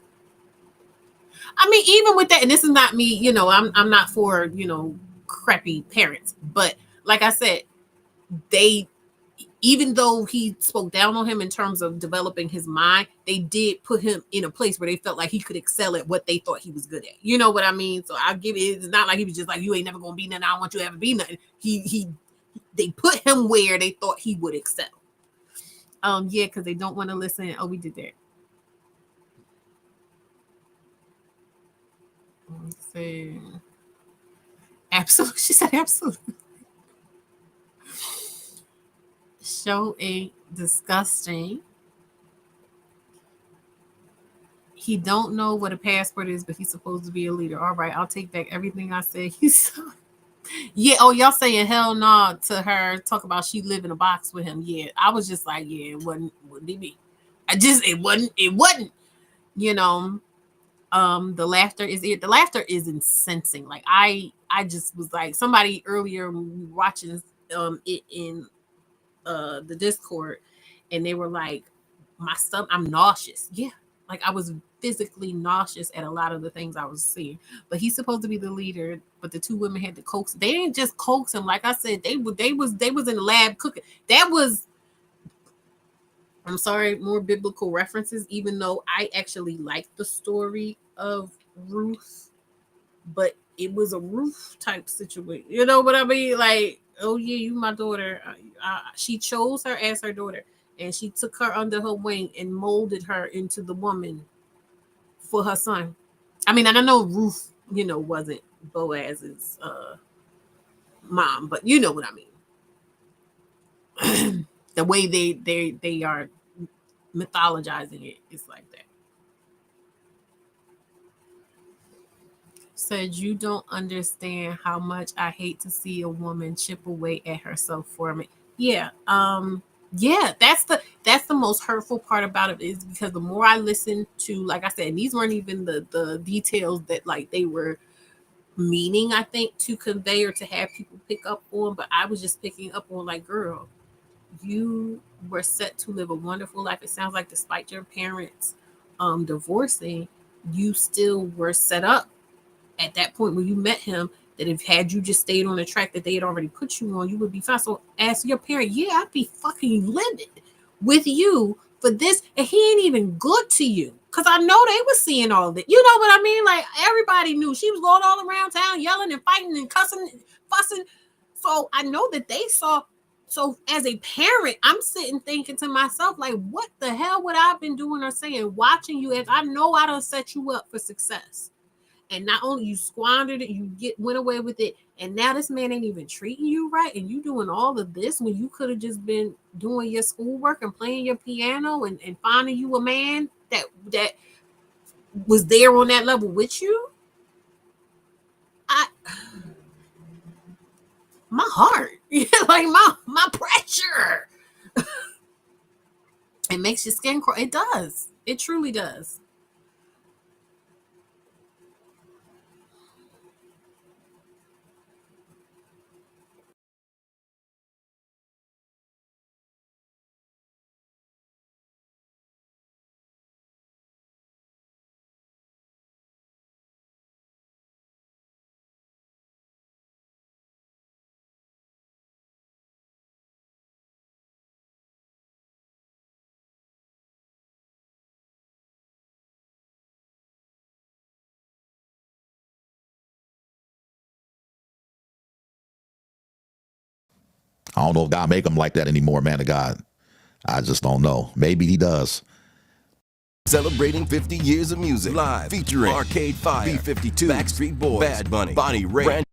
I mean, even with that, and this is not me, you know, I'm not for, you know, crappy parents. But like I said, even though he spoke down on him in terms of developing his mind, they did put him in a place where they felt like he could excel at what they thought he was good at. You know what I mean? So I'll give it. It's not like he was just like, you ain't never gonna be nothing. I don't want you to ever be nothing. They put him where they thought he would excel. Yeah, because they don't want to listen. Oh, we did that. Let's see. Absolutely. She said absolutely. Show ain't disgusting. He don't know what a passport is, but he's supposed to be a leader. All right, I'll take back everything I said. Yeah. Oh, y'all saying hell no to her? Talk about she live in a box with him. Yeah, I was just like, yeah, it wouldn't be me. It wasn't. You know, the laughter is incensing. Like I just was like, somebody earlier watching it in the Discord, and they were like, my stomach, I'm nauseous. Yeah, like I was physically nauseous at a lot of the things I was seeing. But he's supposed to be the leader, but the two women had to coax. They didn't just coax him. Like I said, they was in the lab cooking. That was, I'm sorry, more biblical references, even though I actually like the story of Ruth, but it was a Ruth type situation. You know what I mean? Like, oh yeah, you my daughter. She chose her as her daughter, and she took her under her wing and molded her into the woman for her son. I mean, and I know Ruth, you know, wasn't Boaz's mom, but you know what I mean. The way they are mythologizing it is like that. Said, you don't understand how much I hate to see a woman chip away at herself for me. Yeah. Yeah, that's the most hurtful part about it, is because the more I listen to, like I said, and these weren't even the details that like they were meaning, I think, to convey or to have people pick up on, but I was just picking up on like, girl, you were set to live a wonderful life. It sounds like despite your parents divorcing, you still were set up at that point when you met him, that if had you just stayed on the track that they had already put you on, you would be fine. So as your parent, yeah, I'd be fucking livid with you for this, and he ain't even good to you. Because I know they were seeing all that. You know what I mean? Like, everybody knew she was going all around town yelling and fighting and cussing, fussing. So I know that they saw So as a parent, I'm sitting thinking to myself, like, what the hell would I have been doing or saying, watching you as I know I done set you up for success. And not only you squandered it, you went away with it, and now this man ain't even treating you right, and you doing all of this when you could have just been doing your schoolwork and playing your piano and finding you a man that was there on that level with you. I my heart, like my pressure. It makes your skin crawl. It does. It truly does. I don't know if God make them like that anymore, man of God. I just don't know. Maybe he does. Celebrating 50 years of music live, featuring Arcade Fire, B-52, Backstreet Boys, Bad Bunny, Bonnie Raitt.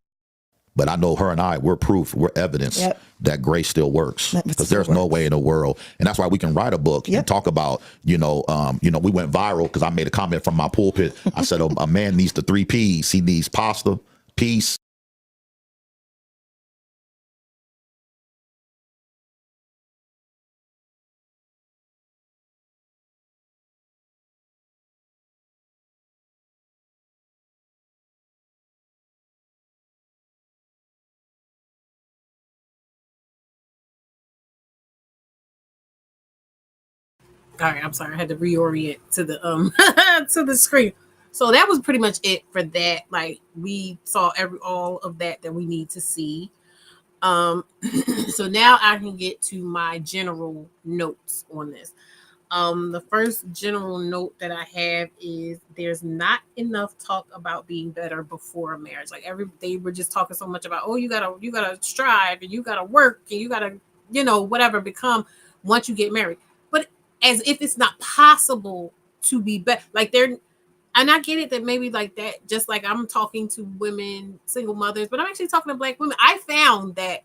But I know her and I, we're proof, we're evidence that grace still works, because there's no way in the world. And that's why we can write a book and talk about, we went viral because I made a comment from my pulpit. I said, a man needs the 3 P's. He needs pasta, peace, All right, I'm sorry, I had to reorient to the to the screen. So that was pretty much it for that. Like, we saw all of that we need to see. So now I can get to my general notes on this. The first general note that I have is there's not enough talk about being better before a marriage. Like, they were just talking so much about, oh, you gotta strive and you gotta work and you gotta, whatever, become once you get married. But as if it's not possible to be better. Like, and I get it that maybe like that, just like I'm talking to women, single mothers, but I'm actually talking to Black women. I found that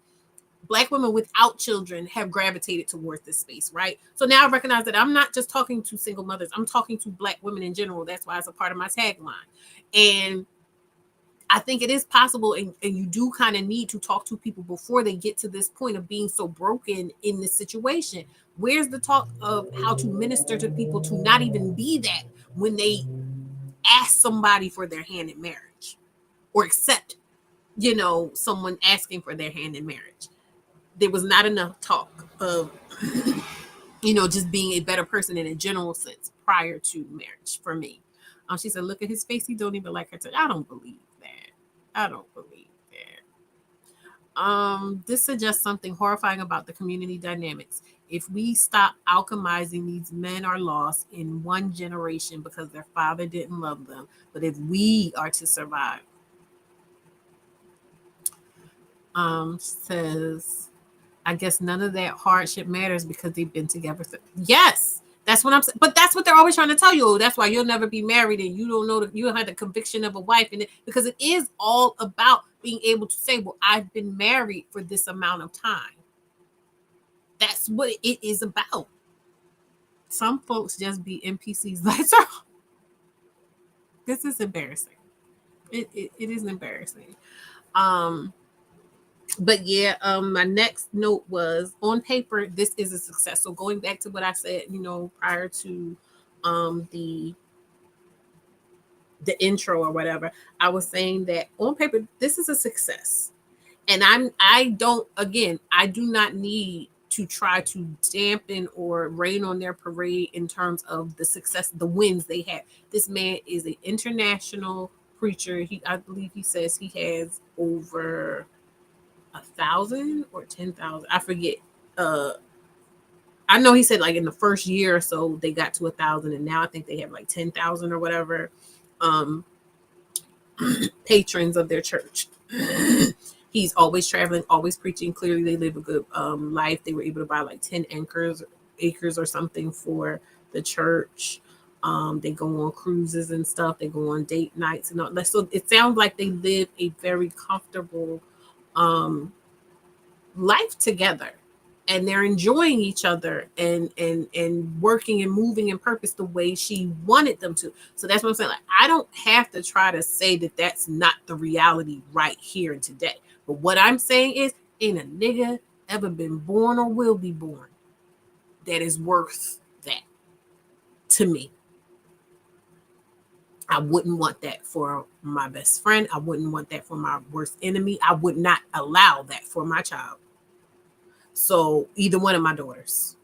Black women without children have gravitated towards this space, right? So now I recognize that I'm not just talking to single mothers. I'm talking to Black women in general. That's why it's a part of my tagline. And I think it is possible, and you do kind of need to talk to people before they get to this point of being so broken in this situation. Where's the talk of how to minister to people to not even be that when they ask somebody for their hand in marriage or accept, someone asking for their hand in marriage? There was not enough talk of, just being a better person in a general sense prior to marriage for me. She said, look at his face. He don't even like her. I don't believe that. I don't believe that. This suggests something horrifying about the community dynamics. If we stop alchemizing, these men are lost in one generation because their father didn't love them. But if we are to survive, says, I guess none of that hardship matters because they've been together. Yes, that's what I'm saying. But that's what they're always trying to tell you. That's why you'll never be married and you don't know you don't have the conviction of a wife. And because it is all about being able to say, well, I've been married for this amount of time. That's what it is about. Some folks just be NPCs. This is embarrassing. It is embarrassing. But yeah, my next note was, on paper, this is a success. So going back to what I said, prior to the intro or whatever, I was saying that on paper, this is a success. And I do not need to try to dampen or rain on their parade in terms of the success, the wins they have. This man is an international preacher. I believe he says he has over 1,000 or 10,000. I forget. I know he said like in the first year or so they got to 1,000, and now I think they have like 10,000 or whatever patrons of their church. He's always traveling, always preaching. Clearly, they live a good life. They were able to buy like 10 acres or something for the church. They go on cruises and stuff. They go on date nights and all that. So it sounds like they live a very comfortable life together, and they're enjoying each other and working and moving in purpose the way she wanted them to. So that's what I'm saying. Like, I don't have to try to say that that's not the reality right here and today. But what I'm saying is, ain't a nigga ever been born or will be born that is worth that to me. I wouldn't want that for my best friend. I wouldn't want that for my worst enemy. I would not allow that for my child. So either one of my daughters.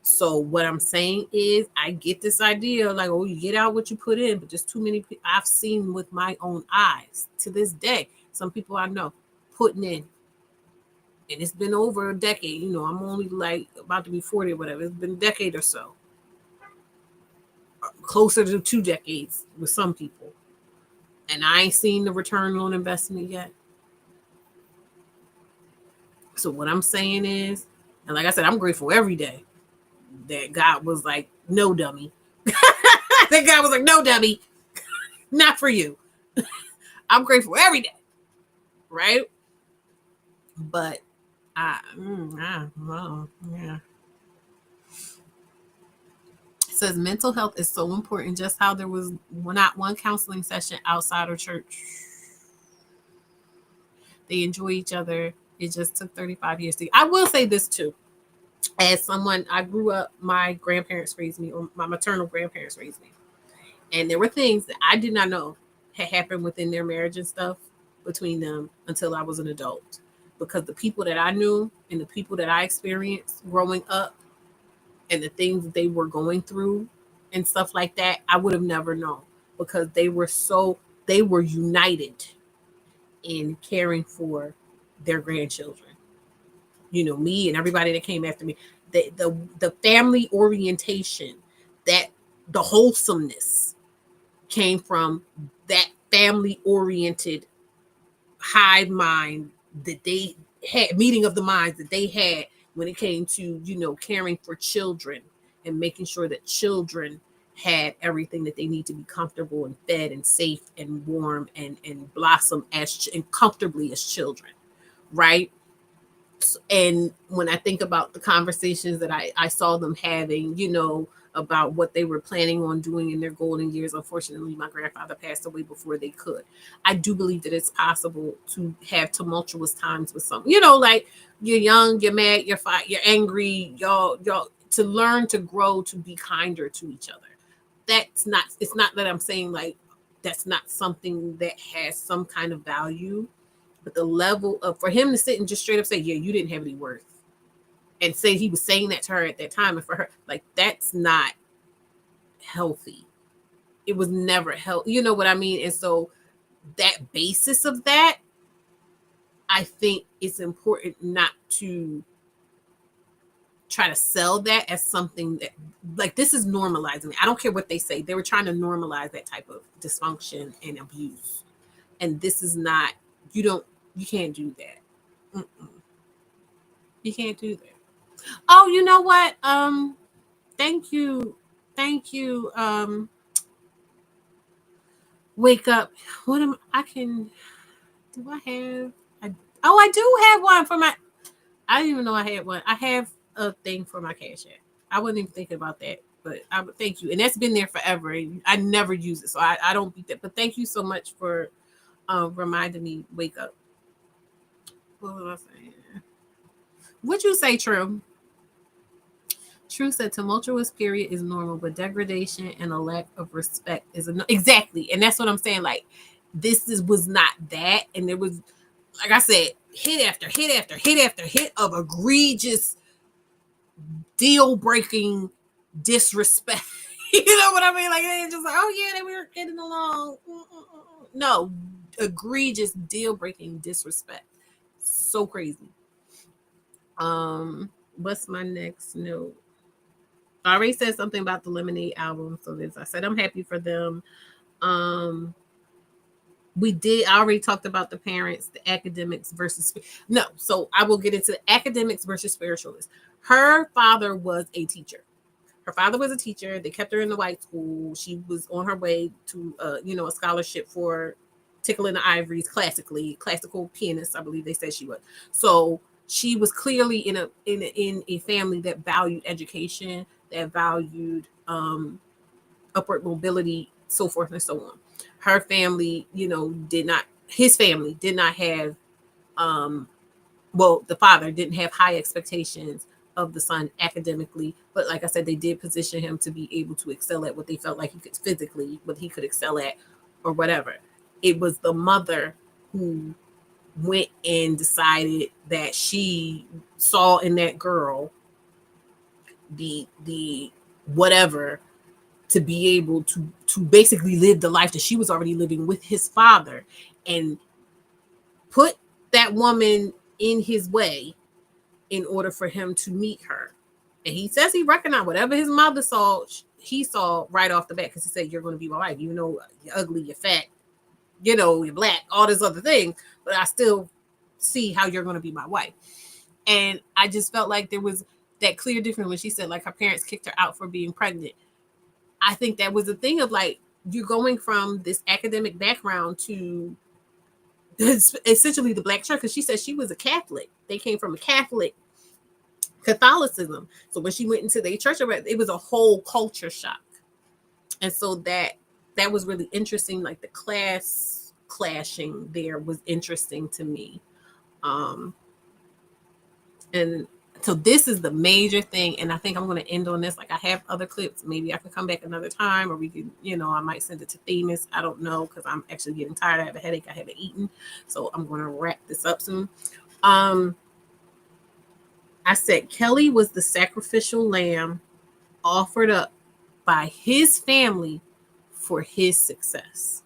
So what I'm saying is, I get this idea like, oh, you get out what you put in, but just too many people I've seen with my own eyes to this day. Some people I know putting in, and it's been over a decade. You know, I'm only like about to be 40 or whatever. It's been a decade or so, closer to 2 decades with some people, and I ain't seen the return on investment yet. So what I'm saying is, and like I said, I'm grateful every day that God was like, no, dummy. That God was like, no, dummy, not for you. I'm grateful every day, right? But well, yeah. It says mental health is so important. Just how there was not one counseling session outside of church. They enjoy each other. It just took 35 years to. I will say this too. As someone, I grew up, my grandparents raised me, or my maternal grandparents raised me. And there were things that I did not know had happened within their marriage and stuff between them until I was an adult. Because the people that I knew and the people that I experienced growing up and the things that they were going through and stuff like that, I would have never known, because they were united in caring for their grandchildren. You know, me and everybody that came after me, the family orientation, that the wholesomeness came from that family oriented hive mind that they had, meeting of the minds that they had when it came to, you know, caring for children and making sure that children had everything that they need to be comfortable and fed and safe and warm and blossom as and comfortably as children, right? And when I think about the conversations that I saw them having, you know, about what they were planning on doing in their golden years. Unfortunately, my grandfather passed away before they could. I do believe that it's possible to have tumultuous times with some, you know, like you're young, you're mad, you're you're angry, y'all, to learn to grow, to be kinder to each other. That's not, it's not that I'm saying like that's not something that has some kind of value, but the level of, for him to sit and just straight up say, yeah, you didn't have any worth, and say he was saying that to her at that time, and for her, like, that's not healthy. It was never healthy. You know what I mean? And so that basis of that, I think it's important not to try to sell that as something that, like, this is normalizing it. I don't care what they say. They were trying to normalize that type of dysfunction and abuse. And this is not, you can't do that. You can't do that. Oh, you know what? Thank you. Wake up. What am I can do I have I do have one for my, I didn't even know I had one. I have a thing for my Cash App. I wasn't even thinking about that, but I would thank you. And that's been there forever. I never use it, so I don't beat that. But thank you so much for reminding me. Wake up. What was I saying? What'd you say, True? True said tumultuous period is normal, but degradation and a lack of respect is exactly. And that's what I'm saying. Like, was not that, and there was, like I said, hit after hit after hit after hit of egregious, deal breaking disrespect. You know what I mean? Like, they just like, oh yeah, they were getting along. No, egregious, deal breaking disrespect. So crazy. What's my next note? I already said something about the Lemonade album. So this, I said I'm happy for them. I already talked about the parents, the academics versus no. So I will get into the academics versus spiritualists. Her father was a teacher. Her father was a teacher. They kept her in the white school. She was on her way to, a scholarship for tickling the ivories, classical pianist. I believe they said she was. So she was clearly in a family that valued education, that valued upward mobility, so forth and so on. Her family, his family did not have, the father didn't have high expectations of the son academically, but like I said, they did position him to be able to excel at what they felt like he could physically, what he could excel at, or whatever. It was the mother who went and decided that she saw in that girl the whatever to be able to basically live the life that she was already living with his father, and put that woman in his way in order for him to meet her. And he says he recognized whatever his mother saw, he saw right off the bat, because he said, "You're going to be my wife. You know, you're ugly, you're fat, you're black, all this other thing, but I still see how you're going to be my wife." And I just felt like there was that clear difference when she said, like, her parents kicked her out for being pregnant. I think that was the thing of, like, you're going from this academic background to essentially the black church, because she said she was a Catholic. They came from a Catholicism. So when she went into the church, it was a whole culture shock. And so that was really interesting. Like, the class clashing there was interesting to me. And so this is the major thing. And I think I'm going to end on this. Like, I have other clips. Maybe I could come back another time, or we could, I might send it to Famous. I don't know, because I'm actually getting tired. I have a headache. I haven't eaten. So I'm going to wrap this up soon. I said Kelley was the sacrificial lamb offered up by his family for his success.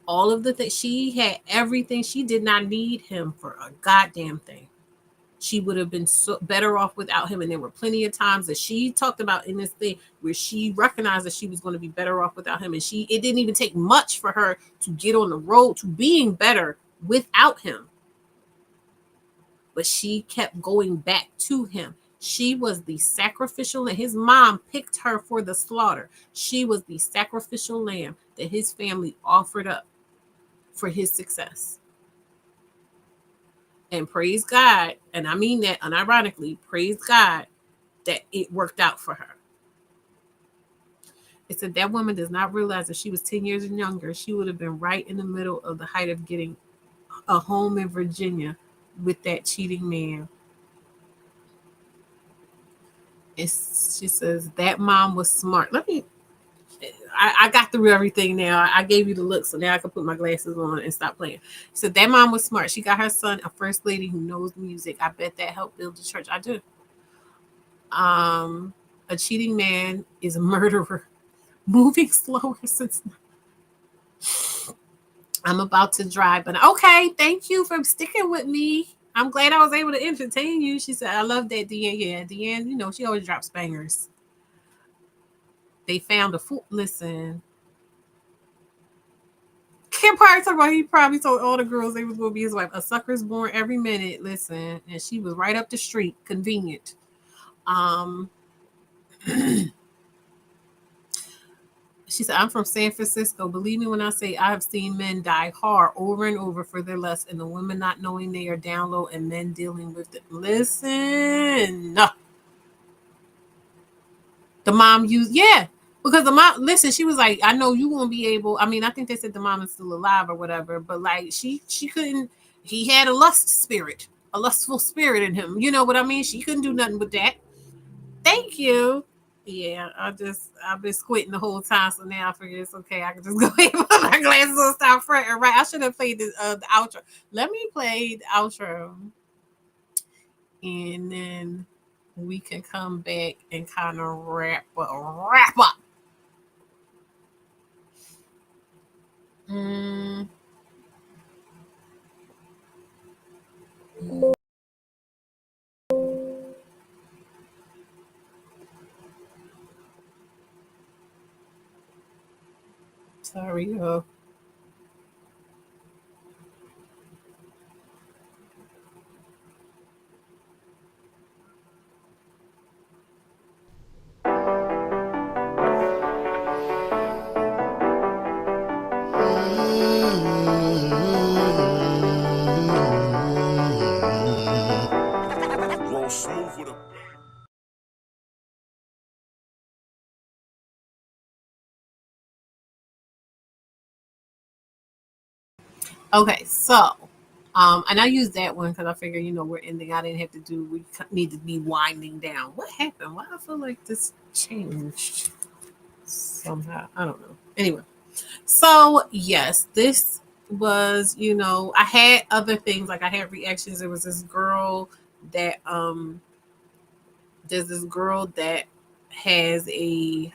All of the things, she had everything. She did not need him for a goddamn thing. She would have been better off without him. And there were plenty of times that she talked about in this thing where she recognized that she was going to be better off without him. And it didn't even take much for her to get on the road to being better without him. But she kept going back to him. She was the sacrificial lamb. His mom picked her for the slaughter. She was the sacrificial lamb that his family offered up for his success. And praise God, and I mean that unironically, praise God that it worked out for her. It said that woman does not realize if she was 10 years younger, she would have been right in the middle of the height of getting a home in Virginia with that cheating man. She says that mom was smart. I got through everything now. I gave you the look, so now I can put my glasses on and stop playing. So that mom was smart. She got her son a first lady who knows music. I bet that helped build the church. I do. A cheating man is a murderer. Moving slower since I'm about to drive. But okay, thank you for sticking with me. I'm glad I was able to entertain you. She said, I love that, Deanne. Yeah, Deanne, she always drops bangers. They found a fool. Listen. Kim Park talking about he probably told all the girls they was going to be his wife. A sucker's born every minute. Listen. And she was right up the street. Convenient. She said, I'm from San Francisco. Believe me when I say I have seen men die hard over and over for their lust, and the women not knowing they are down low and men dealing with it. Listen. No. The mom used, because the mom, listen, she was like, I know you won't be able. I mean, I think they said the mom is still alive or whatever, but like she couldn't, he had a lustful spirit in him. You know what I mean? She couldn't do nothing with that. Thank you. Yeah, I've been squinting the whole time, so now I figure it's okay. I can just go ahead and put my glasses on, stop fronting. Right, I should have played the outro. Let me play the outro, and then we can come back and kind of wrap up. Sorry, Okay, so and I used that one because I figured, we're ending. I didn't have to do. We need to be winding down. What happened? Why I feel like this changed somehow? I don't know. Anyway, so yes, this was. I had other things like I had reactions. There was this girl that there's this girl that has a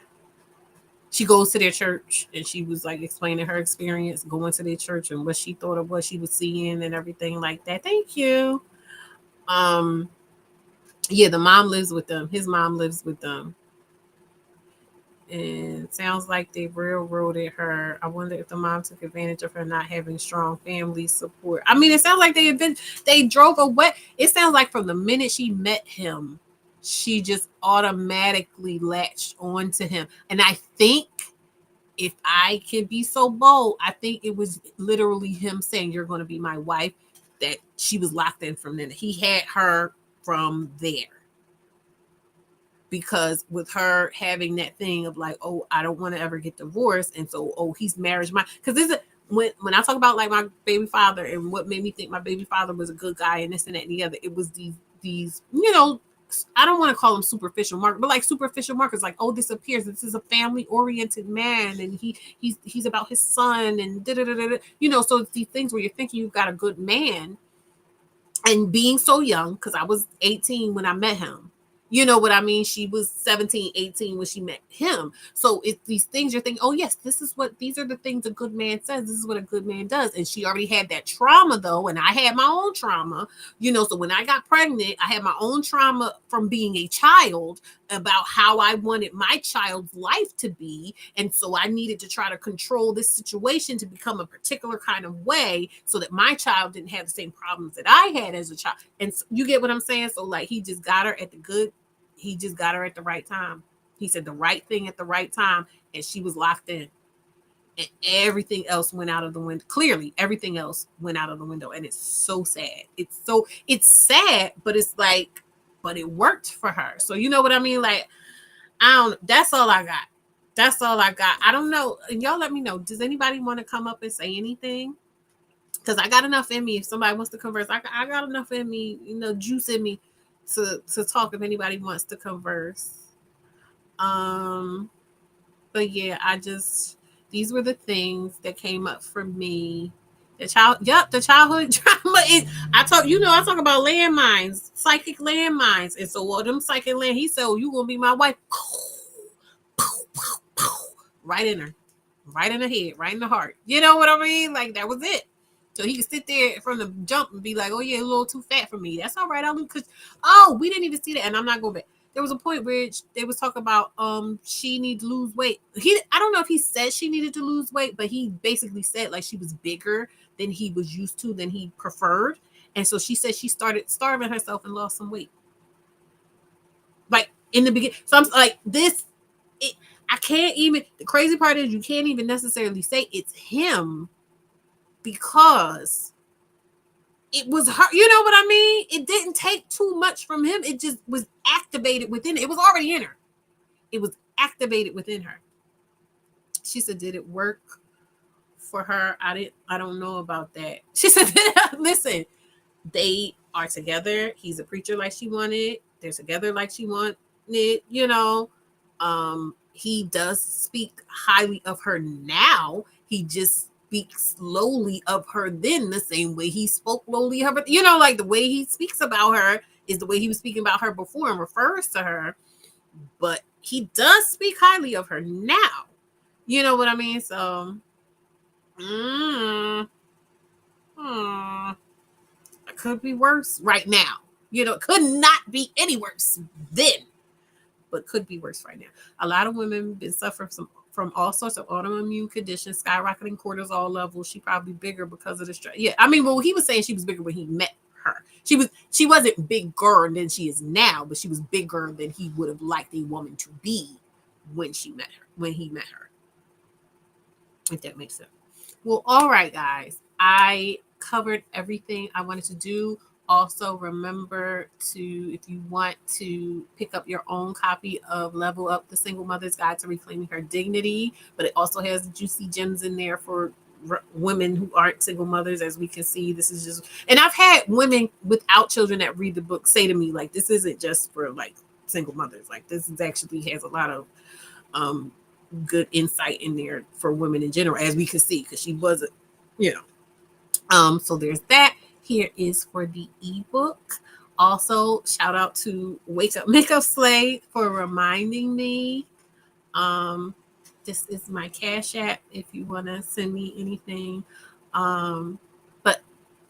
she goes to their church and she was like explaining her experience going to their church and what she thought of what she was seeing and everything like that. Thank you. Um, yeah, the mom lives with them. His mom lives with them. And it sounds like they railroaded her. I wonder if the mom took advantage of her not having strong family support. I mean, it sounds like they drove away. It sounds like from the minute she met him, she just automatically latched on to him. And I think if I can be so bold, I think it was literally him saying, "You're going to be my wife," that she was locked in from then. He had her from there. Because with her having that thing of like, oh, I don't want to ever get divorced. And so, oh, he's marriage minded. Because this is when I talk about like my baby father and what made me think my baby father was a good guy and this and that and the other, it was these, I don't want to call them superficial markers, but like superficial markers, like, oh, this appears this is a family oriented man and he's about his son and da da da da. So it's these things where you're thinking you've got a good man, and being so young, because I was 18 when I met him. You know what I mean? She was 17, 18 when she met him. So it's these things you're thinking, oh, yes, these are the things a good man says. This is what a good man does. And she already had that trauma, though. And I had my own trauma, So when I got pregnant, I had my own trauma from being a child about how I wanted my child's life to be. And so I needed to try to control this situation to become a particular kind of way so that my child didn't have the same problems that I had as a child. And you get what I'm saying? So like he just got her at the right time. He said the right thing at the right time, and she was locked in. And everything else went out of the window. Clearly, everything else went out of the window. And it's so sad. It's sad, but it's like, but it worked for her. So you know what I mean? Like, that's all I got. That's all I got. I don't know. And y'all let me know. Does anybody want to come up and say anything? Because I got enough in me. If somebody wants to converse, I got enough in me, juice in me to talk if anybody wants to converse. But yeah, these were the things that came up for me. The childhood trauma is. I talk about landmines, psychic landmines, and so what them psychic land. He said, oh, "You gonna be my wife?" Right in her, right in the head, right in the heart. You know what I mean? Like that was it. So he could sit there from the jump and be like, "Oh yeah, a little too fat for me. That's all right. I'll lose." Because we didn't even see that, and I'm not going back. There was a point where they was talking about she needed to lose weight. I don't know if he said she needed to lose weight, but he basically said like she was bigger than he was used to, than he preferred, and so she said she started starving herself and lost some weight. Like in the beginning, so I'm like this. I can't even. The crazy part is you can't even necessarily say it's him because it was her. You know what I mean? It didn't take too much from him. It just was activated within. It was already in her. It was activated within her. She said, "Did it work for her?" I don't know about that. She said, "Listen, they are together. He's a preacher like she wanted. They're together like she wanted. He does speak highly of her now. He just speaks lowly of her then, the same way he spoke lowly of her. Like the way he speaks about her is the way he was speaking about her before and refers to her. But he does speak highly of her now. You know what I mean? So, it could be worse right now. It could not be any worse then, but could be worse right now. A lot of women been suffering from all sorts of autoimmune conditions, skyrocketing cortisol levels. She probably bigger because of the stress. Yeah, I mean, well, he was saying she was bigger when he met her. She wasn't bigger than she is now, but she was bigger than he would have liked a woman to be when he met her. If that makes sense. Well, all right, guys. I covered everything I wanted to do. Also, remember to, if you want to pick up your own copy of Level Up, the Single Mother's Guide to Reclaiming Her Dignity, but it also has juicy gems in there for women who aren't single mothers. As we can see, this is just, and I've had women without children that read the book say to me, like, this isn't just for like single mothers. Like, this is actually has a lot of good insight in there for women in general, as we can see, because she wasn't, so there's that. Here is for the ebook. Also, shout out to Wake Up Makeup Slay for reminding me. This is my Cash App if you want to send me anything. But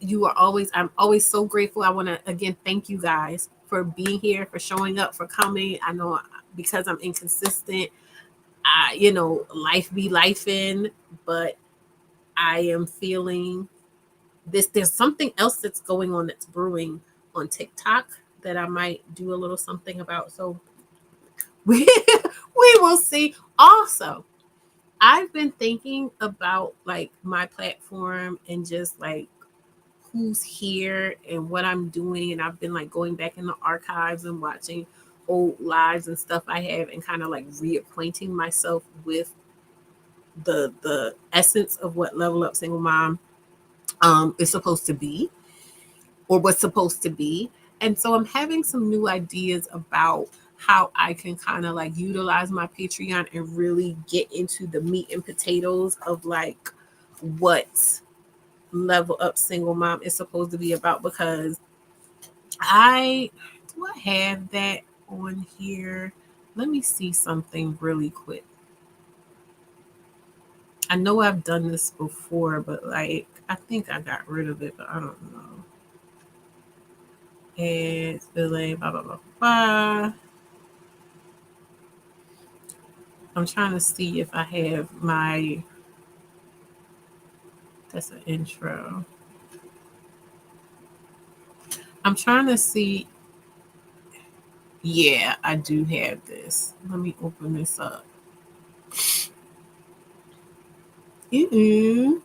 I'm always so grateful. I want to again thank you guys for being here, for showing up, for coming. I know because I'm inconsistent, life be lifing, but I am feeling this. There's something else that's going on, that's brewing on TikTok, that I might do a little something about. So we will see. Also, I've been thinking about like my platform and just like who's here and what I'm doing. And I've been like going back in the archives and watching old lives and stuff I have, and kind of like reacquainting myself with the essence of what Level Up Single Mom is supposed to be, or what's supposed to be. And so I'm having some new ideas about how I can kind of like utilize my Patreon and really get into the meat and potatoes of like what Level Up Single Mom is supposed to be about. Because I have that on here. Let me see something really quick. I know I've done this before, but like I think I got rid of it, but I don't know. It's blah blah blah blah. I'm trying to see if I have my. That's an intro. I'm trying to see. Yeah, I do have this. Let me open this up. Can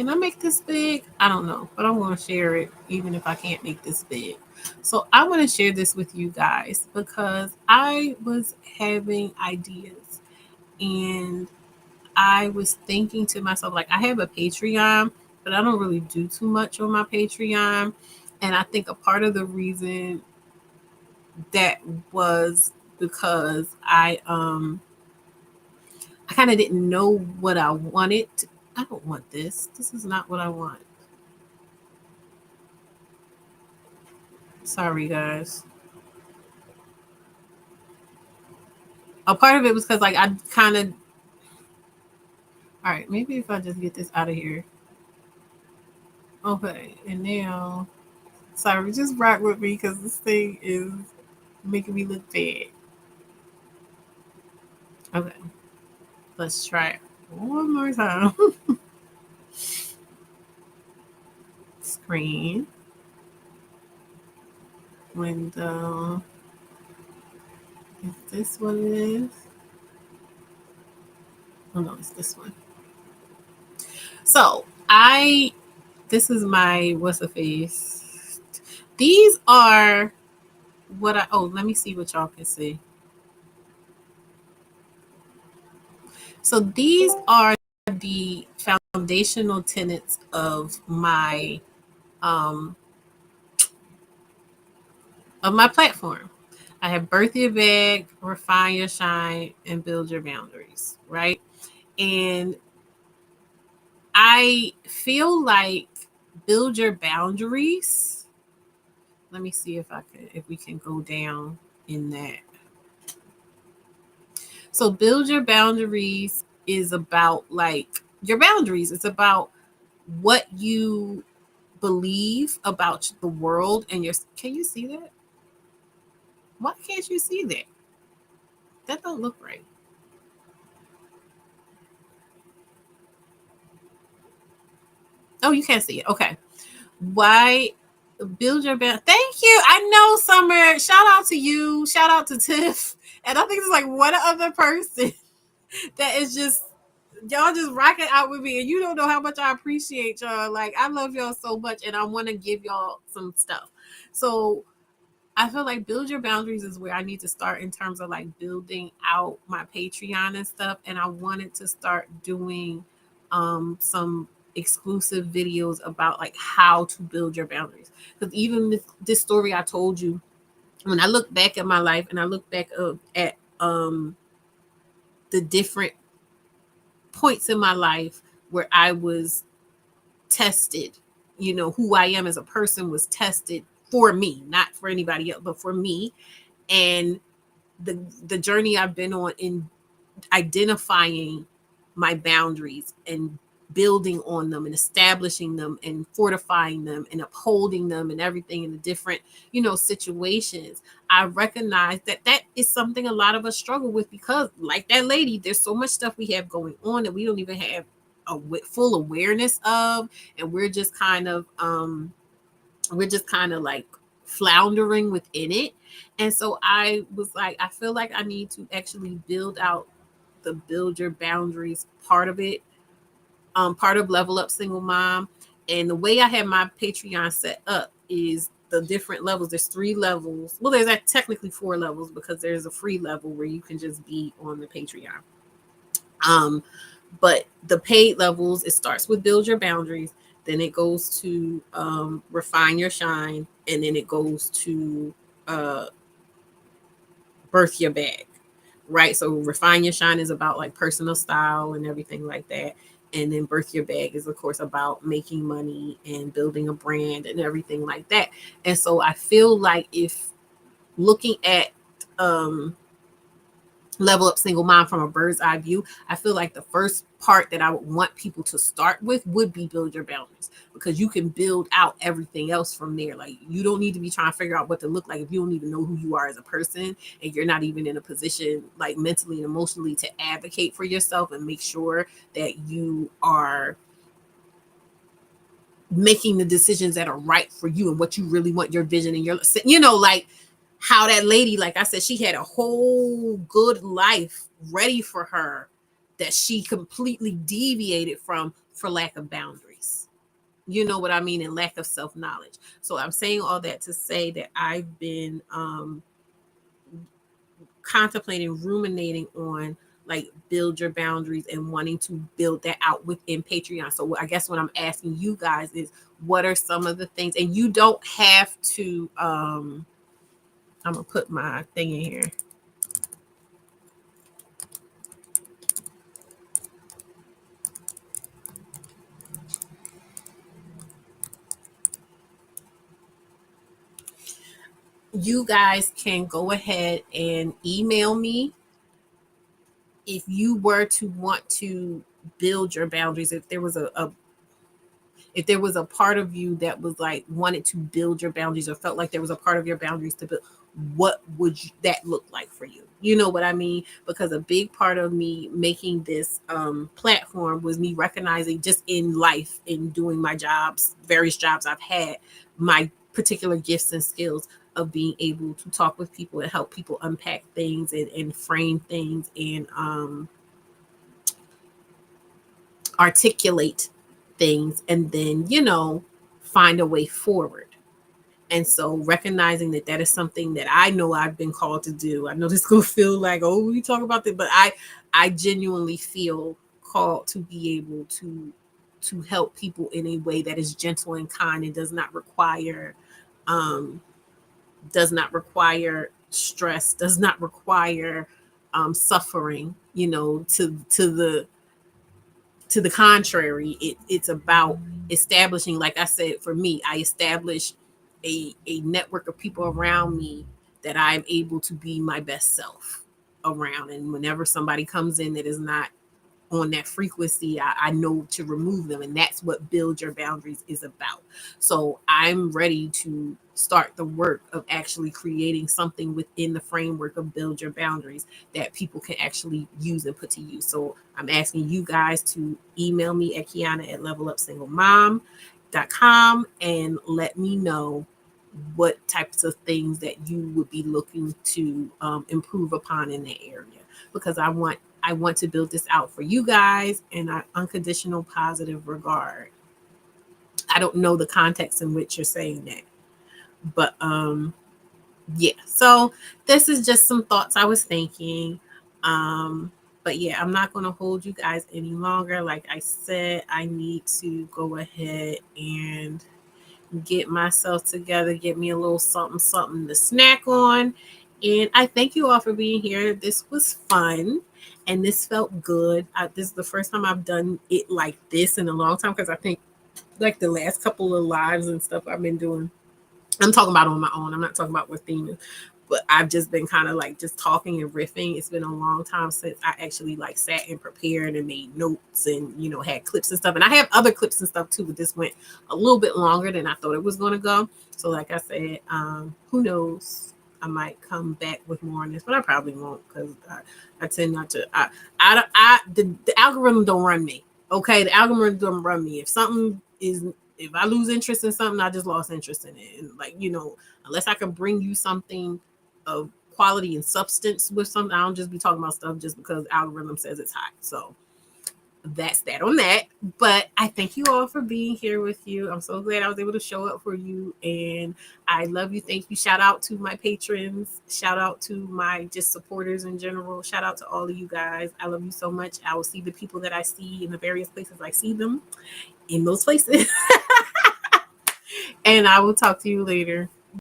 I make this big? I don't know, but I'm going to share it even if I can't make this big. So I want to share this with you guys because I was having ideas, and I was thinking to myself, like, I have a Patreon, but I don't really do too much on my Patreon. And I think a part of the reason that was because I kind of didn't know what I wanted. I don't want this. This is not what I want. Sorry, guys. A part of it was because, like, I kind of. All right, maybe if I just get this out of here. Okay, and now. Sorry, just rock with me because this thing is making me look bad. Okay, let's try it one more time. Screen. Window. Is this what it is? Oh no, it's this one. So this is my, what's the face? These are what let me see what y'all can see. So these are the foundational tenets of my platform. I have birth your bag, refine your shine, and build your boundaries, right? And I feel like build your boundaries. Let me see if we can go down in that. So build your boundaries is about like your boundaries. It's about what you believe about the world and your. Can you see that? Why can't you see that? That don't look right. Oh, you can't see it. Okay. Why build your band? Thank you. I know, Summer. Shout out to you. Shout out to Tiff. And I think it's like one other person that is just y'all just rocking out with me, and you don't know how much I appreciate y'all. Like, I love y'all so much, and I want to give y'all some stuff. So I feel like build your boundaries is where I need to start in terms of like building out my Patreon and stuff. And I wanted to start doing some exclusive videos about like how to build your boundaries. Because even this story I told you, when I look back at my life and I look back at the different points in my life where I was tested, who I am as a person was tested for me, not for anybody else, but for me. And the journey I've been on in identifying my boundaries and building on them and establishing them and fortifying them and upholding them and everything in the different situations, I recognize that is something a lot of us struggle with, because like that lady, there's so much stuff we have going on that we don't even have a full awareness of, and we're just kind of like floundering within it. And so I was like, I feel like I need to actually build out the build your boundaries part of it, part of Level Up Single Mom. And the way I have my Patreon set up is the different levels. There's 3 levels. Well, there's technically 4 levels, because there's a free level where you can just be on the Patreon. But the paid levels, it starts with build your boundaries, then it goes to refine your shine, and then it goes to birth your bag, right? So refine your shine is about like personal style and everything like that. And then birth your bag is of course about making money and building a brand and everything like that. And so I feel like if looking at Level Up Single Mom from a bird's eye view, I feel like the first part that I would want people to start with would be build your boundaries, because you can build out everything else from there. Like, you don't need to be trying to figure out what to look like if you don't even know who you are as a person, and you're not even in a position like mentally and emotionally to advocate for yourself and make sure that you are making the decisions that are right for you and what you really want, your vision and your, like how that lady, like I said, she had a whole good life ready for her that she completely deviated from for lack of boundaries. You know what I mean? And lack of self-knowledge. So I'm saying all that to say that I've been contemplating, ruminating on like build your boundaries and wanting to build that out within Patreon. So I guess what I'm asking you guys is, what are some of the things, and you don't have to I'm gonna put my thing in here. You guys can go ahead and email me if you were to want to build your boundaries. If there was a part of you that was like wanted to build your boundaries, or felt like there was a part of your boundaries to build, what would that look like for you? You know what I mean? Because a big part of me making this platform was me recognizing, just in life, in doing my jobs, various jobs I've had, my particular gifts and skills of being able to talk with people and help people unpack things and frame things and articulate things, and then find a way forward. And so recognizing that is something that I know I've been called to do. I know this could feel like, oh, we talk about that, but I genuinely feel called to be able to help people in a way that is gentle and kind and does not require stress, does not require suffering, to the contrary. It's about establishing, like I said, for me, I established a network of people around me that I'm able to be my best self around. And whenever somebody comes in that is not on that frequency, I know to remove them. And that's what build your boundaries is about. So I'm ready to start the work of actually creating something within the framework of build your boundaries that people can actually use and put to use. So I'm asking you guys to email me at Kiana@levelup.singlemom.com and let me know what types of things that you would be looking to improve upon in that area, because I want to build this out for you guys in an unconditional positive regard. I don't know the context in which you're saying that, but yeah. So this is just some thoughts I was thinking. But yeah, I'm not going to hold you guys any longer. Like I said, I need to go ahead and get myself together, get me a little something to snack on. And I thank you all for being here. This was fun and this felt good. This is the first time I've done it like this in a long time, because I think like the last couple of lives and stuff I've been doing, I'm talking about on my own. I'm not talking about with theming, but I've just been kind of like just talking and riffing. It's been a long time since I actually like sat and prepared and made notes and, you know, had clips and stuff. And I have other clips and stuff too, but this went a little bit longer than I thought it was going to go. So like I said, who knows? I might come back with more on this, but I probably won't, because I tend not to. The algorithm don't run me. Okay, the algorithm don't run me. If I lose interest in something, I just lost interest in it. And like, you know, unless I can bring you something of quality and substance with something, I don't just be talking about stuff just because algorithm says it's hot. So that's that on that. But I thank you all for being here with you. I'm so glad I was able to show up for you, and I love you. Thank you. Shout out to my patrons. Shout out to my just supporters in general. Shout out to all of you guys. I love you so much. I will see the people that I see in the various places I see them in those places. And I will talk to you later.